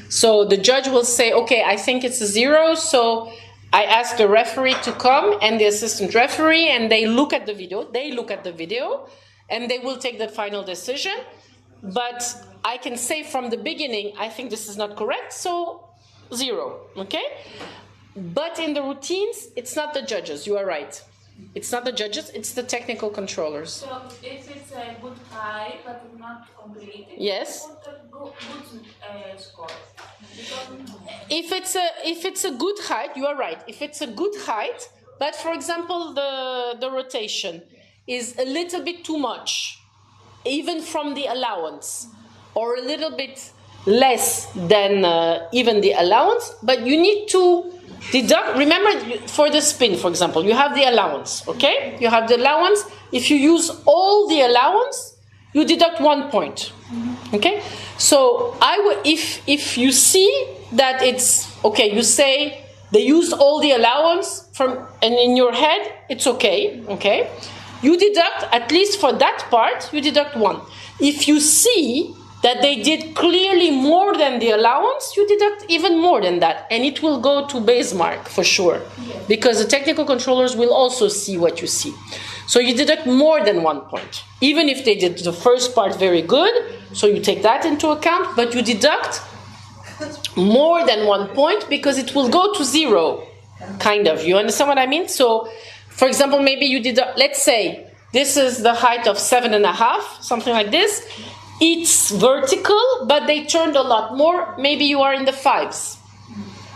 So the judge will say, okay, I think it's a 0, so I ask the referee to come and the assistant referee, and they look at the video. They look at the video, and they will take the final decision. But I can say from the beginning, I think this is not correct, so 0, okay? But in the routines, it's not the judges. You are right. It's not the judges, it's the technical controllers. So if it's a good high, but not completed, yes. Put a good score. If it's a good height, you are right. If it's a good height, but for example, the rotation is a little bit too much, even from the allowance, or a little bit less than even the allowance, but you need to deduct, remember for the spin, for example, you have the allowance, okay? You have the allowance. If you use all the allowance, you deduct 1 point, okay? So if you see that it's, okay, you say they used all the allowance and in your head, it's okay, okay? You deduct, at least for that part, you deduct 1. If you see that they did clearly more than the allowance, you deduct even more than that. And it will go to base mark for sure. Because the technical controllers will also see what you see. So you deduct more than 1 point. Even if they did the first part very good, so you take that into account, but you deduct more than 1 point because it will go to 0, kind of. You understand what I mean? So, for example, maybe you deduct, let's say, this is the height of 7.5, something like this. It's vertical, but they turned a lot more. Maybe you are in the 5s.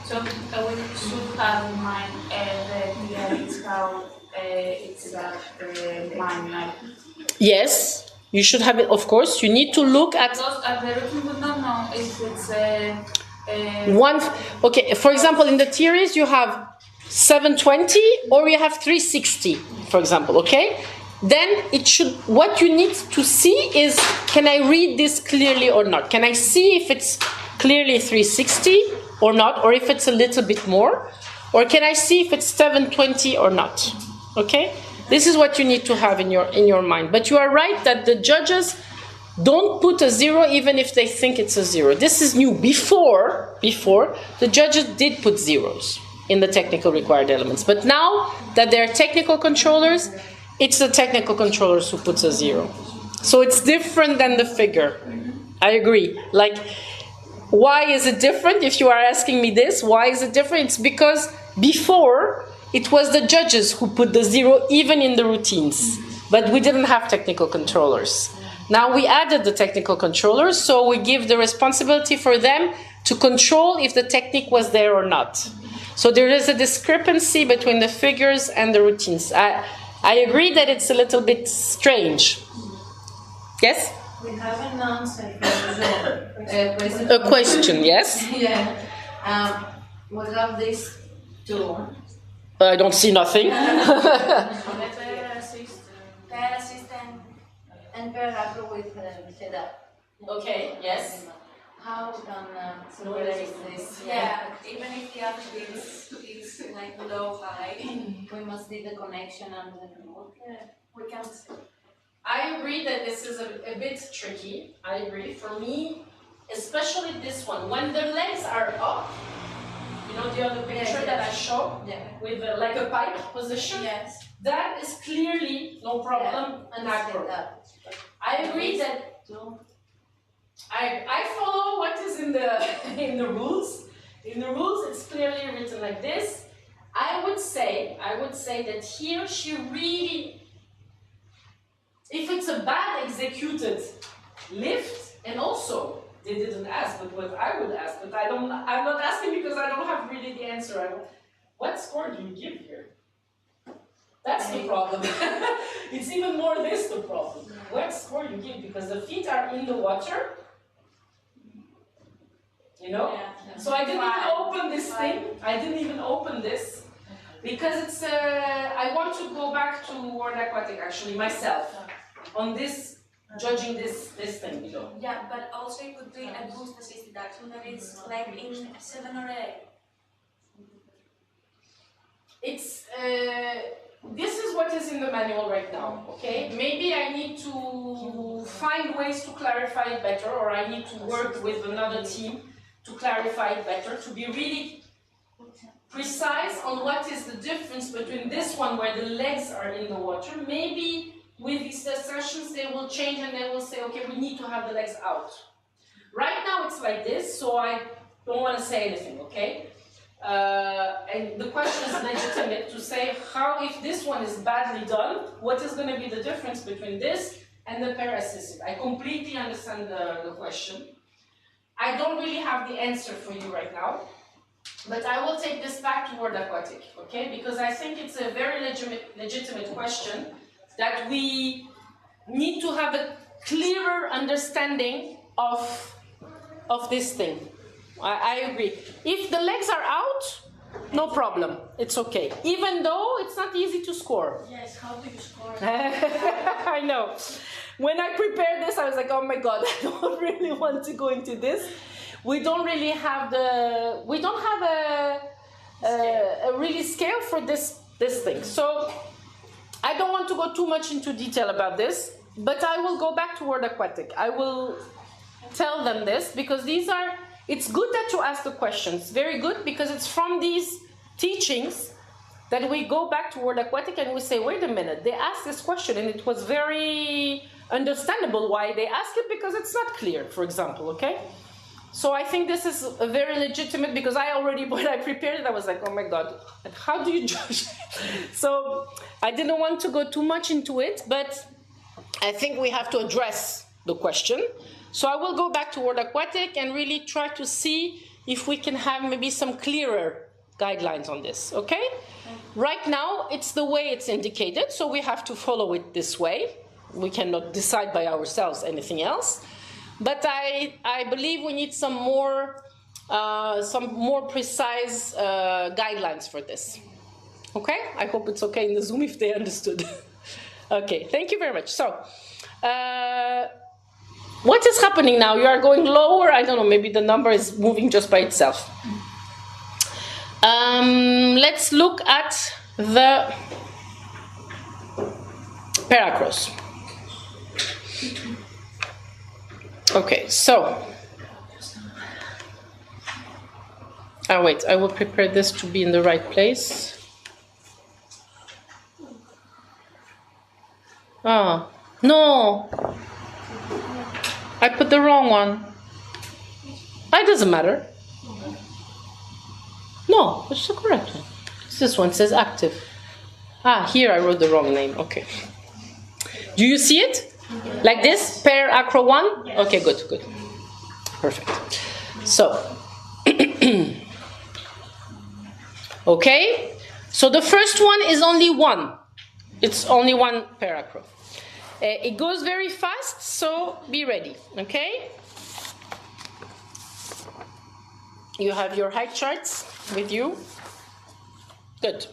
So we should have in mind that it's how it's at mind. Yes, you should have it. Of course, you need to look at the routine. We don't know if it's one. Okay, for example, in the theories you have 720 or you have 360, for example. Okay. Then it should, what you need to see is, can I read this clearly or not? Can I see if it's clearly 360 or not, or if it's a little bit more? Or can I see if it's 720 or not? Okay? This is what you need to have in your mind. But you are right that the judges don't put a 0 even if they think it's a 0. This is new. Before, the judges did put zeros in the technical required elements. But now that they're technical controllers, it's the technical controllers who puts a 0. So it's different than the figure. I agree. Like, why is it different? If you are asking me this, why is it different? It's because before, it was the judges who put the 0 even in the routines. But we didn't have technical controllers. Now we added the technical controllers, so we give the responsibility for them to control if the technique was there or not. So there is a discrepancy between the figures and the routines. I agree that it's a little bit strange. Yes? We have an answer for A question, yes? Yeah. We have these two. I don't see nothing. Pair assistant And pair with header. Okay, yes. How can separate this? Yeah, even if the other is like low high, We must see the connection and then we can I agree that this is a bit tricky. I agree. For me, especially this one, when the legs are up, you know the other picture that I showed with like a pike position? yes. That is clearly, no problem, an acro. I agree that I follow what is in the rules. In the rules, it's clearly written like this. I would say that here she really, if it's a bad executed lift, and also they didn't ask, but what I would ask, but I'm not asking because I don't have really the answer. What score do you give here? That's the problem. It's even more this the problem. What score you give, because the feet are in the water. You know? Yeah. So I didn't even open this thing. I didn't even open this because it's. I want to go back to World Aquatic actually myself on this, judging this thing. You know. Yeah, but also it could be a boost assisted action that is like in 7 or 8. It's. This is what is in the manual right now. Okay. Maybe I need to find ways to clarify it better, or I need to work with another team to clarify it better, to be really precise on what is the difference between this one where the legs are in the water. Maybe with these sessions they will change and they will say, okay, we need to have the legs out. Right now it's like this, so I don't want to say anything, okay? And the question is legitimate to say how, if this one is badly done, what is going to be the difference between this and the para-assisted? I completely understand the question. I don't really have the answer for you right now, but I will take this back to World Aquatic, okay? Because I think it's a very legitimate question that we need to have a clearer understanding of this thing. I agree. If the legs are out, No problem. It's okay. Even though it's not easy to score. Yes, how do you score? I know. When I prepared this, I was like, oh my God, I don't really want to go into this. We don't really have a really scale for this thing. So I don't want to go too much into detail about this, but I will go back to word aquatic. I will tell them this because it's good that you ask the questions. Very good, because it's from these teachings that we go back to word aquatic and we say, wait a minute, they asked this question and it was very understandable why they asked it, because it's not clear, for example, okay? So I think this is a very legitimate, because when I prepared it, I was like, oh my God, how do you judge? So I didn't want to go too much into it, but I think we have to address the question. So I will go back to word aquatic and really try to see if we can have maybe some clearer guidelines on this, okay? Right now, it's the way it's indicated, so we have to follow it this way. We cannot decide by ourselves anything else. But I believe we need some more precise guidelines for this. Okay? I hope it's okay in the Zoom if they understood. Okay, thank you very much. So, what is happening now? You are going lower. I don't know, maybe the number is moving just by itself. Let's look at the paracross. Okay, so, wait, I will prepare this to be in the right place. Oh, no, I put the wrong one. It doesn't matter. No, it's the correct one. This one says active. Here I wrote the wrong name, okay. Do you see it? Like this, pair acro 1? Yes. Okay, good. Perfect. So, okay. So the first one is only one. It's only one pair acro. It goes very fast, so be ready, okay? You have your height charts with you. Good.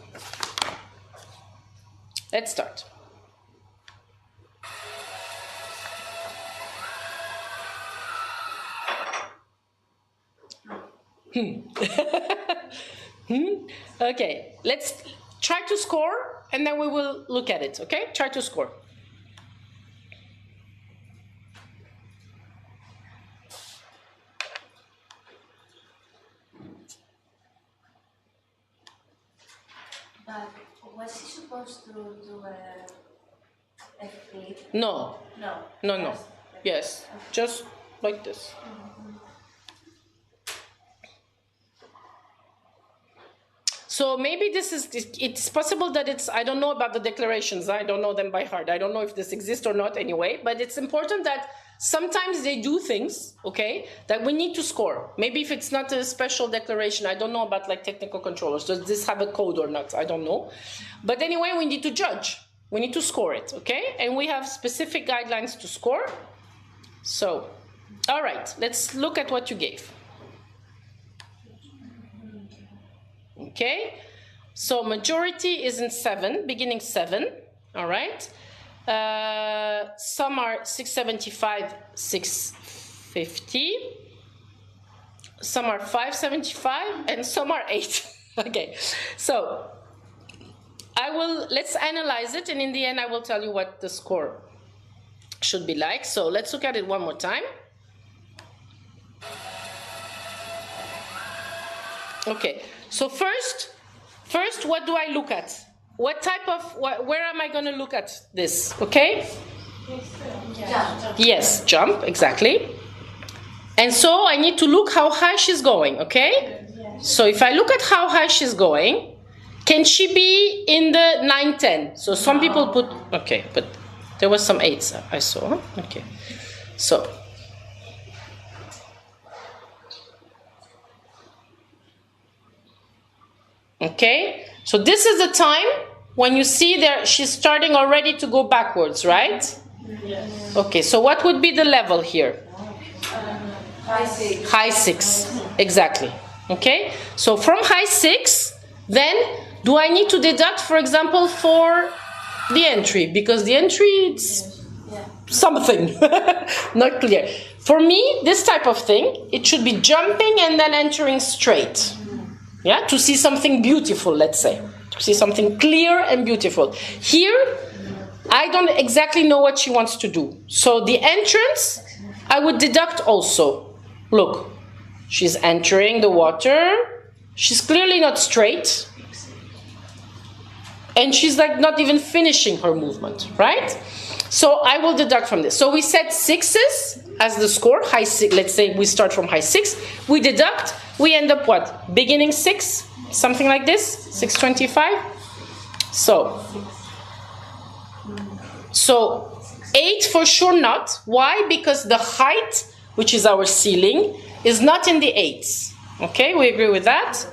Let's start. Okay, let's try to score and then we will look at it, okay? Try to score. But was he supposed to do a flip? No. No. Yes, just like this. So maybe it's possible that I don't know about the declarations. I don't know them by heart. I don't know if this exists or not anyway, but it's important that sometimes they do things, okay, that we need to score. Maybe if it's not a special declaration, I don't know about like technical controllers. Does this have a code or not? I don't know. But anyway, we need to judge. We need to score it, okay? And we have specific guidelines to score. So, all right, let's look at what you gave. Okay, so majority is in 7, beginning 7, all right? Some are 675, 650. Some are 575, and some are 8. Okay, so let's analyze it, and in the end I will tell you what the score should be like. So let's look at it one more time. Okay, so first, what do I look at? What type of, where am I going to look at this? Okay? Jump. Yes, jump, exactly. And so I need to look how high she's going, okay? So if I look at how high she's going, can she be in the 9, 10? So some people put, okay, but there was some 8s I saw, okay. So, okay, so this is the time when you see there she's starting already to go backwards, right? Yes. Okay, so what would be the level here? High 6. High 6, exactly. Okay, so from high 6, Then, do I need to deduct, for example, for the entry? Because the entry, it's something, not clear. For me, this type of thing, it should be jumping and then entering straight. Yeah, to see something beautiful, let's say. To see something clear and beautiful. Here, I don't exactly know what she wants to do. So the entrance, I would deduct also. Look, she's entering the water. She's clearly not straight. And she's like not even finishing her movement, right? So I will deduct from this. So we set 6s as the score. High 6, let's say we start from high 6. We deduct. We end up what? Beginning 6? Something like this? 625? So 8 for sure not. Why? Because the height, which is our ceiling, is not in the 8s. Okay, we agree with that.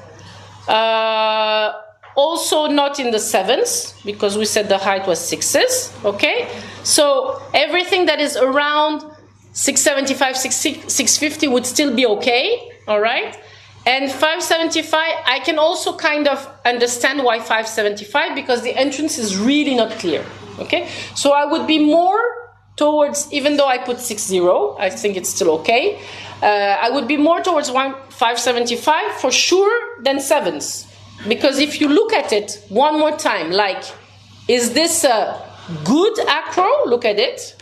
Also not in the 7s, because we said the height was 6s. Okay, so everything that is around 675, 650 would still be okay. All right. And 575, I can also kind of understand why 575, because the entrance is really not clear. Okay, so I would be more towards, even though I put 60, I think it's still okay. I would be more towards 575 for sure than 7s. Because if you look at it one more time, like, is this a good acro? Look at it.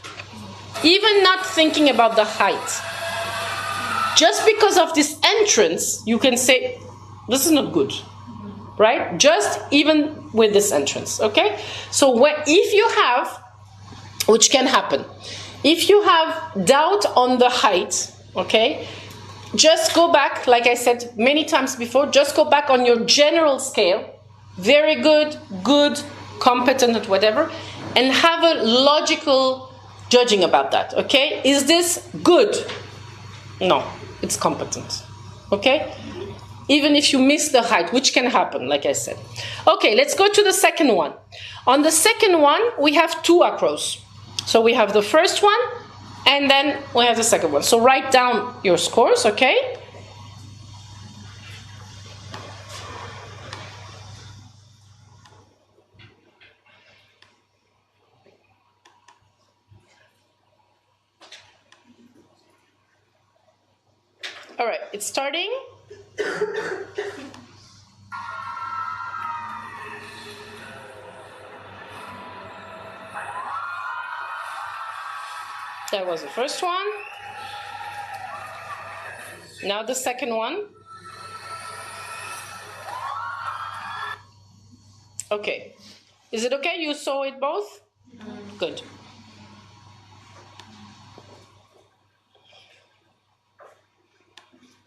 Even not thinking about the height. Just because of this entrance, you can say, this is not good. Right? Just even with this entrance, okay? So if you have, which can happen, if you have doubt on the height, okay, just go back, like I said many times before, just go back on your general scale, very good, good, competent, whatever, and have a logical judging about that, okay? Is this good? No, it's competent, okay? Even if you miss the height, which can happen, like I said. Okay, let's go to the second one. On the second one, we have 2 acros. So we have the first one, and then we have the second one. So write down your scores, okay? All right, it's starting. That was the first one. Now the second one. Okay. Is it okay? You saw it both? Good.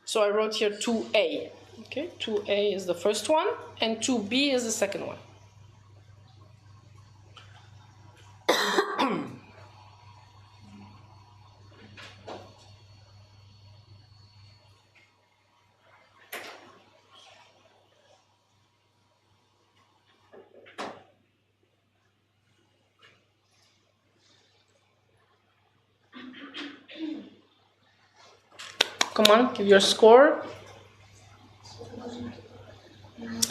So I wrote here 2A. Okay, 2A is the first one, and 2B is the second one. Come on, give your score.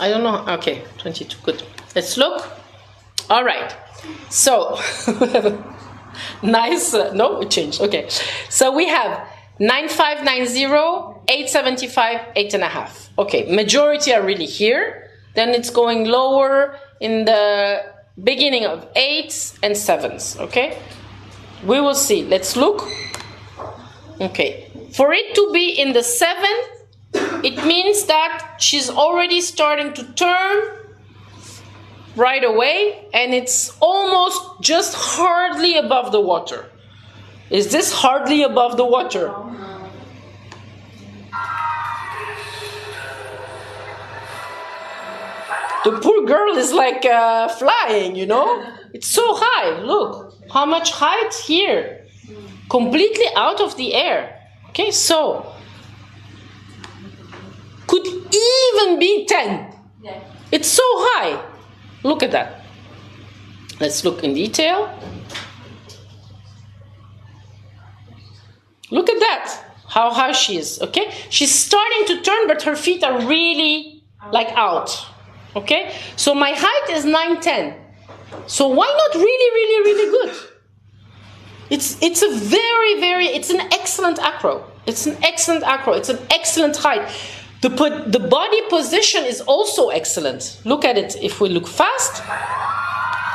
I don't know. Okay, 22. Good. Let's look. All right. So, nice. No, it changed. Okay. So we have 9590, 875, 8.5. Okay, majority are really here. Then it's going lower in the beginning of 8s and 7s. Okay. We will see. Let's look. Okay. For it to be in the 7, it means that she's already starting to turn right away, and it's almost just hardly above the water. Is this hardly above the water? The poor girl is like flying, you know? It's so high. Look, how much height here. Completely out of the air. Okay, so could even be 10. Yeah. It's so high. Look at that. Let's look in detail. Look at that. How high she is. Okay, she's starting to turn, but her feet are really like out. Okay, so my height is 9'10". So why not really, really, really good? It's a it's an excellent acro. It's an excellent acro. It's an excellent height. The body position is also excellent. Look at it. If we look fast,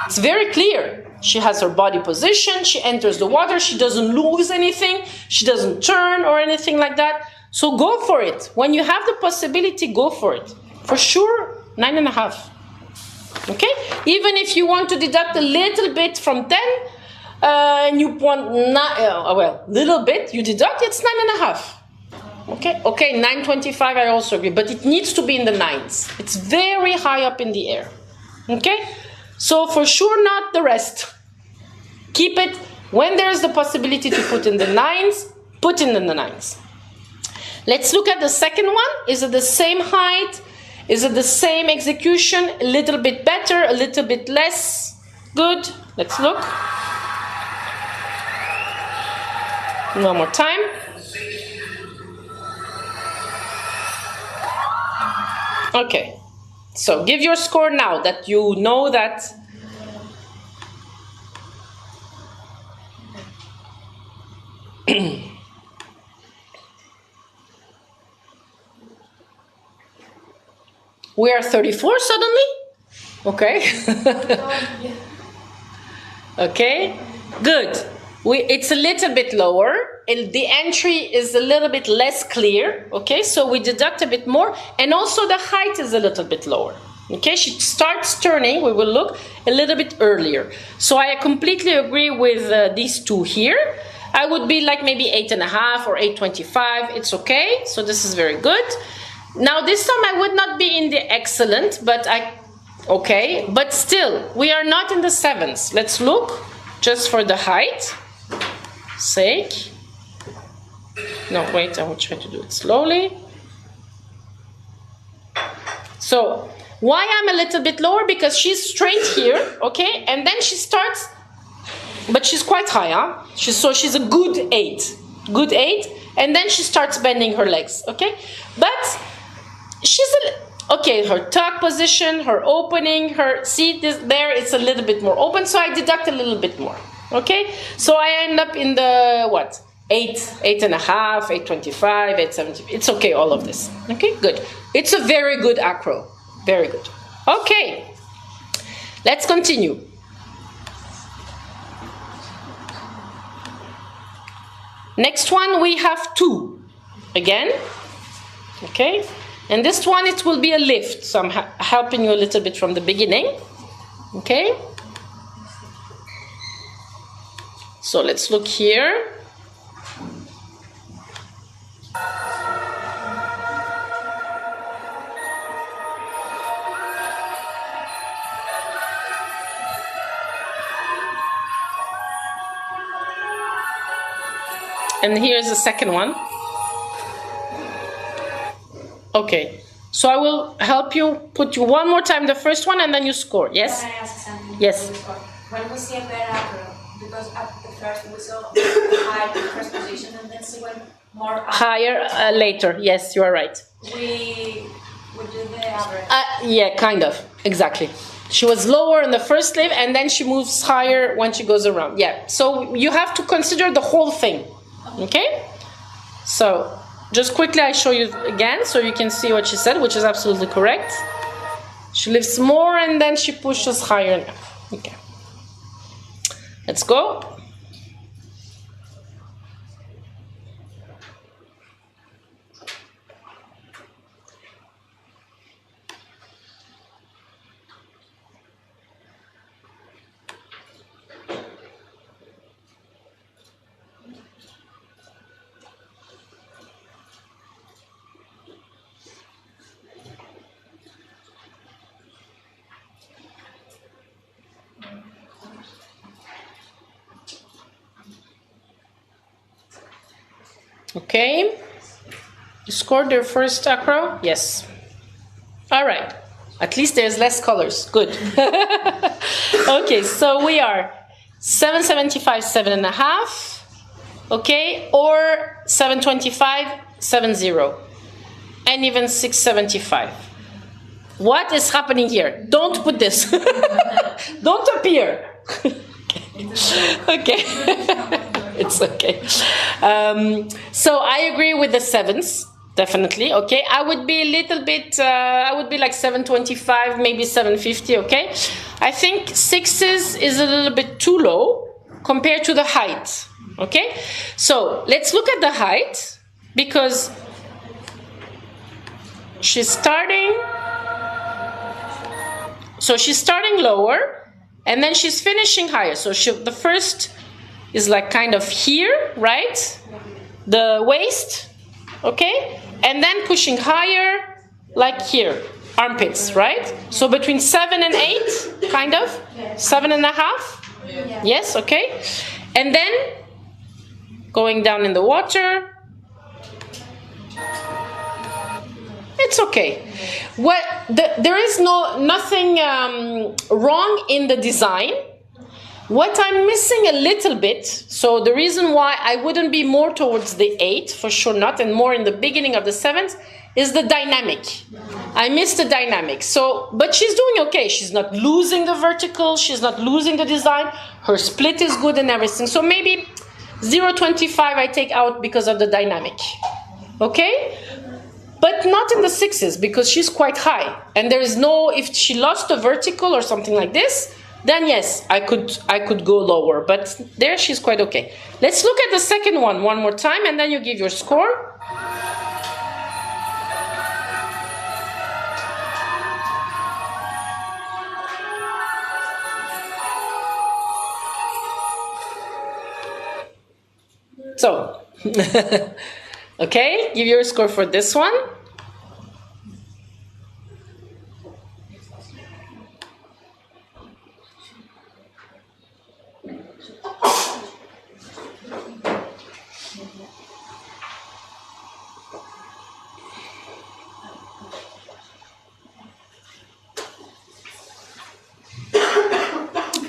it's very clear. She has her body position. She enters the water. She doesn't lose anything. She doesn't turn or anything like that. So go for it. When you have the possibility, go for it. For sure, 9.5. Okay? Even if you want to deduct a little bit from 10, and you want little bit, you deduct, it's 9.5. Okay, 9.25, I also agree, but it needs to be in the 9s. It's very high up in the air. Okay? So for sure not the rest. Keep it, when there's the possibility to put in the 9s, put in the 9s. Let's look at the second one. Is it the same height? Is it the same execution? A little bit better, a little bit less good? Let's look. One more time. Okay, so give your score now that you know that. We are 34 suddenly? Okay. Okay, good. It's a little bit lower. The entry is a little bit less clear. Okay, so we deduct a bit more. And also the height is a little bit lower. Okay, she starts turning, we will look, a little bit earlier. So I completely agree with these two here. I would be like maybe 8.5 or 8.25. It's okay. So this is very good. Now this time I would not be in the excellent, but okay. But still, we are not in the 7s. Let's look just for the height sake. No, wait, I will try to do it slowly. So, why I'm a little bit lower? Because she's straight here, okay? And then she starts, but she's quite high, huh? She's a good 8. Good 8. And then she starts bending her legs, okay? But she's okay, her tuck position, her opening, see this there, it's a little bit more open, so I deduct a little bit more. Okay, so I end up in the 8, 8.5, 8.25, 8.70. It's okay, all of this. Okay, good. It's a very good acro. Very good. Okay, let's continue. Next one, we have 2. Again. Okay, and this one, it will be a lift. So I'm helping you a little bit from the beginning. Okay. So let's look here. And here's the second one. Okay, so I will help you, put you one more time the first one and then you score, yes? Can I ask something? Yes. When we see a better acro, because at the first we saw high in the first position and then she went more up. Higher later, yes, you are right. We do the average. Yeah, kind of, exactly. She was lower in the first lift and then she moves higher when she goes around. Yeah, so you have to consider the whole thing, okay? So, just quickly I show you again so you can see what she said, which is absolutely correct. She lifts more and then she pushes higher. Okay. Let's go. Okay, you scored your first acro? Yes. All right, at least there's less colors, good. Okay, so we are 7.75, 7.5, okay, or 7.25, 7.0, and even 6.75. What is happening here? Don't put this. Don't appear. Okay. It's okay. So I agree with the 7s, definitely. Okay. I would be a little bit, I would be like 725, maybe 750. Okay. I think 6s is a little bit too low compared to the height. Okay. So let's look at the height, because she's starting. So she's starting lower. And then she's finishing higher. So the first is like kind of here, right? The waist, okay? And then pushing higher, like here, armpits, right? So between 7 and 8, kind of? 7.5? Yes, okay? And then going down in the water. It's okay. There is nothing wrong in the design. What I'm missing a little bit, so the reason why I wouldn't be more towards the 8, for sure not, and more in the beginning of the 7s, is the dynamic. I miss the dynamic. So, but she's doing okay. She's not losing the vertical. She's not losing the design. Her split is good and everything. So maybe 0.25 I take out because of the dynamic. Okay? But not in the 6s, because she's quite high. And there is no, if she lost the vertical or something like this, then yes, I could go lower. But there she's quite okay. Let's look at the second one more time, and then you give your score. So, okay, give your score for this one.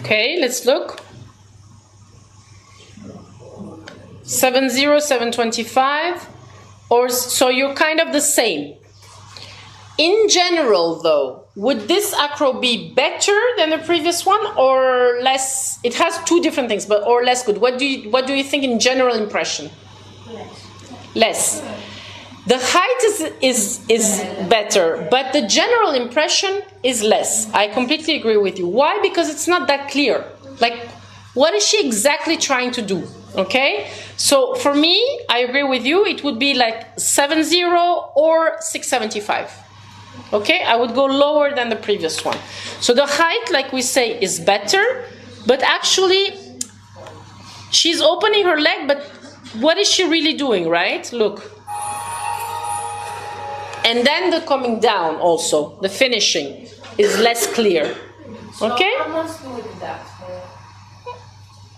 Okay, let's look. 7.0, 7.25, or so you're kind of the same. In general, though, would this acro be better than the previous one or less? It has two different things, but or less good. What do you think in general impression? Less. The height is better, but the general impression is less. I completely agree with you. Why? Because it's not that clear. Like, what is she exactly trying to do? Okay? So for me, I agree with you. It would be like 7.0 or 6.75. Okay? I would go lower than the previous one. So the height, like we say, is better, but actually, she's opening her leg, but what is she really doing, right? Look. And then the coming down also, the finishing, is less clear. Okay? So how much do we do that?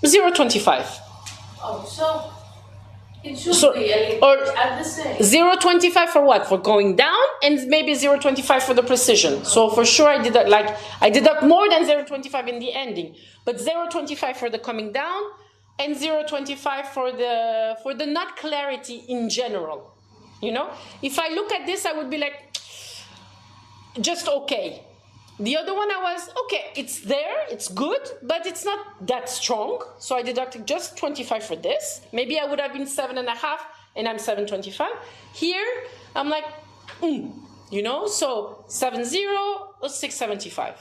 0.25. Oh, so it should be at the same. 0.25 for what? For going down, and maybe 0.25 for the precision. So for sure I deduct more than 0.25 in the ending, but 0.25 for the coming down, and 0.25 for the not clarity in general. You know, if I look at this, I would be like, just okay. The other one I was, okay, it's there, it's good, but it's not that strong. So I deducted just 25 for this. Maybe I would have been 7.5 and I'm 7.25. Here, I'm like, you know, so 7.0 or 6.75.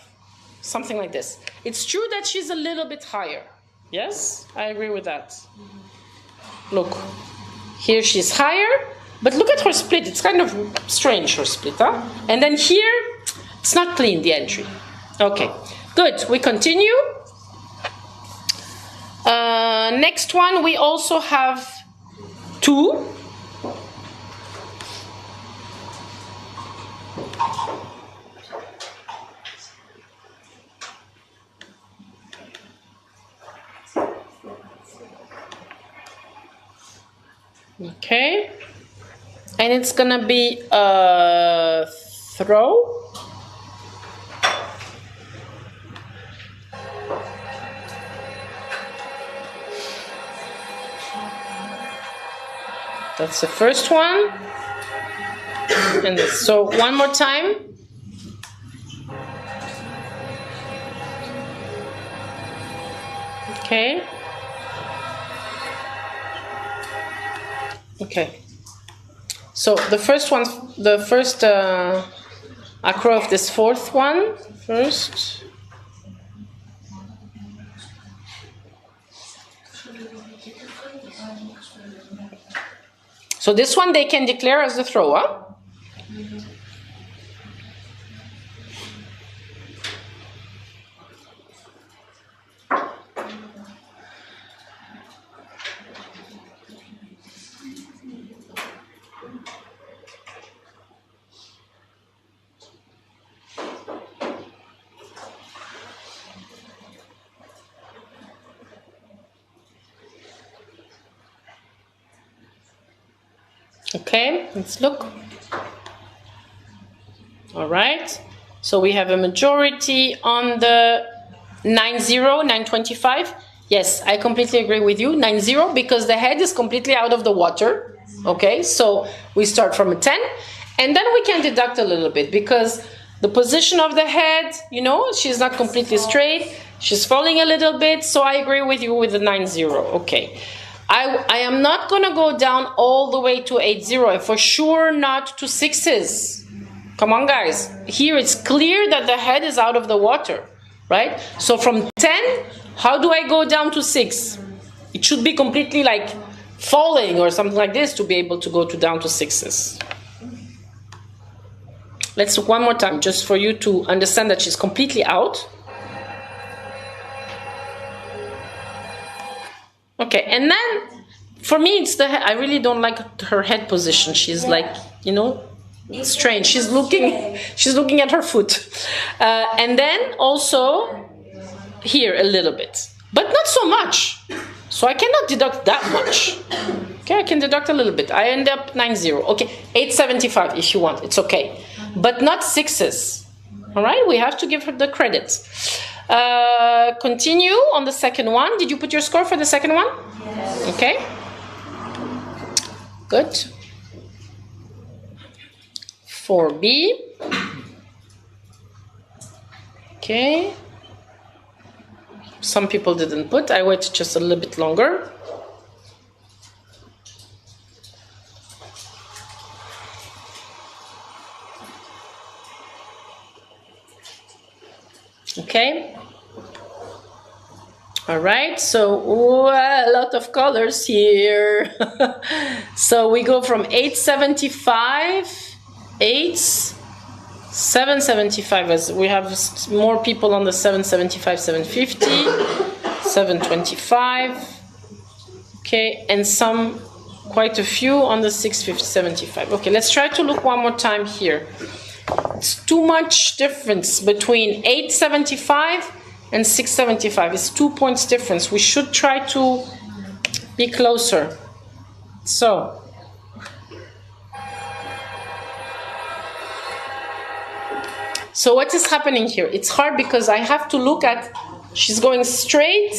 Something like this. It's true that she's a little bit higher. Yes, I agree with that. Look, here she's higher. But look at her split. It's kind of strange, her split, huh? And then here, it's not clean, the entry. Okay, good. We continue. Next one, we also have 2. Okay. And it's gonna be a throw. That's the first one. And so one more time. Okay. Okay. So the first acro of this fourth one first. So this one they can declare as the thrower. Okay, let's look. All right, so we have a majority on the 9-0, 925. Yes, I completely agree with you, 9-0, because the head is completely out of the water. Okay, so we start from a 10, and then we can deduct a little bit, because the position of the head, you know, she's not completely straight, she's falling a little bit, so I agree with you with the 9-0, okay. I am not going to go down all the way to 8-0, and for sure not to 6s. Come on, guys. Here it's clear that the head is out of the water, right? So from 10, how do I go down to 6? It should be completely like falling or something like this to be able to go down to 6s. Let's look one more time, just for you to understand that she's completely out. Okay, and then for me it's the head. I really don't like her head position. She's like, you know, strange. She's looking at her foot, and then also here a little bit, but not so much. So I cannot deduct that much. Okay, I can deduct a little bit. I end up 9-0. Okay, 875 if you want. It's okay, but not 6s. All right, we have to give her the credit. Continue on the second one. Did you put your score for the second one? Yes. Okay. Good. 4B. Okay. Some people didn't put. I waited just a little bit longer. Okay. All right, so a lot of colors here. So we go from 875, 775, as we have more people on the 775, 750, 725. Okay, and quite a few on the 650, 75. Okay, let's try to look one more time here. It's too much difference between 875 and 675. It's 2 points difference. We should try to be closer. So what is happening here? It's hard because I have to look at, she's going straight,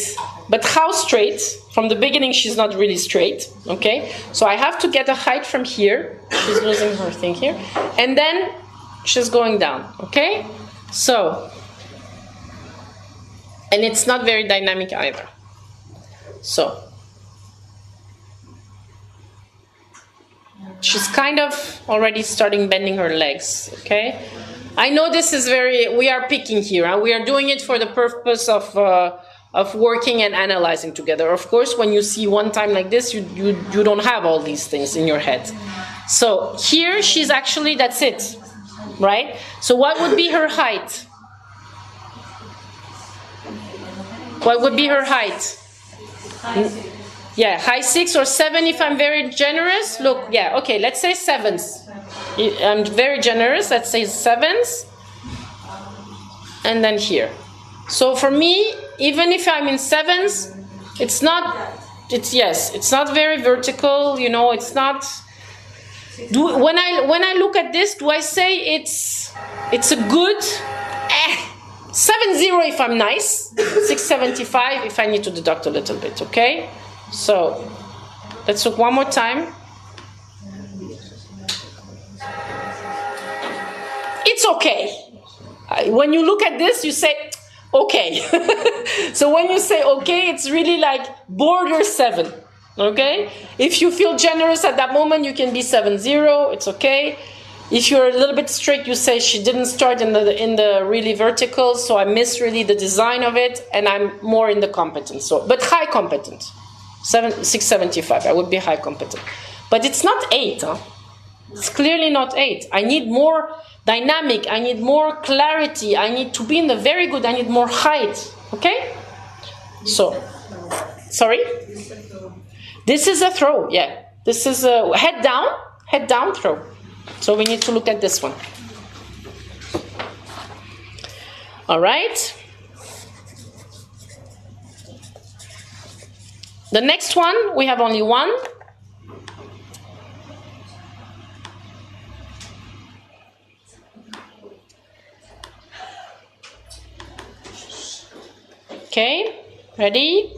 but how straight? From the beginning she's not really straight, okay? So I have to get a height from here. She's losing her thing here. And then she's going down, okay? So, and it's not very dynamic either. So, she's kind of already starting bending her legs, okay? I know this is we are picking here, and we are doing it for the purpose of working and analyzing together. Of course, when you see one time like this, you don't have all these things in your head. So here she's actually, that's it. Right? So what would be her height? What would be her height? Yeah, high 6 or 7 if I'm very generous. Look, yeah, okay, let's say 7s. I'm very generous, let's say 7s. And then here. So for me, even if I'm in 7s, it's not very vertical, you know, it's not. When I look at this, do I say it's a good 7-0 if I'm nice, 675 if I need to deduct a little bit, okay? So let's look one more time. It's okay. When you look at this, you say, okay. So when you say okay, it's really like border 7. Okay? If you feel generous at that moment, you can be 7-0. It's okay. If you're a little bit strict, you say she didn't start in the really vertical, so I miss really the design of it, and I'm more in the competent. So, but high competent, 675. I would be high competent, but it's not 8. Huh? It's clearly not 8. I need more dynamic. I need more clarity. I need to be in the very good. I need more height. Okay. So, sorry. This is a throw. Yeah. This is a head down throw. So we need to look at this one. All right. The next one, we have only one. Okay, ready?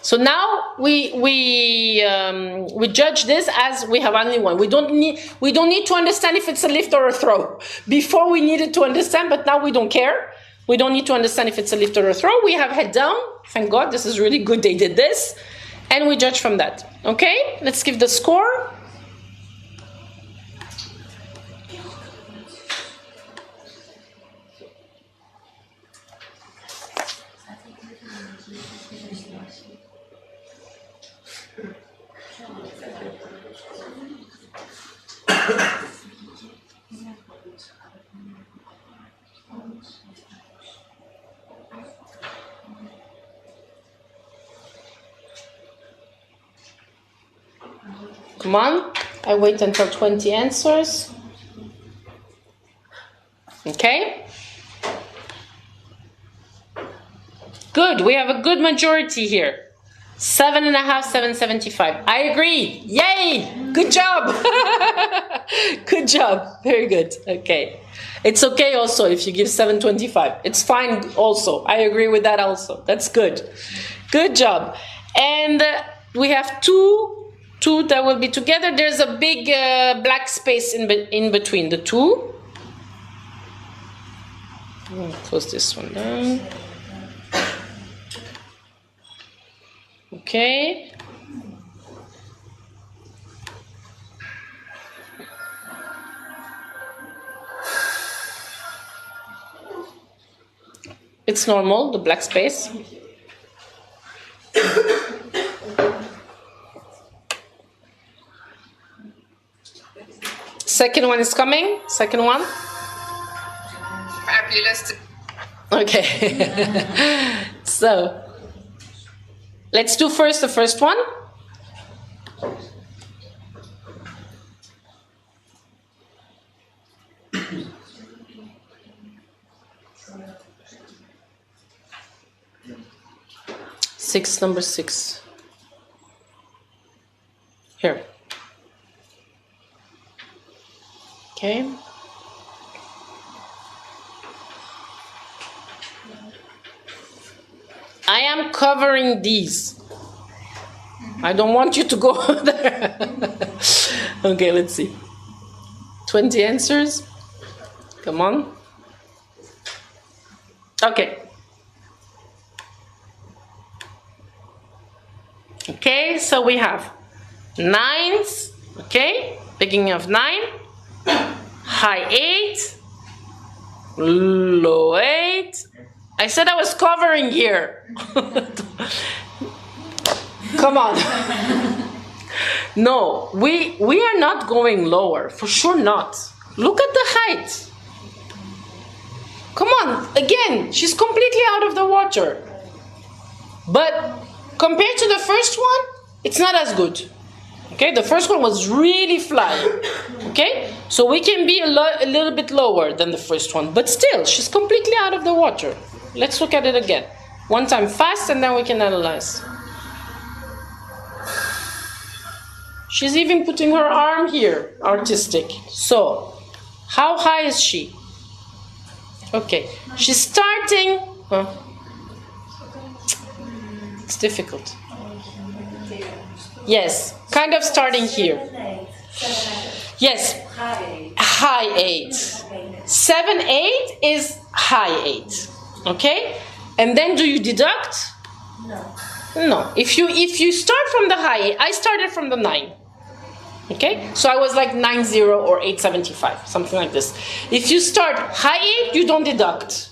So now we judge this as we have only one. We don't need to understand if it's a lift or a throw. Before we needed to understand, but now we don't care. We don't need to understand if it's a lift or a throw. We have head down. Thank God, this is really good they did this. And we judge from that. Okay, let's give the score. Come on, I wait until 20 answers. Okay. Good, we have a good majority here. 7.5, 775. I agree. Yay! Good job. Good job. Very good. Okay. It's okay also if you give 725. It's fine also. I agree with that also. That's good. Good job. And we have two that will be together. There's a big black space in between the two. I'm going to close this one down. Okay. It's normal, the black space. Second one is coming. Second one. Fabulous. Okay. So, let's do first the first one. Number 6. Here. Okay. I am covering these. I don't want you to go there. Okay, let's see. 20 answers. Come on. Okay. Okay, so we have 9s, okay, beginning of 9, high 8, low 8. I said I was covering here. Come on. No, we are not going lower, for sure not. Look at the height. Come on, again, she's completely out of the water. But compared to the first one, it's not as good. Okay, the first one was really flying. Okay, so we can be a little bit lower than the first one, but still, she's completely out of the water. Let's look at it again. One time fast, and then we can analyze. She's even putting her arm here, artistic. So, how high is she? Okay, she's starting. It's difficult. Yes, kind of starting here. Yes, high 8. 7, 8 is high 8. Okay? And then do you deduct? No. If you start from the high 8, I started from the 9. Okay? So I was like 9-0 or 875, something like this. If you start high 8, you don't deduct.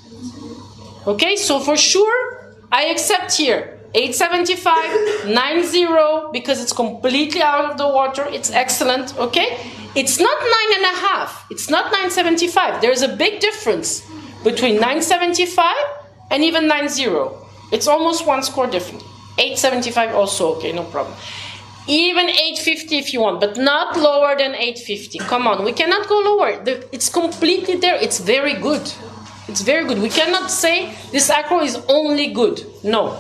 Okay? So for sure, I accept here 875, 9-0, because it's completely out of the water. It's excellent. Okay? It's not 9.5. It's not 975. There's a big difference between 975 and even 9-0. It's almost 1 score different. 875 also okay, no problem. Even 850 if you want, but not lower than 850. Come on, we cannot go lower. It's completely there. It's very good. It's very good. We cannot say this acro is only good. No.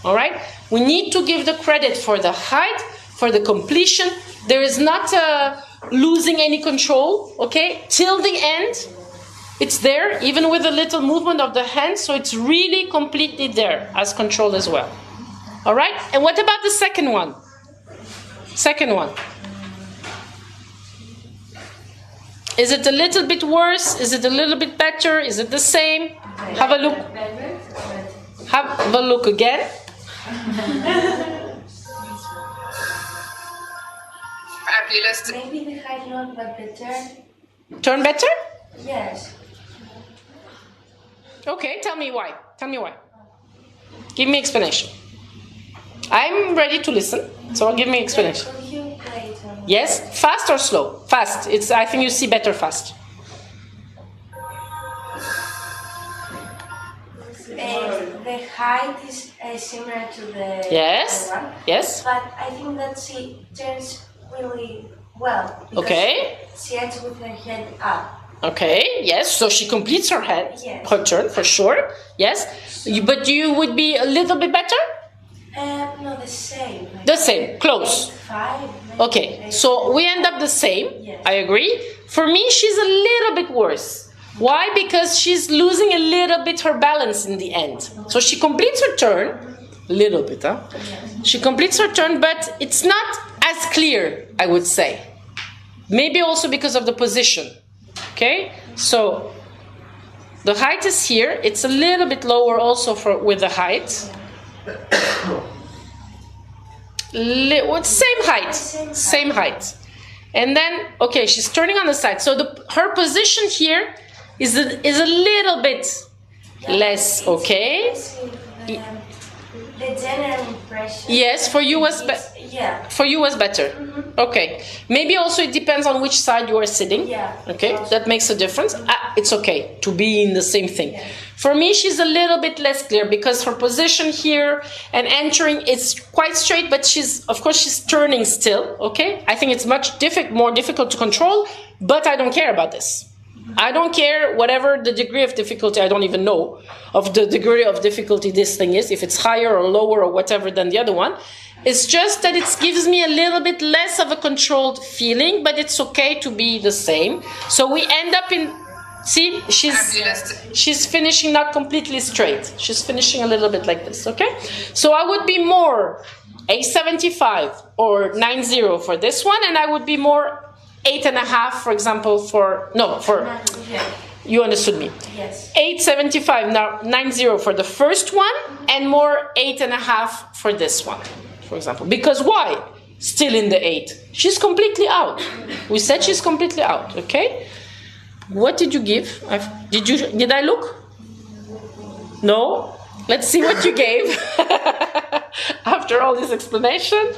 All right? We need to give the credit for the height, for the completion. There is not losing any control, okay? Till the end, it's there, even with a little movement of the hand, so it's really completely there as control as well. All right? And what about the second one? Second one. Is it a little bit worse? Is it a little bit better? Is it the same? Have a look. Have a look again. Fabulous. Maybe the height not, but the turn. Turn better? Yes. Okay, tell me why. Tell me why. Give me explanation. I'm ready to listen, so give me explanation. Could you play it? Yes? Fast or slow? Fast. I think you see better fast. The height is similar to the Yes. other one. Yes. But I think that she turns really well. Because Okay. She ends with her head up. Okay, yes, so she completes her head, Yes. her turn, for sure. Yes. But you would be a little bit better? No, the same. The same, close. 5. Okay, so we end up the same. Yes. I agree. For me, she's a little bit worse. Why? Because she's losing a little bit her balance in the end. So she completes her turn, a little bit, huh? Yes. She completes her turn, but it's not as clear, I would say. Maybe also because of the position. Okay, so the height is here. It's a little bit lower also with the height. Same height, same height. And then, okay, she's turning on the side. So her position here is a little bit less, okay? The general impression. Yes, for you was Yeah. for you was better. Mm-hmm. Okay, maybe also it depends on which side you are sitting. Yeah. Okay, that makes a difference. It's okay to be in the same thing. Yeah. For me, she's a little bit less clear because her position here and entering is quite straight, but of course she's turning still. Okay, I think it's much more difficult to control, but I don't care about this. I don't care whatever the degree of difficulty, I don't even know of the degree of difficulty this thing is, if it's higher or lower or whatever than the other one. It's just that it gives me a little bit less of a controlled feeling, but it's okay to be the same. So we end up in, see, she's finishing not completely straight. She's finishing a little bit like this, okay? So I would be more 875 or 90 for this one, and I would be more 8.5, for example, you understood me. Yes. 875 now 90 for the first one, and more 8.5 for this one, for example. Because why? Still in the 8. She's completely out. We said she's completely out. Okay. What did you give? Did I look? No. Let's see what you gave after all this explanation.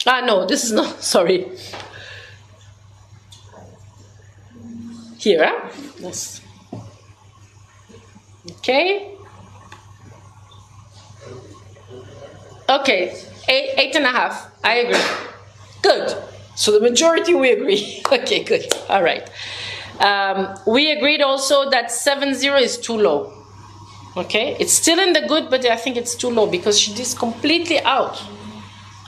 No, this is not, sorry. Here, huh? Yes. Okay. Okay, 8.5, I agree. Good. So the majority we agree. Okay, good. All right. We agreed also that 70 is too low. Okay, it's still in the good, but I think it's too low because she is completely out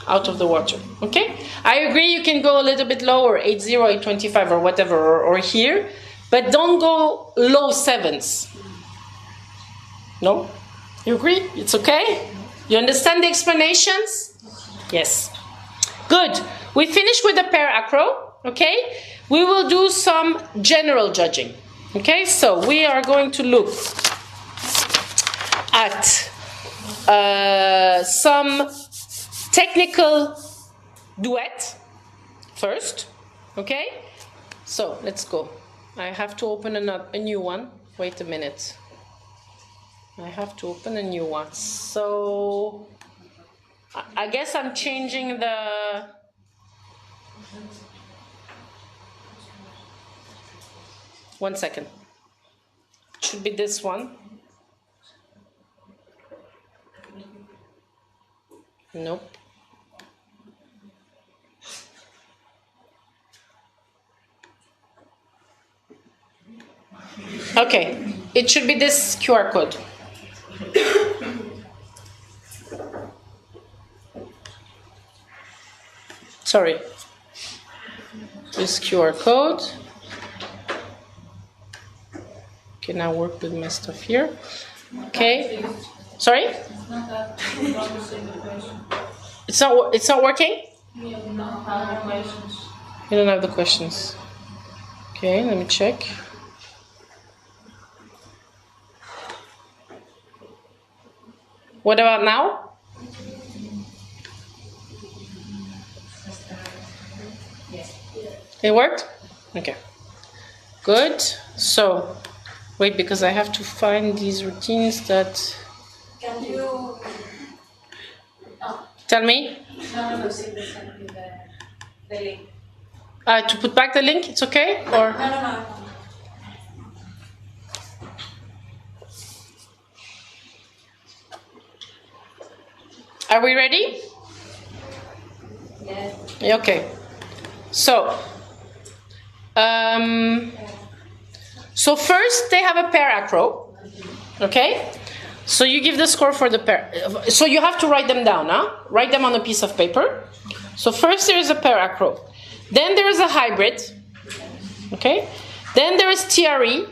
of the water. Okay, I agree you can go a little bit lower, 80, 825 or whatever, or here, but don't go low 7s. No? You agree? It's okay? You understand the explanations? Yes. Good. We finished with the pair acro, okay? We will do some general judging. Okay, so we are going to look at some technical duet first. Okay, so let's go. I have to open a new one. Wait a minute. I have to open a new one. So I guess I'm changing the... One second. It should be this one. Nope. Okay, it should be this QR code. Sorry. This QR code. Okay, now work with my stuff here. Okay. Sorry? It's not working? You don't have the questions. Okay, let me check. What about now? It worked? Okay. Good. So, wait, because I have to find these routines that... Can you... Tell me? No, the link. To put back the link, it's okay? Or... No. Are we ready? Yes. Okay. So first they have a pair acro. Okay? So you give the score for the pair. So you have to write them down, huh? Write them on a piece of paper. So first there is a pair acro. Then there is a hybrid. Okay? Then there is TRE.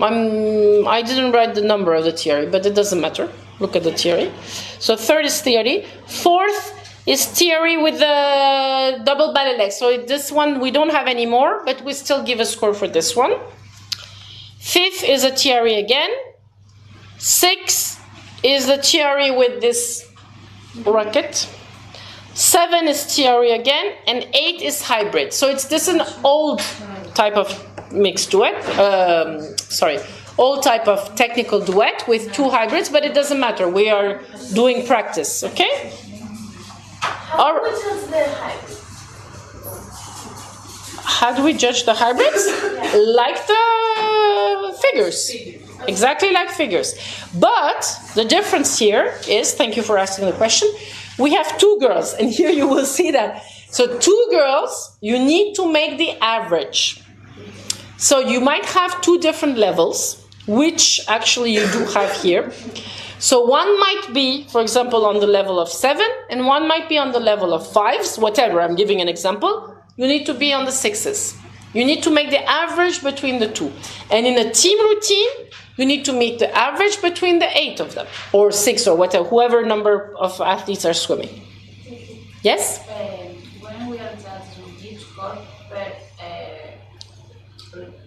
I didn't write the number of the TRE, but it doesn't matter. Look at the TRE. So third is TRE. Fourth is TRE with the double ballet leg. So this one we don't have anymore, but we still give a score for this one. Fifth is a TRE again. Sixth is the TRE with this racket. 7 is TRE again, and 8 is hybrid. So this is an old type of mixed duet. Old type of technical duet with 2 hybrids, but it doesn't matter. We are doing practice, okay? How do we judge the hybrids? How do we judge the hybrids? Like the figures. Exactly like figures. But the difference here is, thank you for asking the question, we have 2 girls, and here you will see that. So 2 girls, you need to make the average. So you might have 2 different levels, which actually you do have here. So one might be, for example, on the level of 7, and one might be on the level of 5s, whatever, I'm giving an example. You need to be on the 6s. You need to make the average between the 2. And in a team routine, you need to make the average between the 8 of them, or 6, or whatever, whoever number of athletes are swimming. Yes? When we are judging each score per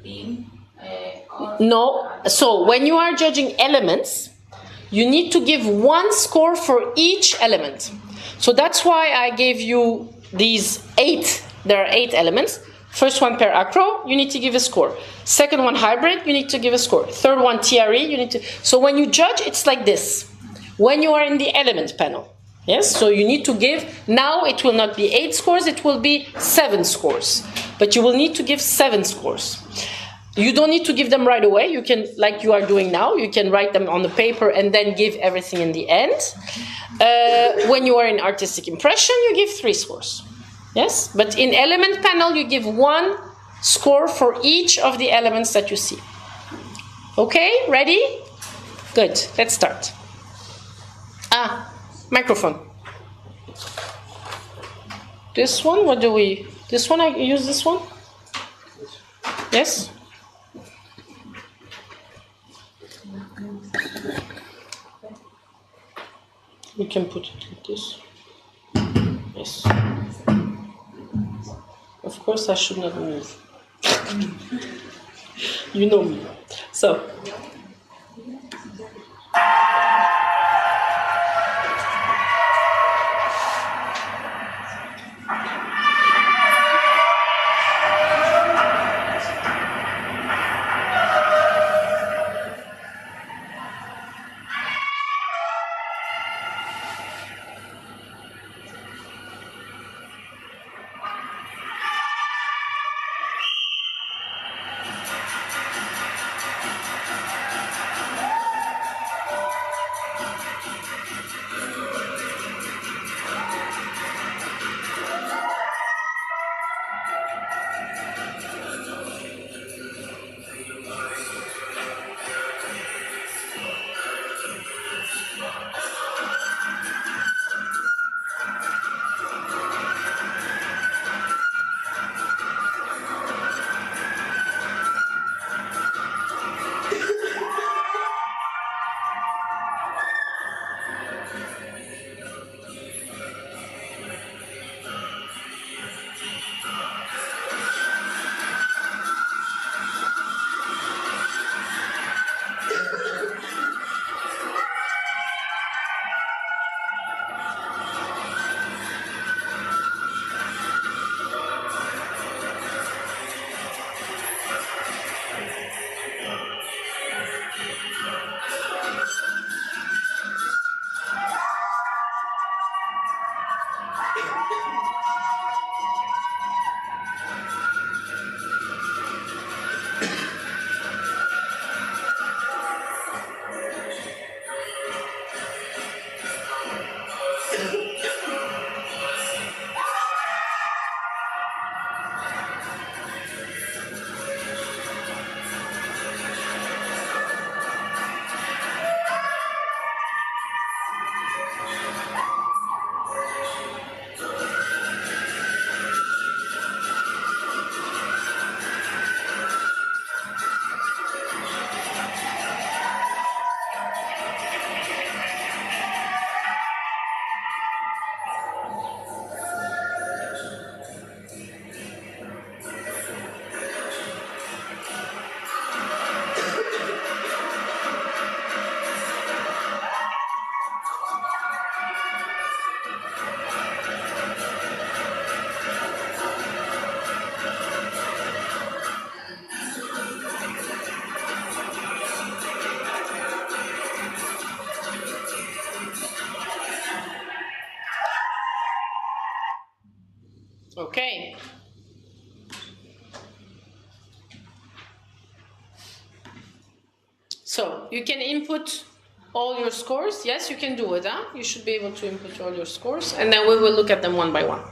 team, No. So when you are judging elements, you need to give 1 score for each element. So that's why I gave you these 8. There are 8 elements. First one pair acro, you need to give a score. Second one hybrid, you need to give a score. Third one TRE, you need to... So when you judge, it's like this. When you are in the element panel. Yes, so you need to give... Now it will not be 8 scores, it will be 7 scores. But you will need to give 7 scores. You don't need to give them right away. You can, like you are doing now, you can write them on the paper and then give everything in the end. When you are in artistic impression, you give 3 scores. Yes, but in element panel, you give 1 score for each of the elements that you see. Okay, ready? Good, let's start. Microphone. This one, what do we... This one, I use this one? Yes? We can put it like this. Yes. Of course, I should not move. You know me. So. Okay. So you can input all your scores. Yes, you can do it. Huh? You should be able to input all your scores, and then we will look at them one by one.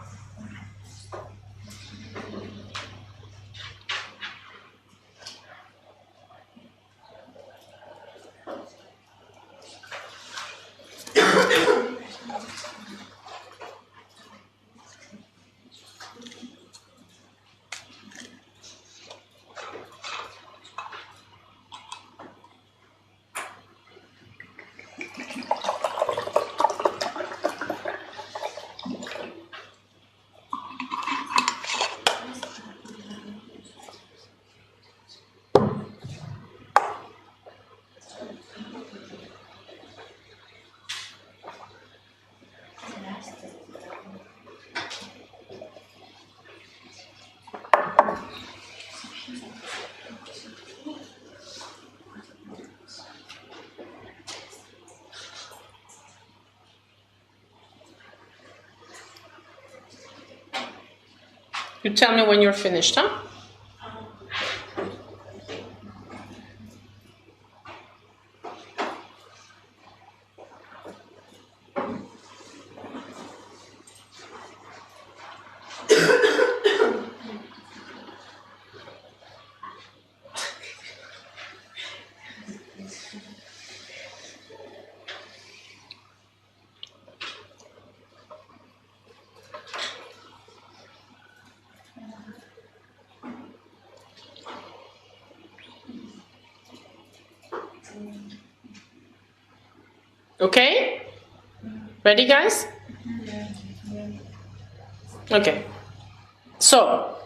You tell me when you're finished, huh? Okay? Ready, guys? Okay. So,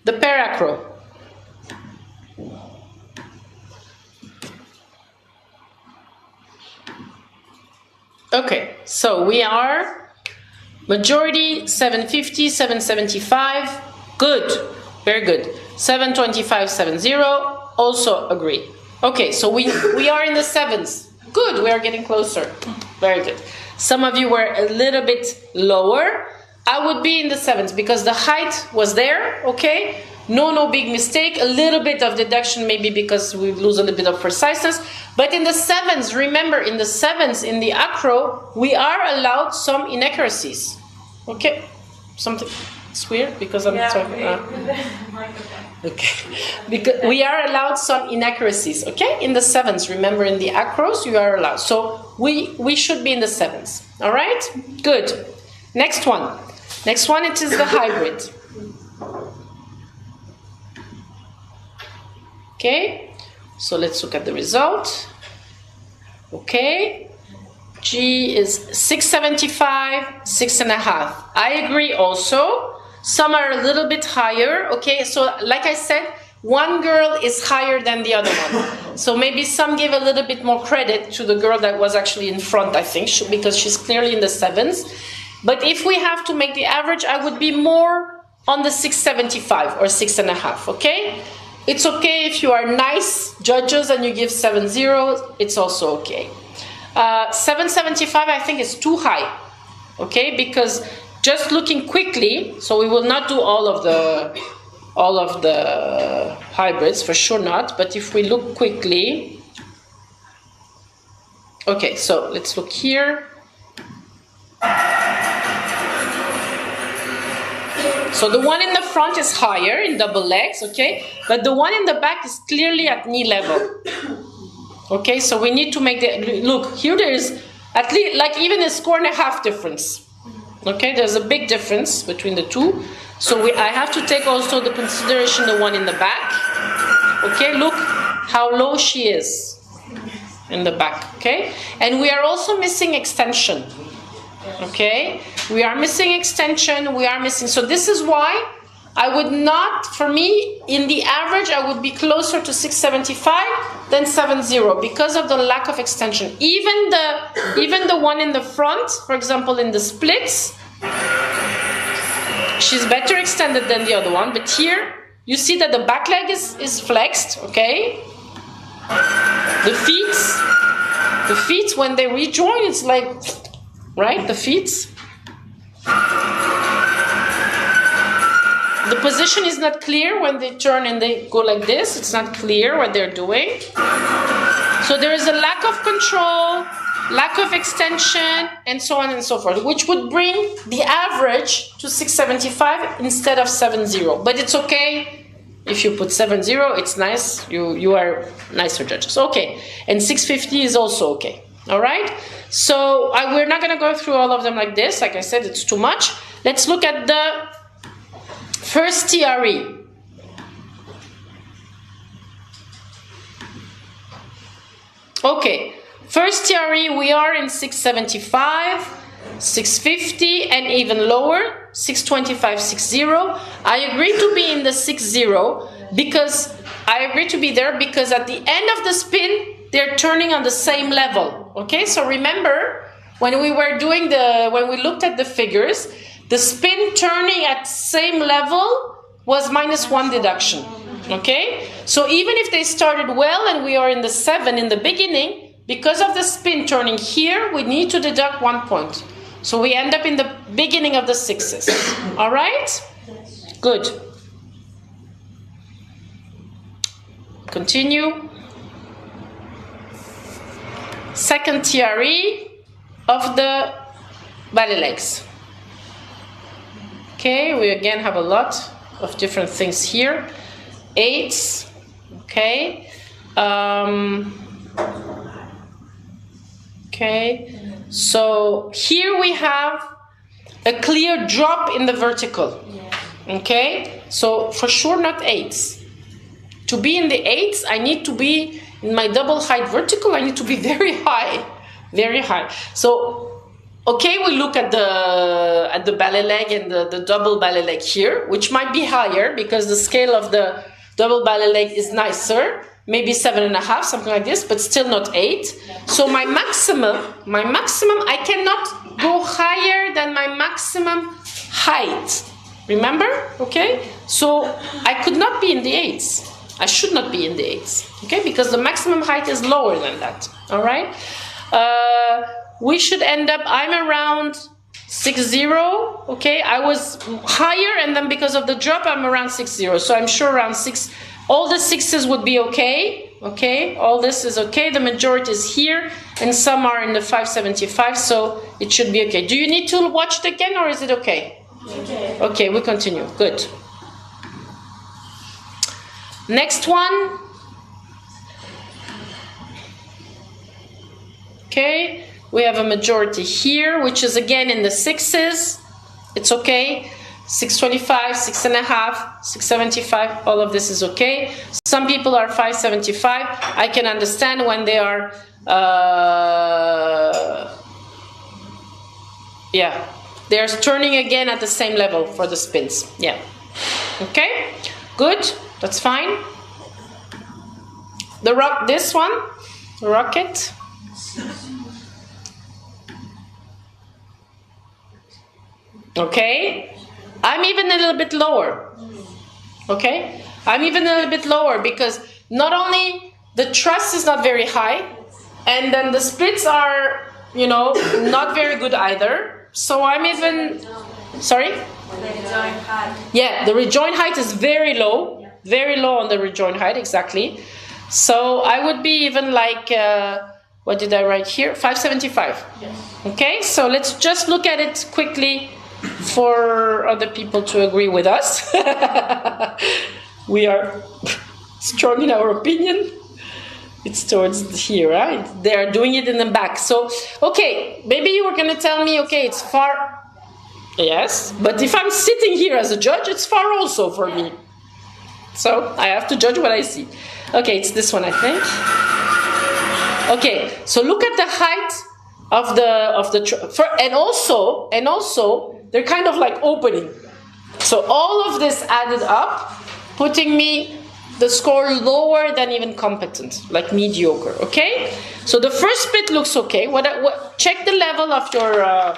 the paracro. Okay, so we are majority 750, 775. Good, very good. 725, 70. Also agree. Okay, so we are in the sevens. Good, we are getting closer. Very good. Some of you were a little bit lower. I would be in the sevens because the height was there, okay? No big mistake. A little bit of deduction maybe because we lose a little bit of preciseness. But in the sevens, remember, in the sevens, in the acro, we are allowed some inaccuracies. Okay? Something, it's weird because I'm talking. Okay. Because we are allowed some inaccuracies, okay? In the sevens, remember, in the acros, you are allowed. So we should be in the sevens, all right? Good. Next one. Next one, it is the hybrid. Okay, so let's look at the result. Okay, G is 675, 6.5. I agree also. Some are a little bit higher. Okay, so like I said, one girl is higher than the other one. So maybe some give a little bit more credit to the girl that was actually in front, I think, because she's clearly in the sevens. But if we have to make the average, I would be more on the 675 or 6.5, okay? It's okay if you are nice judges and you give 7-0, it's also okay. 775 I think is too high, okay? Because just looking quickly, so we will not do all of the hybrids, for sure not, but if we look quickly, okay, so let's look here. So the one in the front is higher in double legs, okay? But the one in the back is clearly at knee level. Okay, so we need to make the, look, here there is at least like even a score and a half difference. Okay, there's a big difference between the two. So I have to take also the consideration the one in the back. Okay, look how low she is in the back, okay? And we are also missing extension. Okay, we are missing extension, we are missing, so this is why I would not, for me, in the average, I would be closer to 675 than 70 because of the lack of extension. Even the one in the front, for example, in the splits, she's better extended than the other one, but here, you see that the back leg is flexed, okay? The feet, when they rejoin, it's like, right, the feet. The position is not clear when they turn and they go like this. It's not clear what they're doing. So there is a lack of control, lack of extension, and so on and so forth, which would bring the average to 675 instead of 70. But it's okay if you put 70, it's nice. You are nicer judges. Okay, and 650 is also okay. All right, so we're not going to go through all of them like this. Like I said, it's too much. Let's look at the first TRE. Okay, first TRE, we are in 675, 650, and even lower, 625, 60. I agree to be in the 60 because I agree to be there because at the end of the spin, they're turning on the same level. Okay, so remember when we were doing when we looked at the figures, the spin turning at same level was -1 deduction. Okay, so even if they started well and we are in the 7 in the beginning, because of the spin turning here, we need to deduct 1 point. So we end up in the beginning of the 6s. All right? Good. Continue. Second TRE of the ballet legs. Okay, we again have a lot of different things here. 8s, okay. Okay, so here we have a clear drop in the vertical. Okay, so for sure not 8s. To be in the 8s, I need to be in my double height vertical, I need to be very high, very high. So Okay, we look at the ballet leg and the double ballet leg here, which might be higher because the scale of the double ballet leg is nicer, maybe 7.5, something like this, but still not 8. So my maximum, I cannot go higher than my maximum height. Remember? Okay? So I could not be in the 8s. I should not be in the 8s. Okay? Because the maximum height is lower than that. All right? We should end up, I'm around 6.0, okay? I was higher, and then because of the drop, I'm around 6.0. So I'm sure around 6, all the 6s would be okay, okay? All this is okay. The majority is here, and some are in the 5.75, so it should be okay. Do you need to watch it again, or is it okay? Okay. Okay, we continue. Good. Next one. Okay. We have a majority here, which is again in the 6s. It's okay. 6.25, 6.5, 6.75, all of this is okay. Some people are 5.75. I can understand when they are, they're turning again at the same level for the spins. Yeah. Okay, good, that's fine. This one, the rocket. Okay, I'm even a little bit lower. Okay, I'm even a little bit lower because not only the truss is not very high, and then the splits are, you know, not very good either. So I'm even, sorry? The rejoin height. Yeah, the rejoin height is very low on the rejoin height, exactly. So I would be even like, what did I write here? 5.75. Yes. Okay, so let's just look at it quickly for other people to agree with us. We are strong in our opinion. It's towards here, right? They are doing it in the back. So, okay, maybe you were going to tell me, okay, it's far. Yes, but if I'm sitting here as a judge, it's far also for me. So I have to judge what I see. Okay, it's this one, I think. Okay, so look at the height of and also they're kind of like opening. So all of this added up, putting me the score lower than even competent, like mediocre. Okay, so the first split looks okay. Check the level of the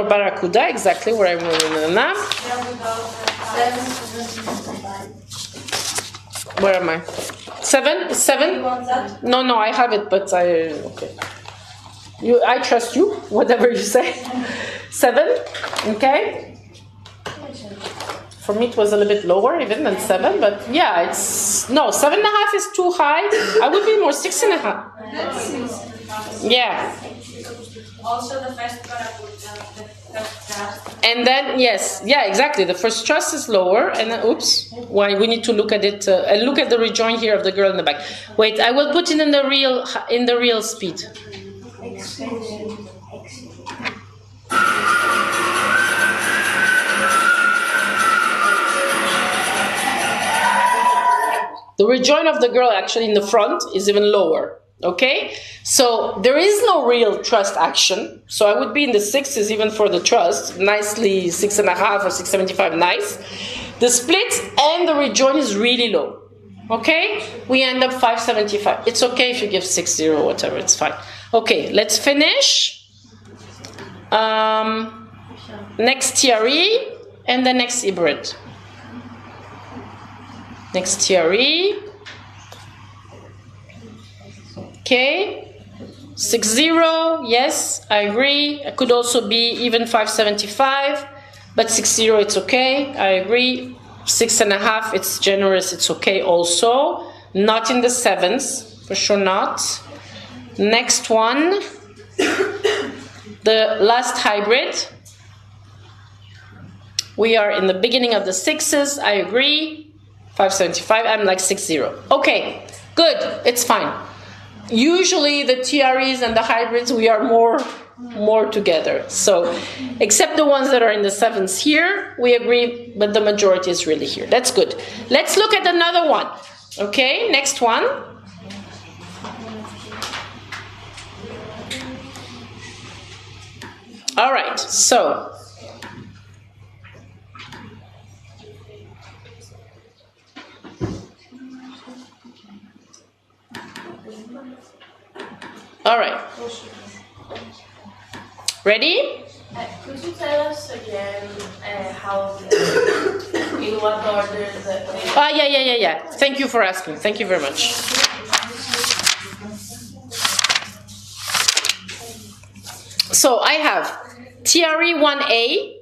barracuda, exactly where I'm moving now. Where am I? 7? 7? No, I have it, but okay. I trust you, whatever you say. 7, okay. For me, it was a little bit lower even than 7, but yeah, no, 7.5 is too high. I would be more 6.5. Yeah. Also, the first barracuda, the first thrust. And then yes, yeah, exactly. The first thrust is lower, and then why we need to look at it and look at the rejoin here of the girl in the back. Wait, I will put it in the real speed. The rejoin of the girl actually in the front is even lower. Okay, so there is no real thrust action. So I would be in the 6s even for the thrust, nicely 6.5 or 6.75, nice. The split and the rejoin is really low. Okay, we end up 5.75. It's okay if you give 6.0, whatever, it's fine. Okay, let's finish. Next TRE and the next hybrid. Next TRE. Okay, 6.0, yes, I agree. It could also be even 5.75, but 6.0, it's okay, I agree. 6.5, it's generous, it's okay also. Not in the 7s, for sure not. Next one, the last hybrid. We are in the beginning of the 6s, I agree. 5.75, I'm like 6.0. Okay, good, it's fine. Usually the TREs and the hybrids, we are more together. So, except the ones that are in the 7s here, we agree, but the majority is really here. That's good. Let's look at another one. Okay, next one. All right, so all right. Ready? Could you tell us again how, in what order the... Yeah. Thank you for asking. Thank you very much. So I have theory 1A.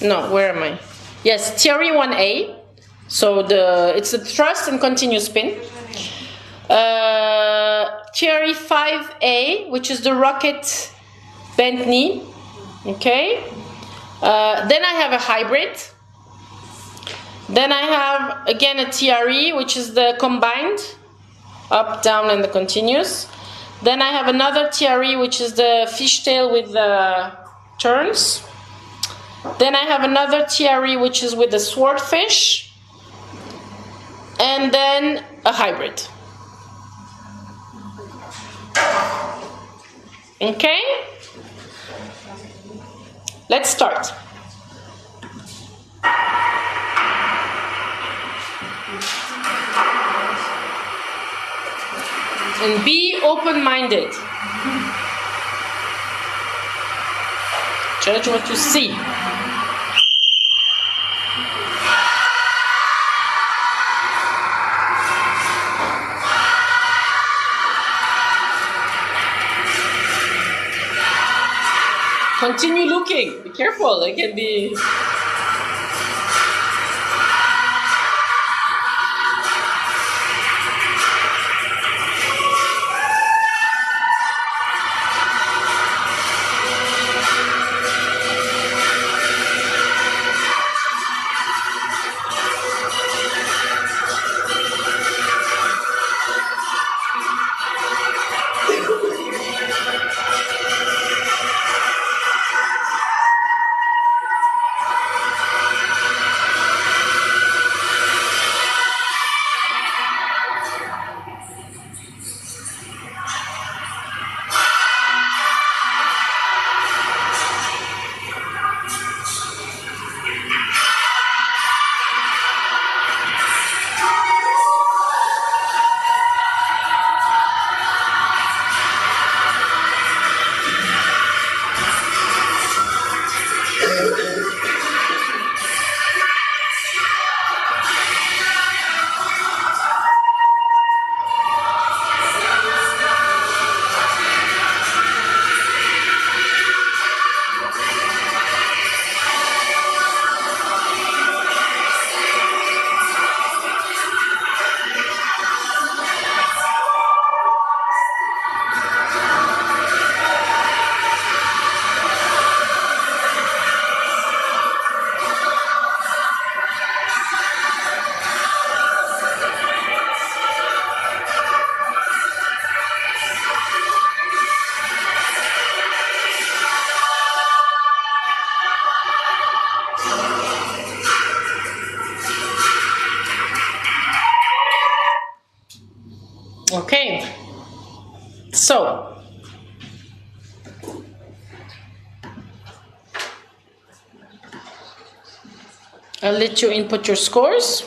No, where am I? Yes, theory 1A. So it's a thrust and continuous spin. Theory 5A, which is the rocket bent knee. Okay. Then I have a hybrid. Then I have again a TRE, which is the combined up, down, and the continuous. Then I have another TRE, which is the fishtail with the turns. Then I have another TRE, which is with the swordfish. And then a hybrid. Okay? Let's start. And be open-minded. Judge what you see. Continue looking. Be careful. It can be... Okay, so I'll let you input your scores.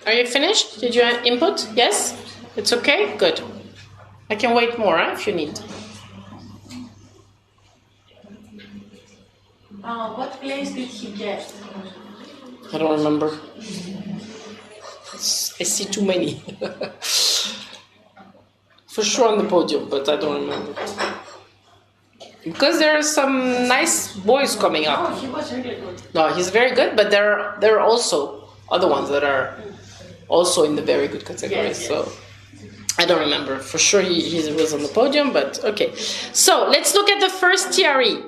Are you finished? Did you input? Yes? It's okay? Good. I can wait more if you need. What place did he get? I don't remember. I see too many. For sure on the podium, but I don't remember. Because there are some nice boys coming up. Oh, he was really good. No, he's very good, but there are also other ones that are also in the very good category. Yes, yes. So I don't remember. For sure he was on the podium, but okay. So let's look at the first TRE.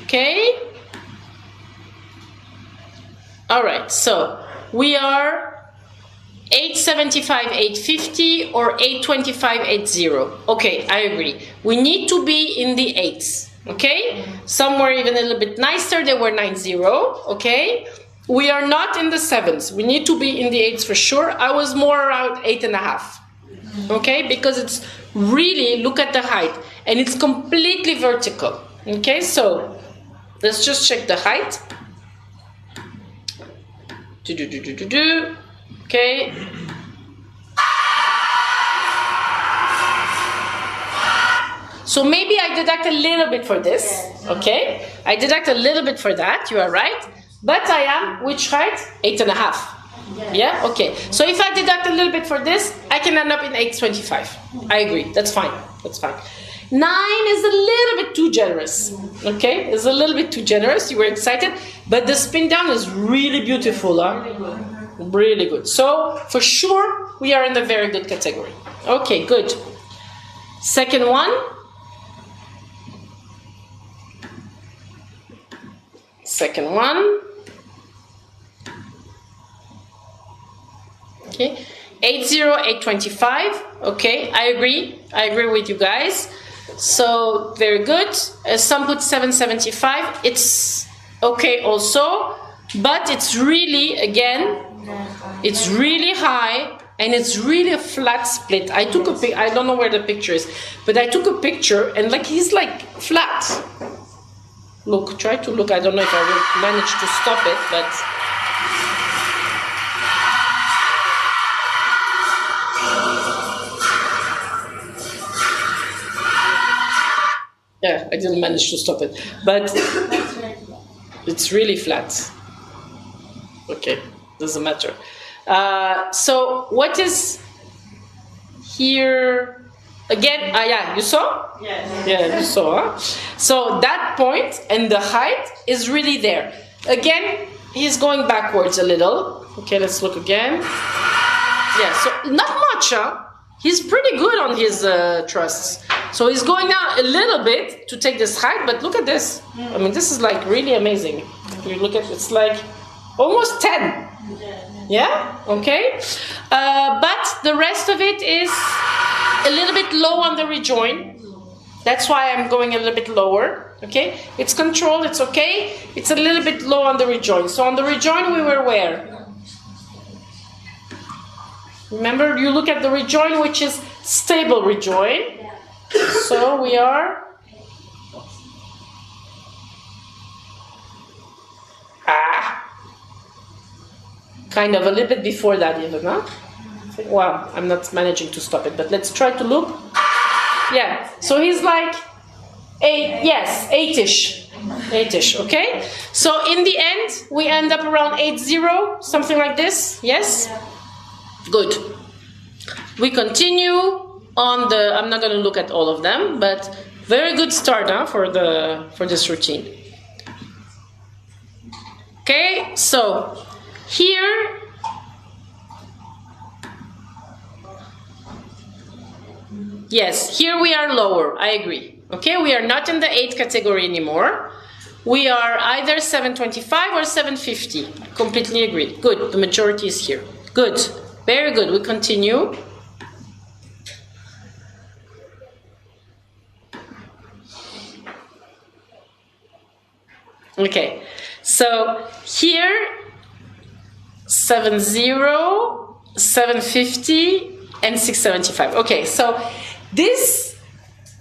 Okay? All right, so we are 875, 850 or 825, 80. Okay, I agree. We need to be in the 8s, okay? Some were even a little bit nicer, they were 90, okay? We are not in the 7s. We need to be in the 8s for sure. I was more around 8.5, okay? Because it's really, look at the height, and it's completely vertical, okay? So let's just check the height. Okay. So maybe I deduct a little bit for this, okay? I deduct a little bit for that, you are right. But I am, which height? 8.5. Yeah, okay. So if I deduct a little bit for this, I can end up in 8.25. I agree, that's fine, that's fine. 9 is a little bit too generous, okay? It's a little bit too generous, you were excited, but the spin down is really beautiful, huh? Really good. So, for sure, we are in the very good category. Okay, good. Second one. Second one. Okay. 80, 825. Okay, I agree. I agree with you guys. So, very good. Some put 775. It's okay also. But it's really, again, it's really high and it's really a flat split. I took a pic. I don't know where the picture is, but I took a picture and like he's like flat. Look, try to look. I don't know if I will manage to stop it, but yeah, I didn't manage to stop it, but it's really flat. Okay, doesn't matter. So what is here again? Yeah, you saw? Yes. Yeah, you saw. Huh? So that point and the height is really there. Again, he's going backwards a little. Okay, let's look again. Yeah, so not much, huh? He's pretty good on his thrusts. So he's going down a little bit to take this height, but look at this. I mean, this is like really amazing. If you look at it, it's like almost 10. Yeah? Okay. But the rest of it is a little bit low on the rejoin. That's why I'm going a little bit lower. Okay? It's controlled, it's okay. It's a little bit low on the rejoin. So on the rejoin we were where? Remember, you look at the rejoin, which is stable rejoin. So we are kind of a little bit before that even, huh? Wow, I'm not managing to stop it, but let's try to look. Yeah, so he's like 8, yes, 8-ish. 8-ish, okay? So in the end, we end up around 80, something like this, yes? Good. We continue on the, I'm not going to look at all of them, but very good start, huh, for this routine. Okay, so here, yes, here we are lower, I agree. Okay, we are not in the 8 category anymore. We are either 725 or 750. Completely agree. Good, the majority is here. Good, very good. We continue. Okay, so here 70, 750 and 675. Okay, so this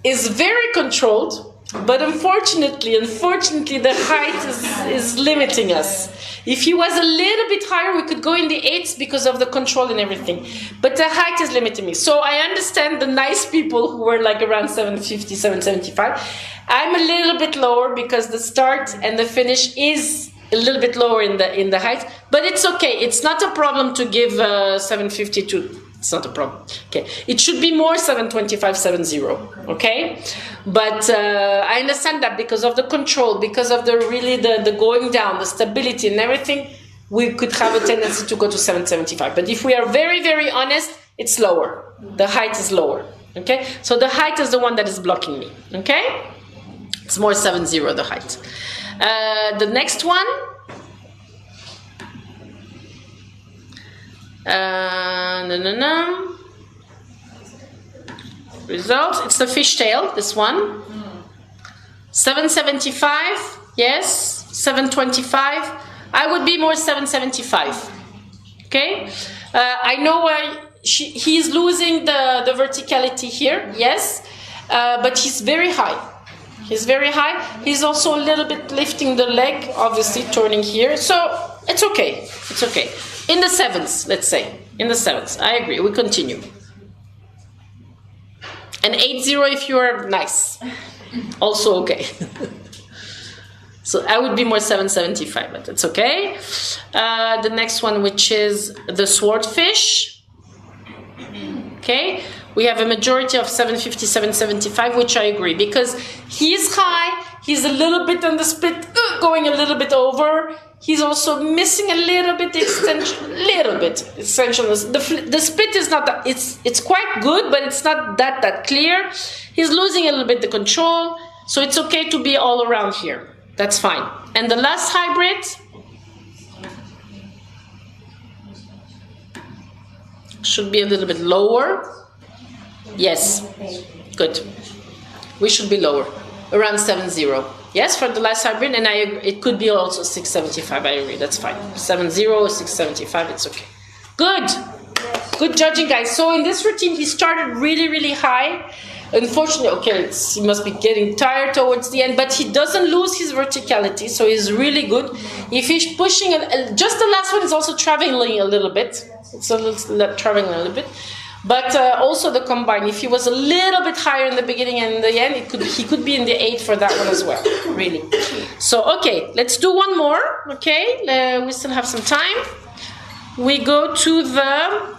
is very controlled, but unfortunately the height is limiting us. If he was a little bit higher, we could go in the 8s because of the control and everything. But the height is limiting me. So I understand the nice people who were like around 750, 775. I'm a little bit lower because the start and the finish is a little bit lower in the height. But it's okay. It's not a problem to give 752. It's not a problem. Okay, it should be more 725, 70. Okay, but I understand that because of the control, because of the going down, the stability and everything, we could have a tendency to go to 775. But if we are very, very honest, it's lower. The height is lower. Okay, so the height is the one that is blocking me. Okay, it's more 70 the height. The next one. Results. It's the fishtail. This one. 775. Yes. 725. I would be more 775. Okay. I know why he's losing the verticality here. Yes. But he's very high. He's very high. He's also a little bit lifting the leg, obviously turning here. So it's okay. It's okay. In the 7s, let's say. In the 7s. I agree. We continue. And 80 if you are nice. Also okay. So I would be more 775, but it's okay. The next one, which is the swordfish. Okay. We have a majority of 750, 775, which I agree. Because he's high. He's a little bit on the split, going a little bit over. He's also missing a little bit extension, The split is not that, it's quite good, but it's not that clear. He's losing a little bit the control, so it's okay to be all around here. That's fine. And the last hybrid should be a little bit lower. Yes, good. We should be lower, around 70. Yes, for the last hybrid, and it could be also 675. I agree. That's fine. 70, 675. It's okay. Good. Good judging, guys. So in this routine, he started really, really high. Unfortunately, okay, he must be getting tired towards the end, but he doesn't lose his verticality, so he's really good. If he's pushing, just the last one is also traveling a little bit. It's a little traveling a little bit. But also the combine, if he was a little bit higher in the beginning and in the end, he could be in the 8 for that one as well, really. So, okay, let's do one more, okay? We still have some time. We go to the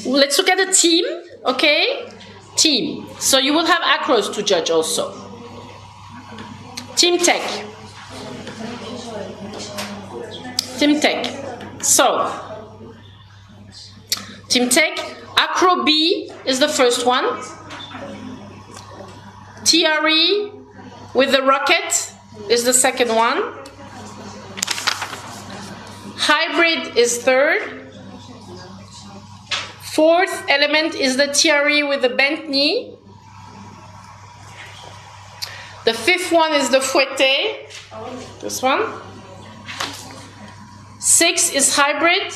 let's look at the team, okay? Team. So you will have acros to judge also. Team Tech. Team Tech. So, Team Tech, Acro B is the first one. TRE with the rocket is the second one. Hybrid is third. Fourth element is the TRE with the bent knee. The fifth one is the fouetté, this one. 6 is hybrid.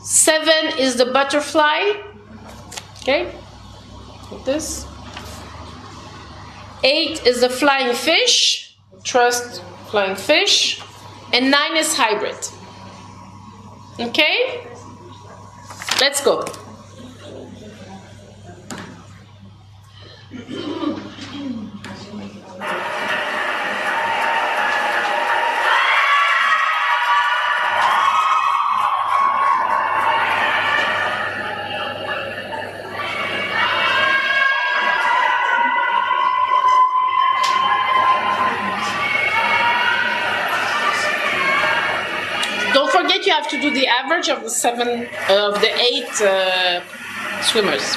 7 is the butterfly, okay, like this. 8 is the flying fish, trust flying fish. And 9 is hybrid. Okay, let's go. Don't forget you have to do the average of the 8 swimmers.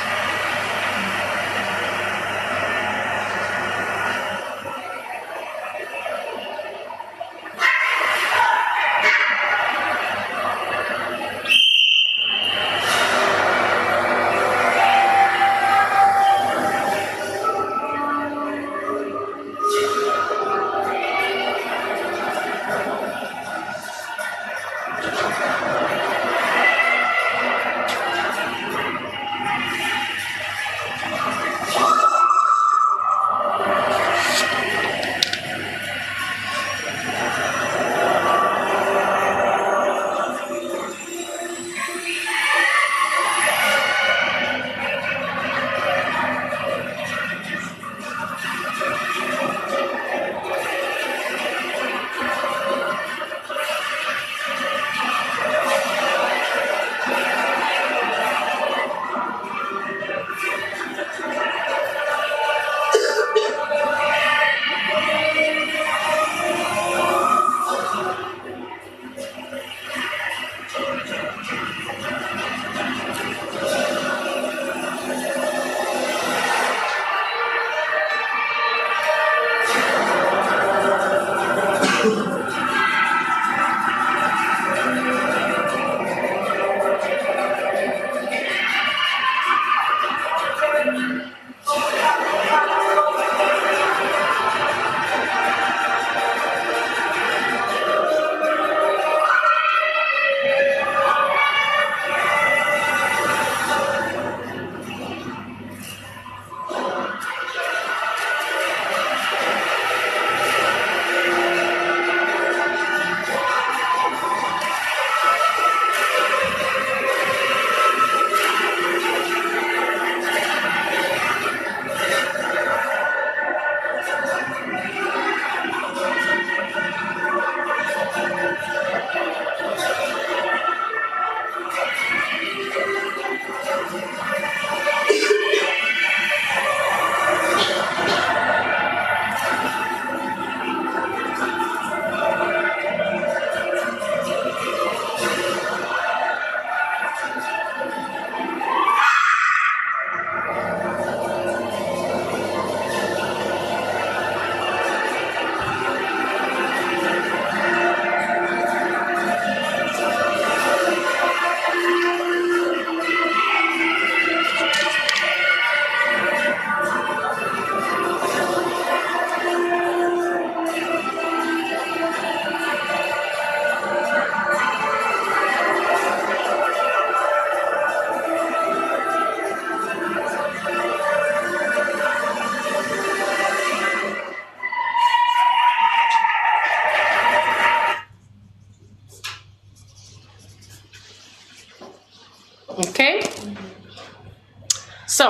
So,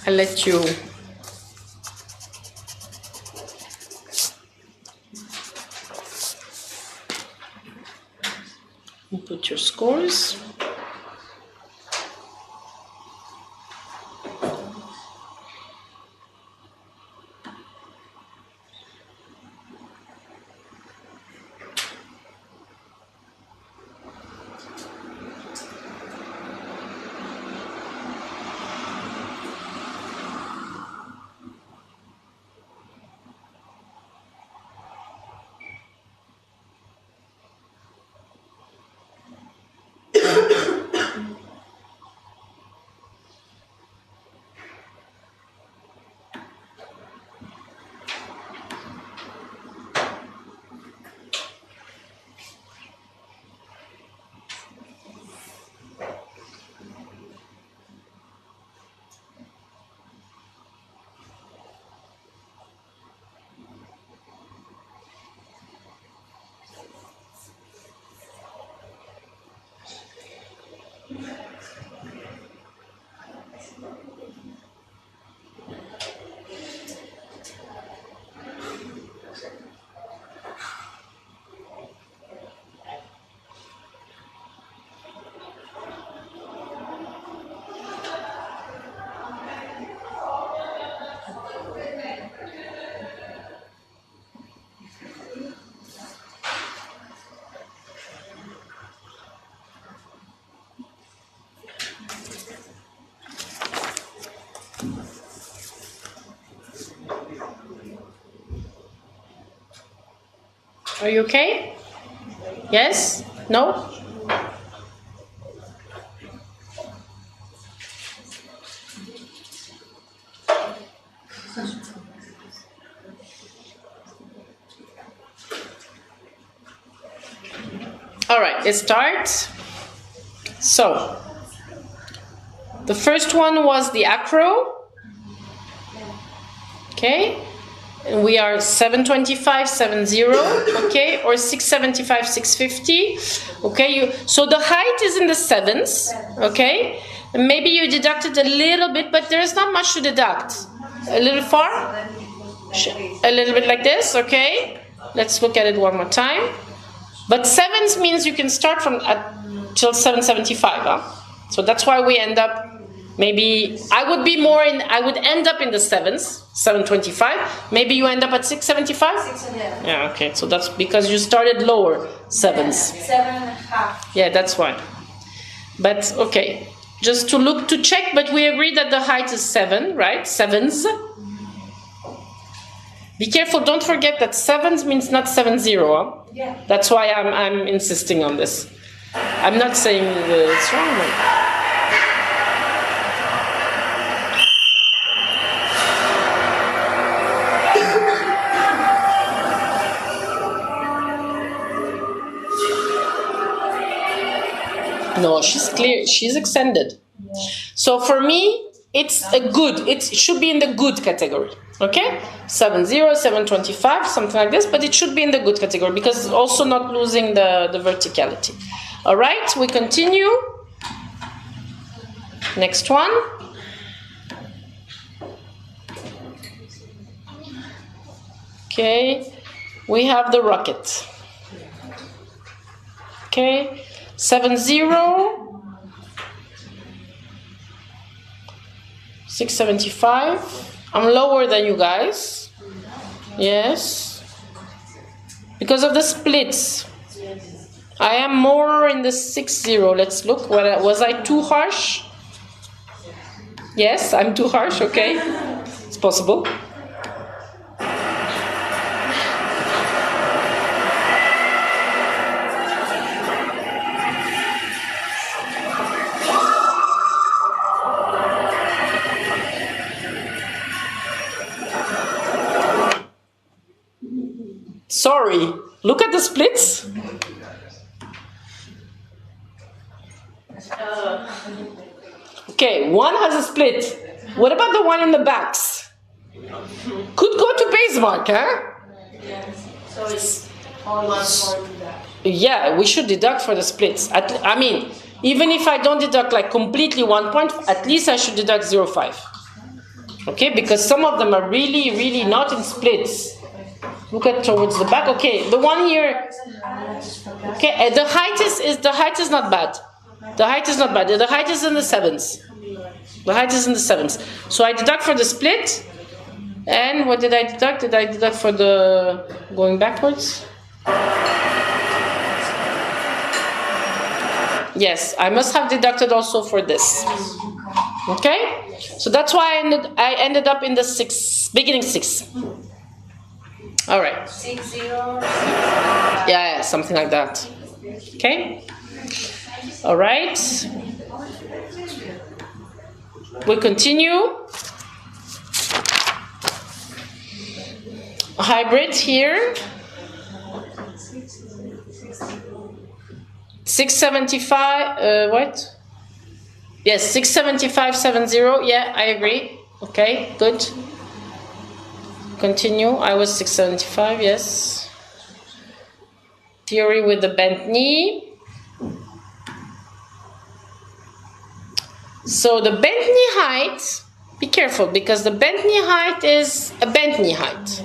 I'll let you input your scores. Are you okay? Yes? No? All right, let's start. So, the first one was the acro. Okay. And we are 725, 70, okay, or 675, 650, okay. So the height is in the sevens, okay. And maybe you deducted a little bit, but there is not much to deduct. A little far, a little bit like this, okay. Let's look at it one more time. But sevens means you can start from till 775, huh? So that's why we end up. Maybe I would end up in the sevens, 725. Maybe you end up at 675? Yeah, okay. So that's because you started lower sevens. 7.5. Yeah, that's why. But okay. Just to check, but we agree that the height is 7, right? Sevens. Be careful, don't forget that sevens means not 70. Huh? Yeah. That's why I'm insisting on this. I'm not saying it's wrong. No, she's clear. She's extended. Yeah. So for me, it's a good. It should be in the good category. Okay, 70, 725, something like this. But it should be in the good category because it's also not losing the verticality. All right, we continue. Next one. Okay, we have the rocket. Okay. 70, 675. I'm lower than you guys. Yes. Because of the splits. I am more in the 60. Let's look. Was I too harsh? Yes, I'm too harsh. Okay. It's possible. Sorry, look at the splits. Okay, one has a split. What about the one in the backs? Could go to base mark, huh? Yes. So it's all one for that. Yeah, we should deduct for the splits. I mean, Even if I don't deduct like completely 1 point, at least I should deduct 0.5. Okay, because some of them are really, really not in splits. Look at towards the back. Okay, the one here. Okay, the height is not bad. The height is not bad. The height is in the 7s. The height is in the 7s. So I deduct for the split. And what did I deduct? Did I deduct for the going backwards? Yes, I must have deducted also for this. Okay? So that's why I ended up in the 6, beginning 6. All right. 6, 0. Yeah, something like that. Okay? All right. We continue. Hybrid here. 675, what? Yes, 675.70. Yeah, I agree. Okay, good. Continue. I was 675, yes. Theory with the bent knee. So the bent knee height, be careful because the bent knee height is a bent knee height.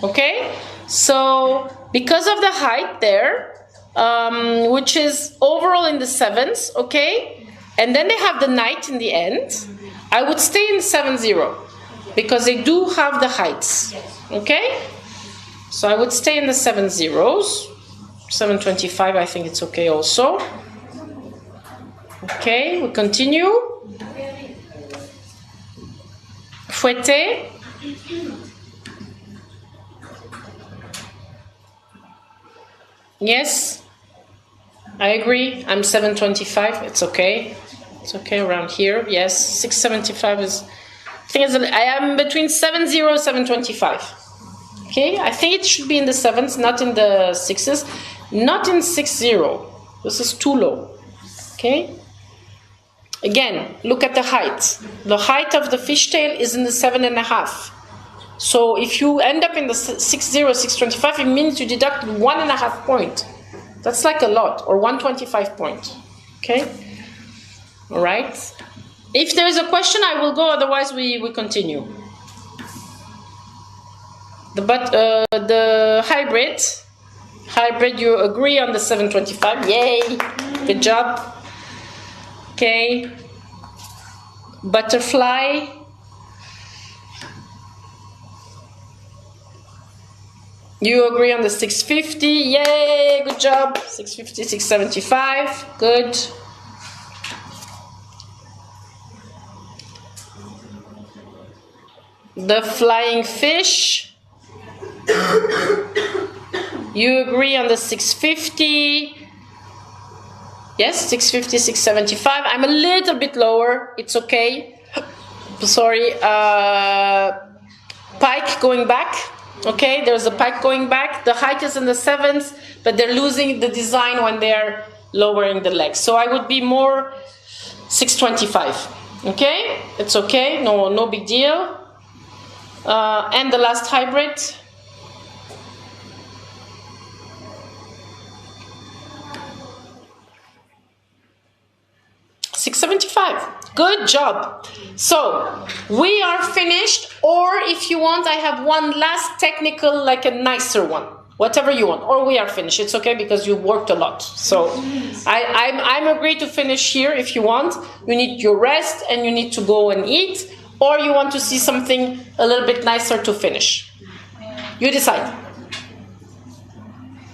Okay? So because of the height there, which is overall in the 7s, okay? And then they have the knight in the end. I would stay in 7-0 because they do have the heights, okay? So I would stay in the 7-0s. 725, I think it's okay also. Okay, we continue. Fouetté. Yes, I agree. I'm 725. It's okay. It's okay around here. Yes, 675 is. I am between 70 and 725. Okay, I think it should be in the 7s, not in the 6s, not in 60. This is too low. Okay. Again, look at the height. The height of the fishtail is in the 7.5. So if you end up in the 60, 625, it means you deduct 1.5 point. That's like a lot, or 125 point. Okay? All right. If there is a question, I will go. Otherwise, we continue. The hybrid, you agree on the 725. Yay! Good job. Okay. Butterfly. You agree on the 650. Yay! Good job. 650, 675. Good. The flying fish. You agree on the 650. Yes, 650, 675. I'm a little bit lower. It's okay. Sorry. Pike going back. Okay, there's a pike going back. The height is in the 7s, but they're losing the design when they're lowering the legs. So I would be more 625. Okay, it's okay. No big deal. And the last hybrid. $675. Good job. So we are finished, or if you want, I have one last technical, like a nicer one. Whatever you want, or we are finished. It's okay because you worked a lot. So I'm agreed to finish here. If you want, you need your rest and you need to go and eat, or you want to see something a little bit nicer to finish. You decide.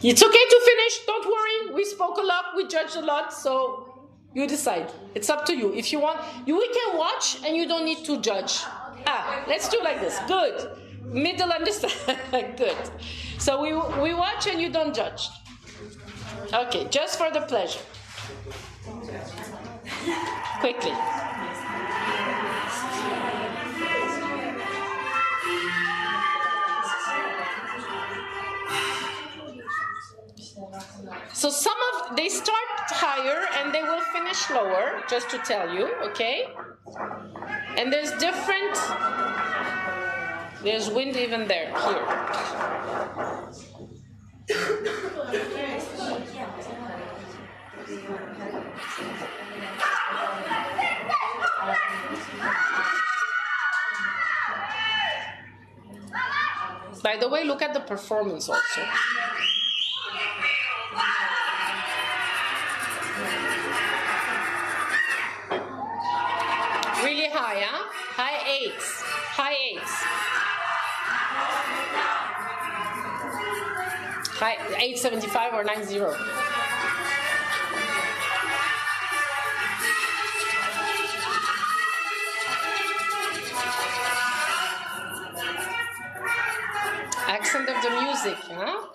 It's okay to finish. Don't worry. We spoke a lot. We judged a lot. So you decide. It's up to you. If you want, we can watch and you don't need to judge. Let's do like this. Good. Middle understand. Good. So we watch and you don't judge. Okay, just for the pleasure. Quickly. So they start higher and they will finish lower, just to tell you, okay? And there's wind even there, here. By the way, look at the performance also. Really high, huh? High eights. High eights. High 875 or 90. Accent of the music, huh?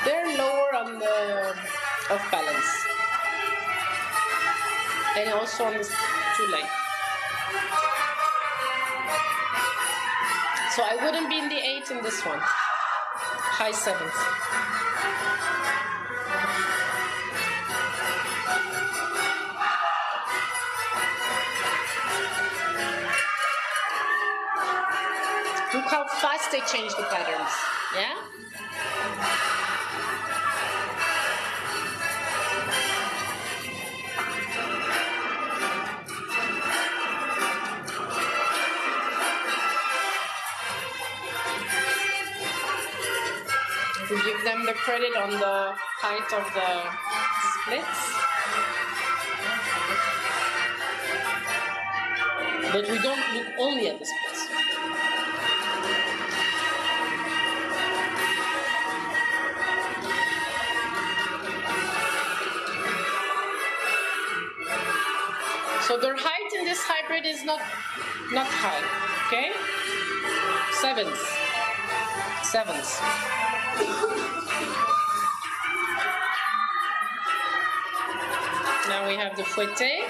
They're lower on the off balance. And also on the too light. So I wouldn't be in the 8 in this one. High 7s. Look how fast they change the patterns, yeah? We give them the credit on the height of the splits. But we don't look only at the splits. So their height in this hybrid is not high, okay? 7s. 7s. Now we have the fouetté.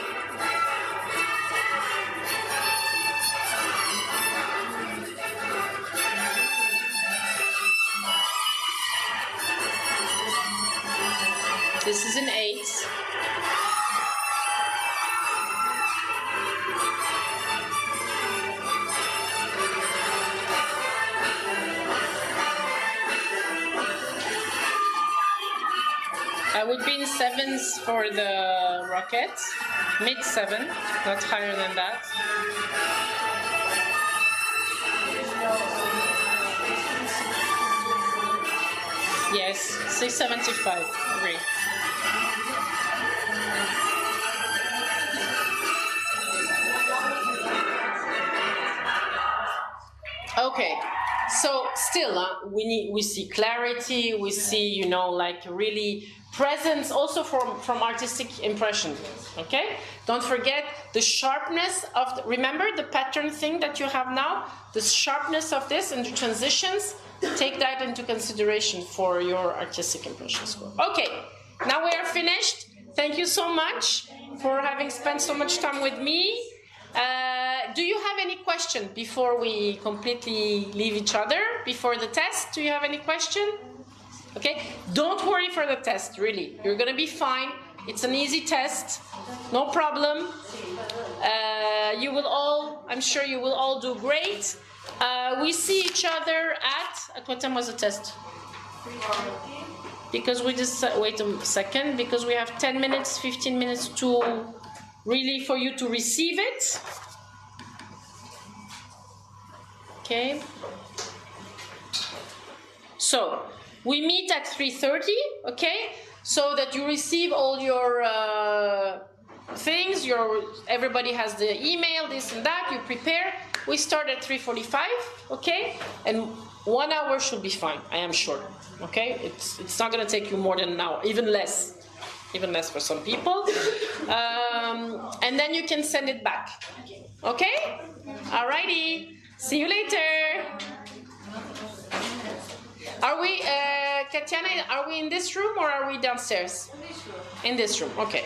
This is an 8. I would be in 7s for the rocket, mid 7, not higher than that. Yes, 675, agree. Okay. So still, we see clarity. We see, like really presence, also from artistic impression. Okay. Don't forget the sharpness of. Remember the pattern thing that you have now. The sharpness of this and the transitions. Take that into consideration for your artistic impression score. Okay. Now we are finished. Thank you so much for having spent so much time with me. Do you have any question before we completely leave each other, before the test? Do you have any question? Okay, don't worry for the test, really. You're going to be fine. It's an easy test, no problem. You will all, I'm sure you will all do great. We see each other at what time was the test? Because we just, wait a second, because we have 10 minutes, 15 minutes to really for you to receive it. Okay. So we meet at 3:30, okay? So that you receive all your things, everybody has the email, this and that, you prepare. We start at 3:45, okay? And 1 hour should be fine, I am sure, okay? It's not gonna take you more than an hour, even less for some people. And then you can send it back, okay? Alrighty, see you later. Are we, Katiana, are we in this room or are we downstairs? In this room, okay.